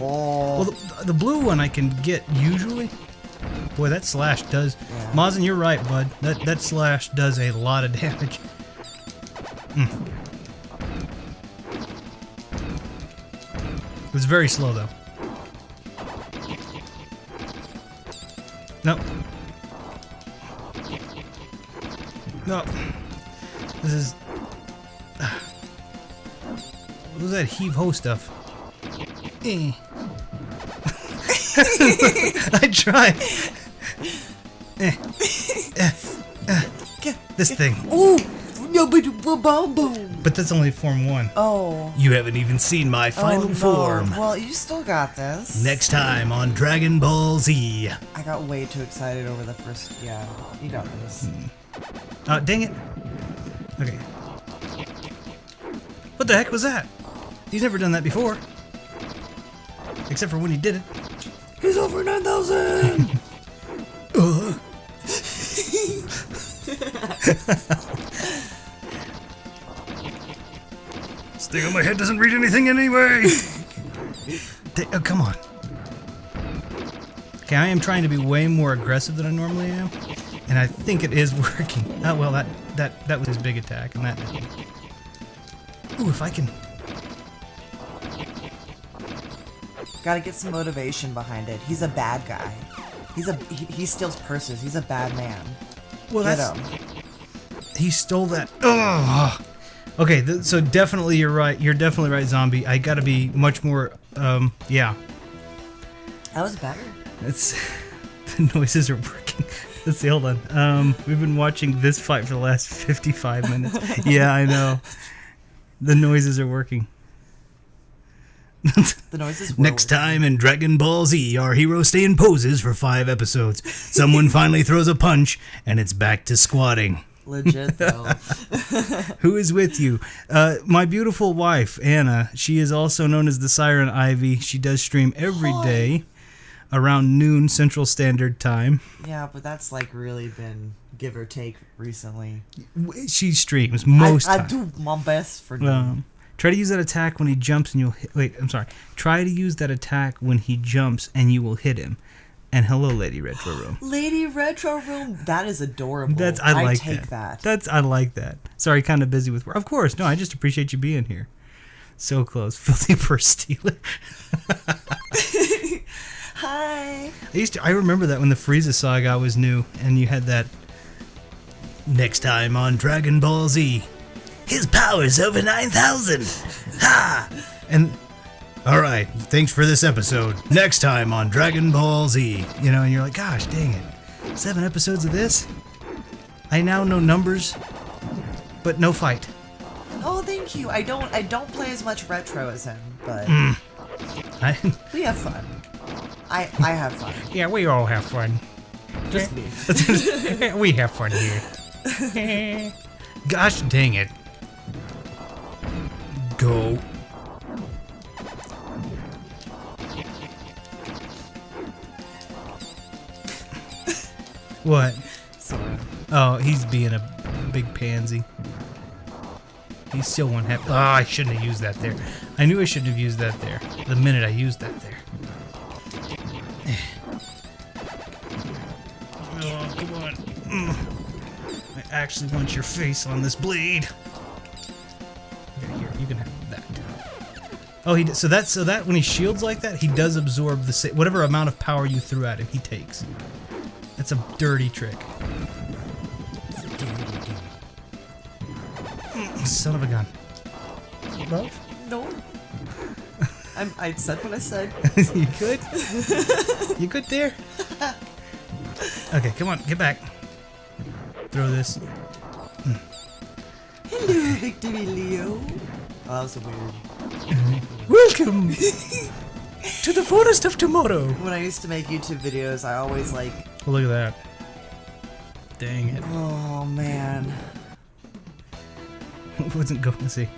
S1: Well, the blue one I can get usually. Boy, that slash does.
S2: Yeah.
S1: Mazin, you're right, bud. That slash does a lot of damage. It was very slow, though. Nope. No. This is... What was that heave-ho stuff? Eh. I tried. This thing.
S2: Ooh! No, but
S1: But that's only Form 1.
S2: Oh.
S1: You haven't even seen my final form.
S2: Well, you still got this.
S1: Next time on Dragon Ball Z.
S2: I got way too excited over the first... Yeah, you got this.
S1: Dang it. Okay. What the heck was that? He's never done that before. Except for when he did it.
S2: He's over 9,000!
S1: This thing on my head doesn't read anything anyway! Oh, come on. Okay, I am trying to be way more aggressive than I normally am. And I think it is working. Oh, well, that was his big attack, and that didn't. Ooh, if I can...
S2: Gotta get some motivation behind it. He's a bad guy. He steals purses. He's a bad man.
S1: Well, that's... He stole that... Ugh. Okay, so definitely you're right. You're definitely right, Zombie. I gotta be much more, yeah.
S2: That was better.
S1: It's... The noises are working. Let's see, hold on. We've been watching this fight for the last 55 minutes. Yeah, I know. The noises are working.
S2: The noises were
S1: Next time in Dragon Ball Z, our heroes stay in poses for 5 episodes. Someone finally throws a punch, and it's back to squatting.
S2: Legit, though.
S1: Who is with you? My beautiful wife, Anna. She is also known as the Siren Ivy. She does stream every day around noon Central Standard Time.
S2: Yeah, but that's like really been give or take recently.
S1: She streams most
S2: I
S1: times.
S2: do my best for them.
S1: Try to use that attack when he jumps and you'll hit... Wait, I'm sorry. Try to use that attack when he jumps and you will hit him. And hello, Lady Retro Room.
S2: Lady Retro Room, that is adorable.
S1: I
S2: take that.
S1: I like that. Sorry, kind of busy with work. Of course, no, I just appreciate you being here. So close. Filthy purse stealer.
S2: Hi.
S1: I remember that when the Frieza saga was new and you had that next time on Dragon Ball Z. His power's over 9,000. Ha! And all right, thanks for this episode. Next time on Dragon Ball Z, and you're like, gosh, dang it, 7 episodes of this. I now know numbers, but no fight.
S2: Oh, thank you. I don't play as much retro as him, but we have fun. I have fun.
S1: Yeah, we all have fun.
S2: Just me.
S1: We have fun here. Gosh dang it. Go. What?
S2: Sorry.
S1: Oh, he's being a big pansy. He's still one happy. Oh, I shouldn't have used that there. I knew I shouldn't have used that there. The minute I used that there. Oh, come on. I actually want your face on this blade. Okay, here, you can have that. Oh, so that when he shields like that, he does absorb the whatever amount of power you threw at him, he takes. That's a dirty trick. Son of a gun. Love?
S2: No. I said what I said.
S1: You good? You good there? Okay, come on, get back. Throw this.
S2: Hello, Victory Leo. Oh, that was so weird.
S1: Welcome to the forest of tomorrow.
S2: When I used to make YouTube videos, I always like...
S1: Oh, look at that. Dang it.
S2: Oh, man.
S1: Wasn't Goku, see.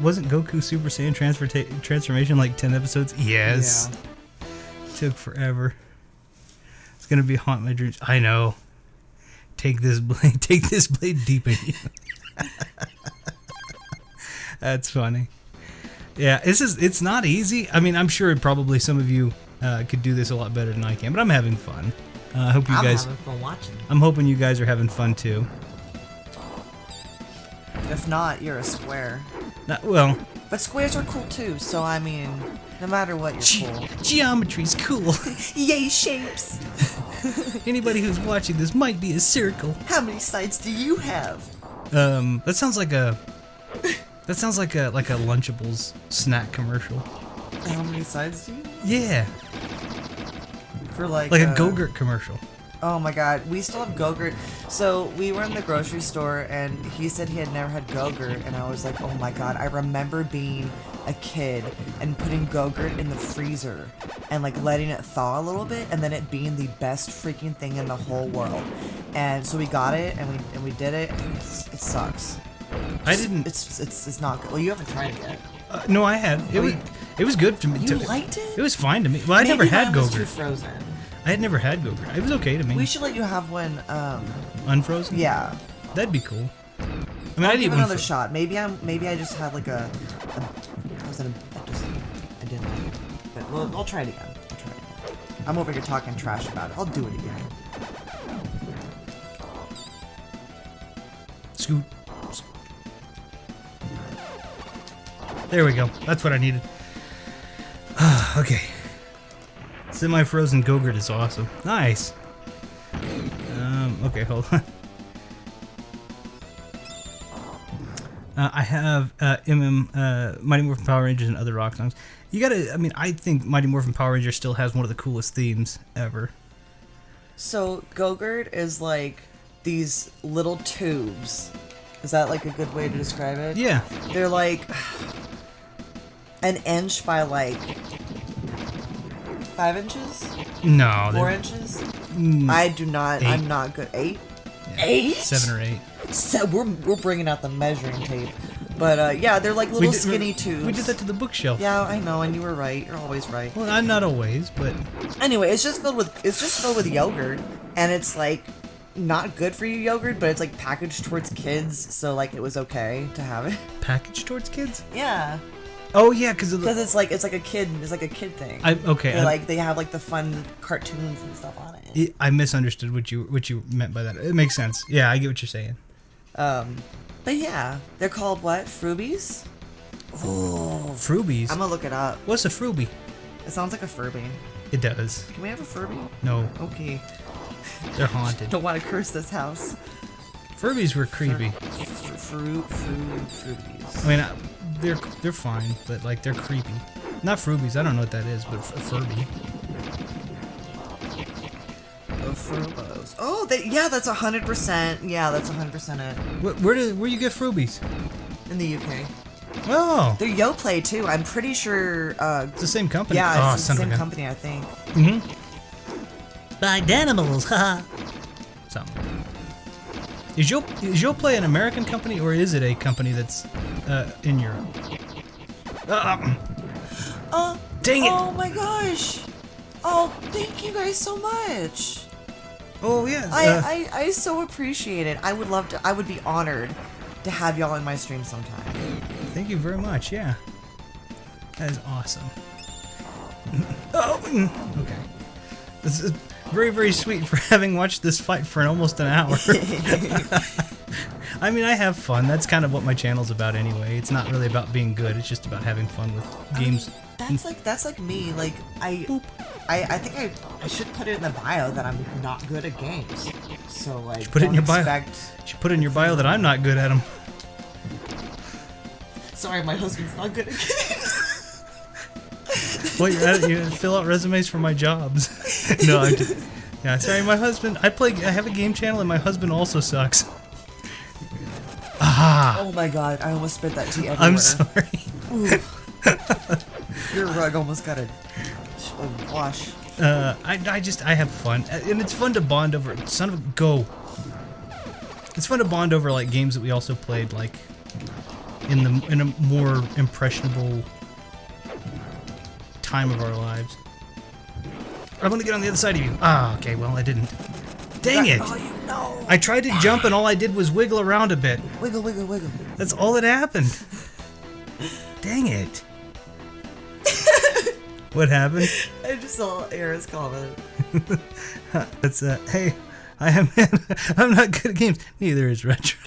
S1: Wasn't Goku Super Saiyan transformation like 10 episodes? Yes. Yeah. Took forever. It's gonna be haunt my dreams. I know. Take this blade deep in you. That's funny. Yeah, it's not easy. I mean, I'm sure probably some of you could do this a lot better than I can, but I'm having fun. I hope you guys.
S2: I'm having fun watching.
S1: I'm hoping you guys are having fun too.
S2: If not, you're a square.
S1: Well.
S2: But squares are cool too, so I mean, no matter what, you're cool.
S1: Geometry's cool.
S2: Yay, shapes!
S1: Anybody who's watching this might be a circle.
S2: How many sides do you have?
S1: That sounds like a Lunchables snack commercial.
S2: How many sides do you?
S1: Yeah.
S2: For like
S1: a Go-Gurt commercial.
S2: Oh my god, we still have Go-Gurt. So we were in the grocery store and he said he had never had Go-Gurt and I was like, oh my god, I remember being a kid and putting Go-Gurt in the freezer and like letting it thaw a little bit and then it being the best freaking thing in the whole world. And so we got it and we did it and it sucks.
S1: I didn't.
S2: It's not good. Well, you haven't tried it yet.
S1: No, I had. It was good to me.
S2: You liked it?
S1: It was fine to me. Well, I never had Go-Gurt.
S2: Too frozen.
S1: I had never had Go-Gurt. It was okay to me.
S2: We should let you have one.
S1: Unfrozen?
S2: Yeah.
S1: That'd be cool. I mean,
S2: I'll give it another shot. Maybe I just had like I didn't like it. But I'll try it again. I'm over here talking trash about it. I'll do it again.
S1: Scoot. There we go. That's what I needed. Okay. Semi-frozen Go-Gurt is awesome. Nice. Okay, hold on. I have Mighty Morphin Power Rangers and other rock songs. You gotta, I mean, I think Mighty Morphin Power Rangers still has one of the coolest themes ever.
S2: So, Go-Gurt is like these little tubes. Is that like a good way to describe it?
S1: Yeah.
S2: They're like an inch by like 5 inches?
S1: No.
S2: 4 inches? I do not.
S1: 8.
S2: I'm not good. 8?
S1: Yeah,
S2: 8?
S1: 7 or 8.
S2: So we're bringing out the measuring tape. But yeah, they're like little skinny tubes.
S1: We did that to the bookshelf.
S2: Yeah, I know, and you were right. You're always right.
S1: Well, I'm not always, but
S2: anyway, it's just filled with yogurt, and it's like not good for you yogurt, but it's like packaged towards kids, so like it was okay to have it.
S1: Packaged towards kids?
S2: Yeah.
S1: Oh yeah, because
S2: it's like a kid thing.
S1: Okay.
S2: They have like the fun cartoons and stuff on it.
S1: I misunderstood what you meant by that. It makes sense. Yeah, I get what you're saying.
S2: But yeah, they're called what? Frubies?
S1: Oh, Frubies.
S2: I'm gonna look it up.
S1: What's a Frubie?
S2: It sounds like a Furby.
S1: It does.
S2: Can we have a Furby?
S1: No.
S2: Okay.
S1: They're haunted.
S2: Don't want to curse this house.
S1: Furbies were creepy.
S2: Fruities.
S1: I mean, they're fine, but like they're creepy. Not Frubies. I don't know what that is, but a Furby.
S2: Frubos. Oh, yeah, that's 100%. Yeah, that's 100% it.
S1: Where you get Frubies?
S2: In the UK.
S1: Oh.
S2: They're Yoplait too. I'm pretty sure.
S1: It's the same company.
S2: Yeah, it's the same company, I think.
S1: Mm-hmm. By Danimals, haha. Something. Is Yoplait an American company, or is it a company that's in Europe? Dang it!
S2: Oh my gosh! Oh, thank you guys so much.
S1: Oh yeah.
S2: I so appreciate it. I would love to. I would be honored to have y'all in my stream sometime.
S1: Thank you very much. Yeah. That is awesome. Oh. Okay. This is very, very sweet for having watched this fight for almost an hour. I mean, I have fun. That's kind of what my channel's about anyway. It's not really about being good. It's just about having fun with games.
S2: That's like me. Like I think I should put it in the bio that I'm not good at games. So like,
S1: put it in your bio. You should put it in your bio that I'm not good at them.
S2: Sorry, my husband's not good at games.
S1: Well, you fill out resumes for my jobs. No, I'm just, yeah. Sorry, my husband. I have a game channel, and my husband also sucks. Ah.
S2: Oh my god! I almost spit that tea everywhere.
S1: I'm sorry.
S2: Your rug almost got a wash.
S1: I have fun, and it's fun to bond over. Son of a go. It's fun to bond over like games that we also played like in a more impressionable time of our lives. I want to get on the other side of you. Ah, okay. Well, I didn't. Dang it!
S2: Oh, you know.
S1: I tried to jump, and all I did was wiggle around a bit.
S2: Wiggle, wiggle, wiggle.
S1: That's all that happened. Dang it! What happened?
S2: I just saw Aaron's comment.
S1: That's hey, I'm not good at games. Neither is Retro.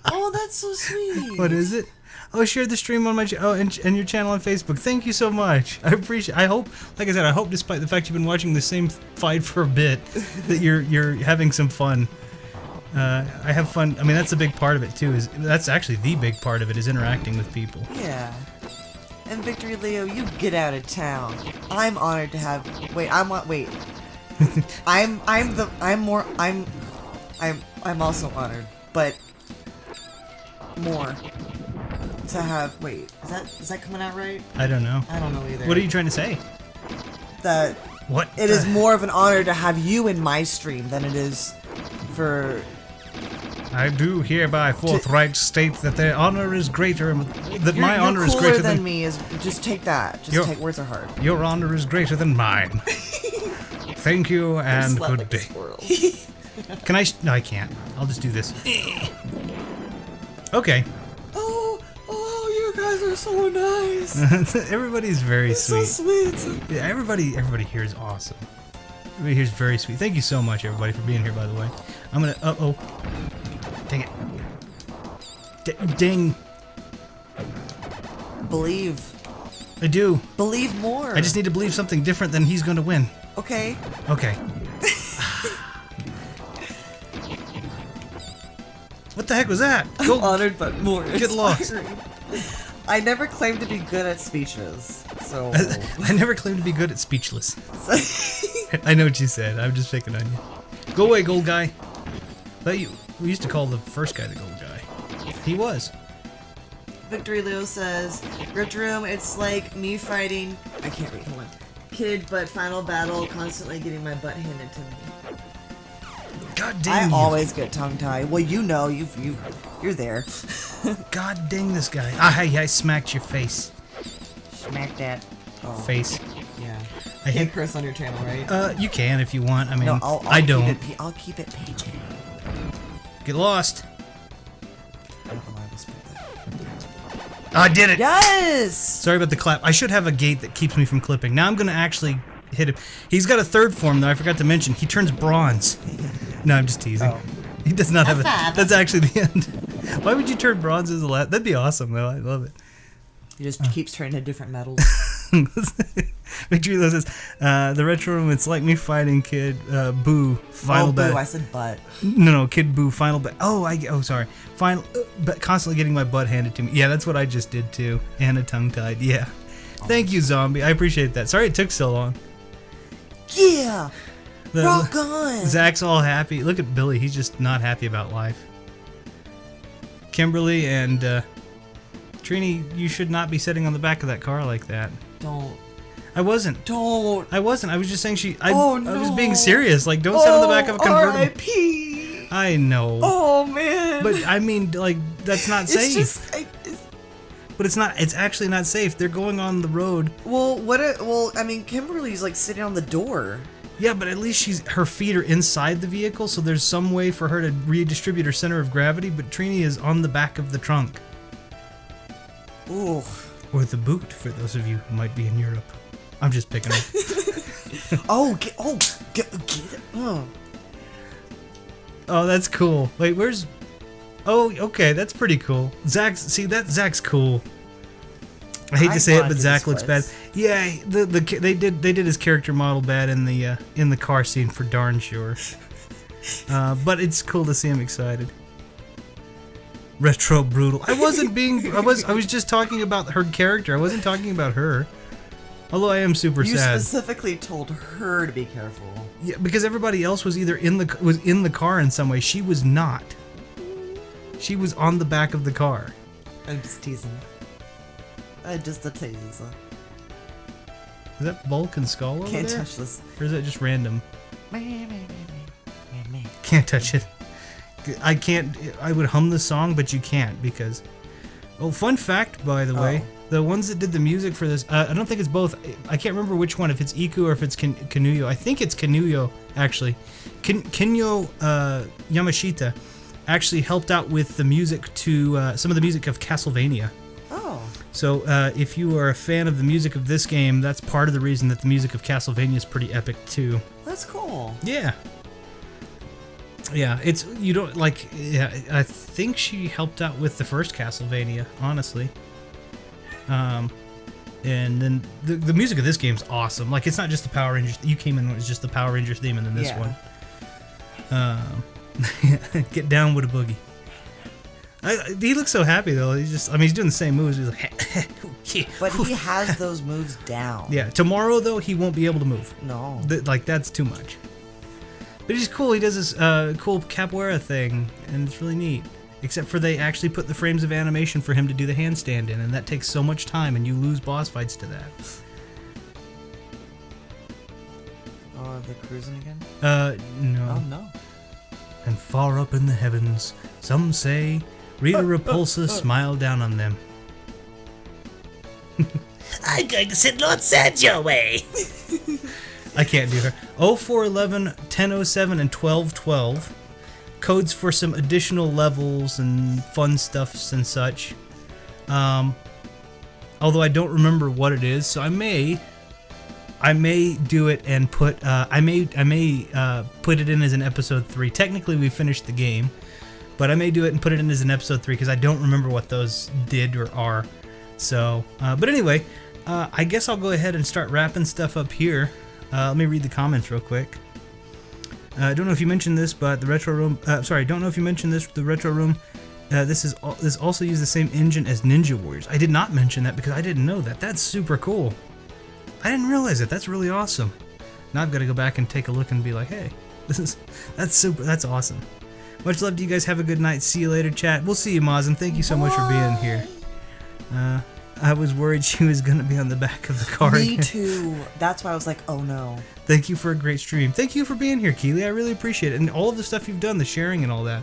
S2: Oh, that's so sweet.
S1: What is it? Oh, share the stream on my and your channel on Facebook. Thank you so much. I appreciate. I hope, like I said, I hope despite the fact you've been watching the same fight for a bit, that you're having some fun. I have fun. I mean, that's a big part of it too. That's actually the big part of it is interacting with people.
S2: Yeah. And Victory Leo, you get out of town. I'm honored to have. Wait, I'm also honored, but more to have. Wait, is that coming out right?
S1: I don't know.
S2: I don't know either.
S1: What are you trying to say?
S2: That
S1: what
S2: it is more of an honor to have you in my stream than it is for.
S1: I do hereby forthright state that their honor is greater, that my honor is greater
S2: than me. Is just take that. Just take words are hard.
S1: Your honor is greater than mine. Thank you and good day. Can I? No, I can't. I'll just do this. Okay.
S2: Oh, you guys are so nice.
S1: Everybody's very sweet.
S2: So sweet.
S1: Yeah, everybody here is awesome. Everybody here is very sweet. Thank you so much, everybody, for being here. By the way, I'm gonna. Dang it. Ding.
S2: Believe.
S1: I do.
S2: Believe more.
S1: I just need to believe something different than he's going to win.
S2: Okay.
S1: Okay. What the heck was that?
S2: Go. Honored but more
S1: Get lost.
S2: I never claimed to be good at speeches, so...
S1: I never claimed to be good at speechless. I know what you said. I'm just picking on you. Go away, gold guy. We used to call the first guy the gold guy. He was.
S2: Victory Leo says, Ripped Room, it's like me fighting... I can't read, hold on. Kid, but final battle, constantly getting my butt handed to me.
S1: God dang
S2: I always get tongue-tied. Well, you know, you're there.
S1: God dang this guy. I smacked your face.
S2: Smack that.
S1: Face.
S2: Yeah. I can't curse on your channel, right?
S1: You can if you want. I mean,
S2: no,
S1: I don't.
S2: I'll keep it PG.
S1: Get lost.
S2: I don't know why I whispered that.
S1: I did it!
S2: Yes!
S1: Sorry about the clap. I should have a gate that keeps me from clipping. Now I'm going to actually hit him. He's got a third form, though. I forgot to mention. He turns bronze. No, I'm just teasing. Oh. He does not have it. That's actually the end. Why would you turn bronze as the last? That'd be awesome, though. I love it.
S2: He just keeps turning to different metals.
S1: Victory Low says, the retro room, it's like me fighting Kid Boo, final bet.
S2: Boo, I said butt.
S1: No, Kid Boo, final bet. Sorry. Final, but constantly getting my butt handed to me. Yeah, that's what I just did too. And a tongue-tied, yeah. Thank you, Zombie. I appreciate that. Sorry it took so long.
S2: Yeah! Rock on!
S1: Zach's all happy. Look at Billy. He's just not happy about life. Kimberly and Trini, you should not be sitting on the back of that car like that.
S2: Don't.
S1: I wasn't.
S2: Don't.
S1: I wasn't. I was just saying I
S2: no.
S1: was being serious. Like, don't sit on the back of a convertible.
S2: R.I.P.
S1: I know.
S2: Oh, man.
S1: But, I mean, like, that's not safe.
S2: It's just...
S1: But it's not. It's actually not safe. They're going on the road.
S2: Well, I mean, Kimberly's, like, sitting on the door.
S1: Yeah, but at least her feet are inside the vehicle, so there's some way for her to redistribute her center of gravity, but Trini is on the back of the trunk.
S2: Ooh.
S1: Or the boot, for those of you who might be in Europe. I'm just picking up.
S2: Get it.
S1: Oh, that's cool. Wait, where's... Oh, okay, that's pretty cool. Zach's cool. I hate to say it, but Zach looks bad. Yeah, they did his character model bad in the car scene for darn sure. But it's cool to see him excited. Retro brutal. I was just talking about her character. I wasn't talking about her. Although I am super sad.
S2: You specifically told her to be careful.
S1: Yeah, because everybody else was either in the car in some way. She was not. She was on the back of the car.
S2: I'm just teasing. Just a tease.
S1: Is that Bulk and Skull over
S2: Can't
S1: there?
S2: touch this.
S1: Or is that just random? Can't touch it. I can't. I would hum the song, but you can't because... Oh, fun fact, by the way. The ones that did the music for this, I don't think it's both. I can't remember which one, if it's Iku or if it's Kanuyo. I think it's Kanuyo, actually. Kinyo Yamashita actually helped out with the music to some of the music of Castlevania.
S2: Oh.
S1: So if you are a fan of the music of this game, that's part of the reason that the music of Castlevania is pretty epic too.
S2: That's cool.
S1: Yeah. Yeah, it's, you don't, like, yeah, I think she helped out with the first Castlevania, honestly. And then the music of this game's awesome. Like, it's not just the Power Rangers. You came in when it was just the Power Rangers theme, and then this one. Get down with a boogie. He looks so happy though. He's doing the same moves. He's like,
S2: but he has those moves down.
S1: Yeah. Tomorrow though, he won't be able to move.
S2: No.
S1: Like, that's too much. But he's cool. He does this cool capoeira thing, and it's really neat. Except for they actually put the frames of animation for him to do the handstand in, and that takes so much time, and you lose boss fights to that.
S2: Oh, they're cruising again?
S1: No.
S2: Oh, no.
S1: And far up in the heavens, some say, Rita Repulsa smiled down on them.
S3: I'm going to send Lord Sand your way.
S1: I can't do her. 0411, 1007, and 1212. Codes for some additional levels and fun stuffs and such. Although I don't remember what it is, so I may do it and put I may put it in as an episode 3. Technically, we finished the game, but I may do it and put it in as an episode 3 because I don't remember what those did or are. So, but anyway, I guess I'll go ahead and start wrapping stuff up here. Let me read the comments real quick. I don't know if you mentioned this, but the retro room. Don't know if you mentioned this. The retro room. This also uses the same engine as Ninja Warriors. I did not mention that because I didn't know that. That's super cool. I didn't realize it. That's really awesome. Now I've got to go back and take a look and be like, hey, that's super. That's awesome. Much love to you guys. Have a good night. See you later, chat. We'll see you, Maz, and thank you so much for being here. I was worried she was going to be on the back of the car.
S2: Me too. That's why I was like, oh no.
S1: Thank you for a great stream. Thank you for being here, Keely. I really appreciate it. And all of the stuff you've done, the sharing and all that.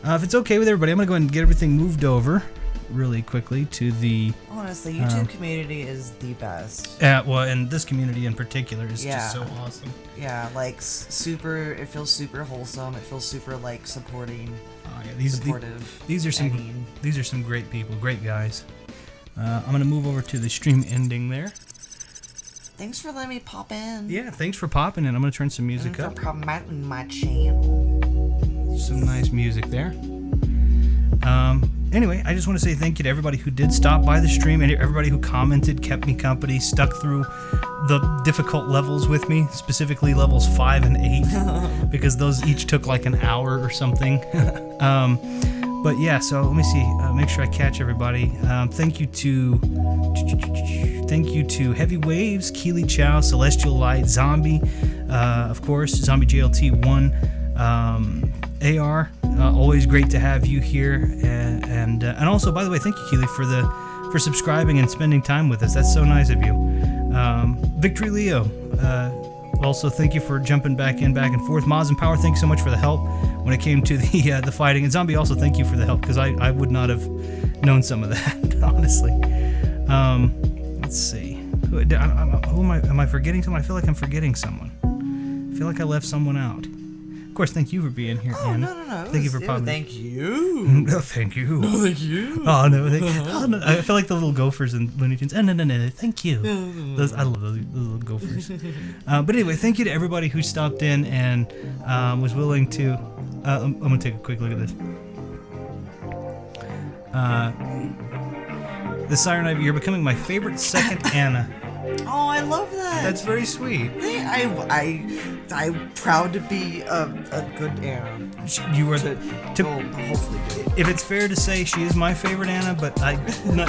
S1: If it's okay with everybody, I'm going to go ahead and get everything moved over really quickly to the...
S2: Honestly, YouTube community is the best.
S1: Well, and this community in particular is just so awesome.
S2: Yeah, like super, it feels super wholesome. It feels super like supporting.
S1: Oh, yeah, supportive. These are some great people, great guys. I'm going to move over to the stream ending there.
S2: Thanks for letting me pop in.
S1: Yeah, thanks for popping in. I'm going to turn some music up.
S2: For promoting my channel.
S1: Some nice music there. Anyway, I just want to say thank you to everybody who did stop by the stream and everybody who commented, kept me company, stuck through the difficult levels with me, specifically levels 5 and 8, because those each took like an hour or something. But yeah, so let me see. Make sure I catch everybody. Thank you to Heavy Waves, Keely Chow, Celestial Light, Zombie, of course, Zombie JLT1, AR. Always great to have you here, and also, by the way, thank you, Keely, for subscribing and spending time with us. That's so nice of you. Victory Leo. Also, thank you for jumping back and forth. Maz and Power, thank you so much for the help when it came to the fighting. And Zombie, also thank you for the help, because I would not have known some of that, honestly. Let's see. Who am I forgetting someone? I feel like I'm forgetting someone. I feel like I left someone out. Of course, thank you for being here, Anna.
S2: No.
S1: Thank you for popping.
S2: Thank you.
S1: No, thank you.
S2: No, thank you.
S1: Oh no, I feel like the little gophers in Looney Tunes. No, thank you. I love those little gophers. But anyway, thank you to everybody who stopped in and was willing to. I'm gonna take a quick look at this. The Siren Ivy, you're becoming my favorite second Anna.
S2: Oh, I love that.
S1: That's very sweet.
S2: I'm proud to be a good Anna.
S1: You are
S2: hopefully good.
S1: If it's fair to say, she is my favorite Anna, but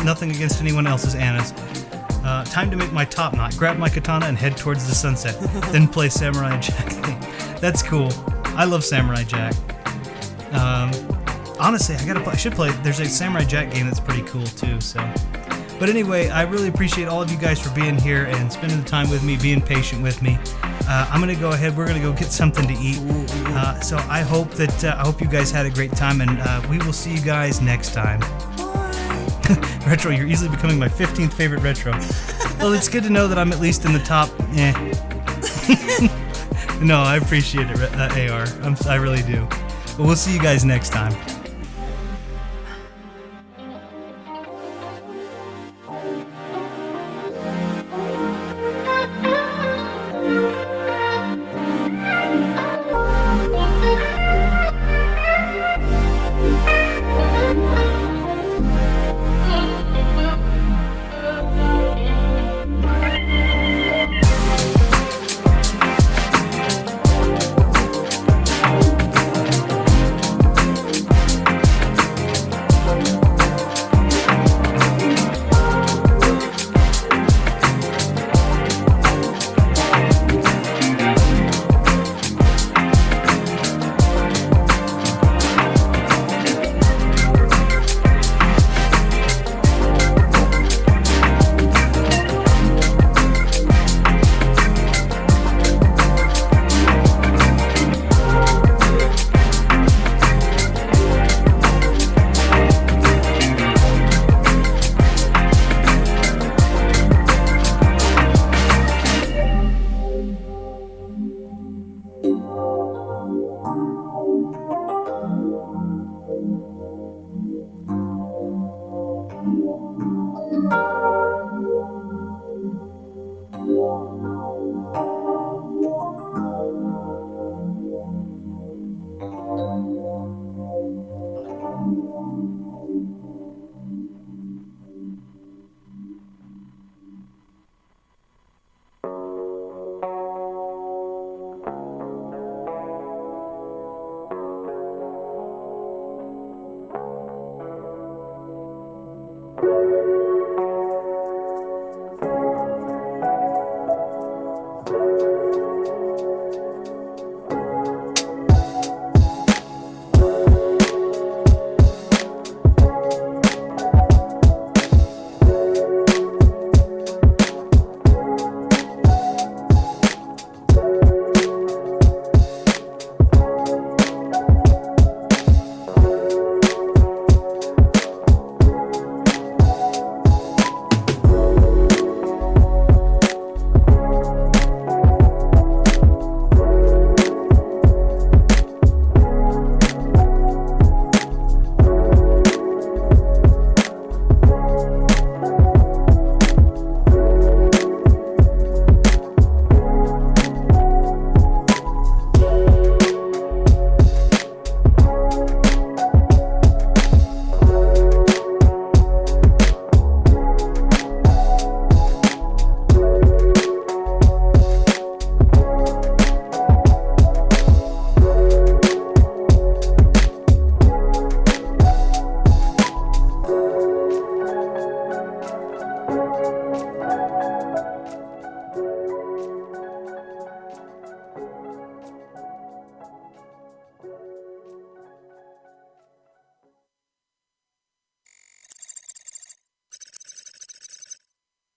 S1: nothing against anyone else's Annas. Time to make my top knot, grab my katana, and head towards the sunset. Then play Samurai Jack. That's cool. I love Samurai Jack. Honestly, I should play. There's a Samurai Jack game that's pretty cool too. So, but anyway, I really appreciate all of you guys for being here and spending the time with me, being patient with me. I'm gonna go ahead. We're gonna go get something to eat. So I hope you guys had a great time, and we will see you guys next time. Retro, you're easily becoming my 15th favorite retro. Well, it's good to know that I'm at least in the top. No, I appreciate it, AR. I really do. But we'll see you guys next time.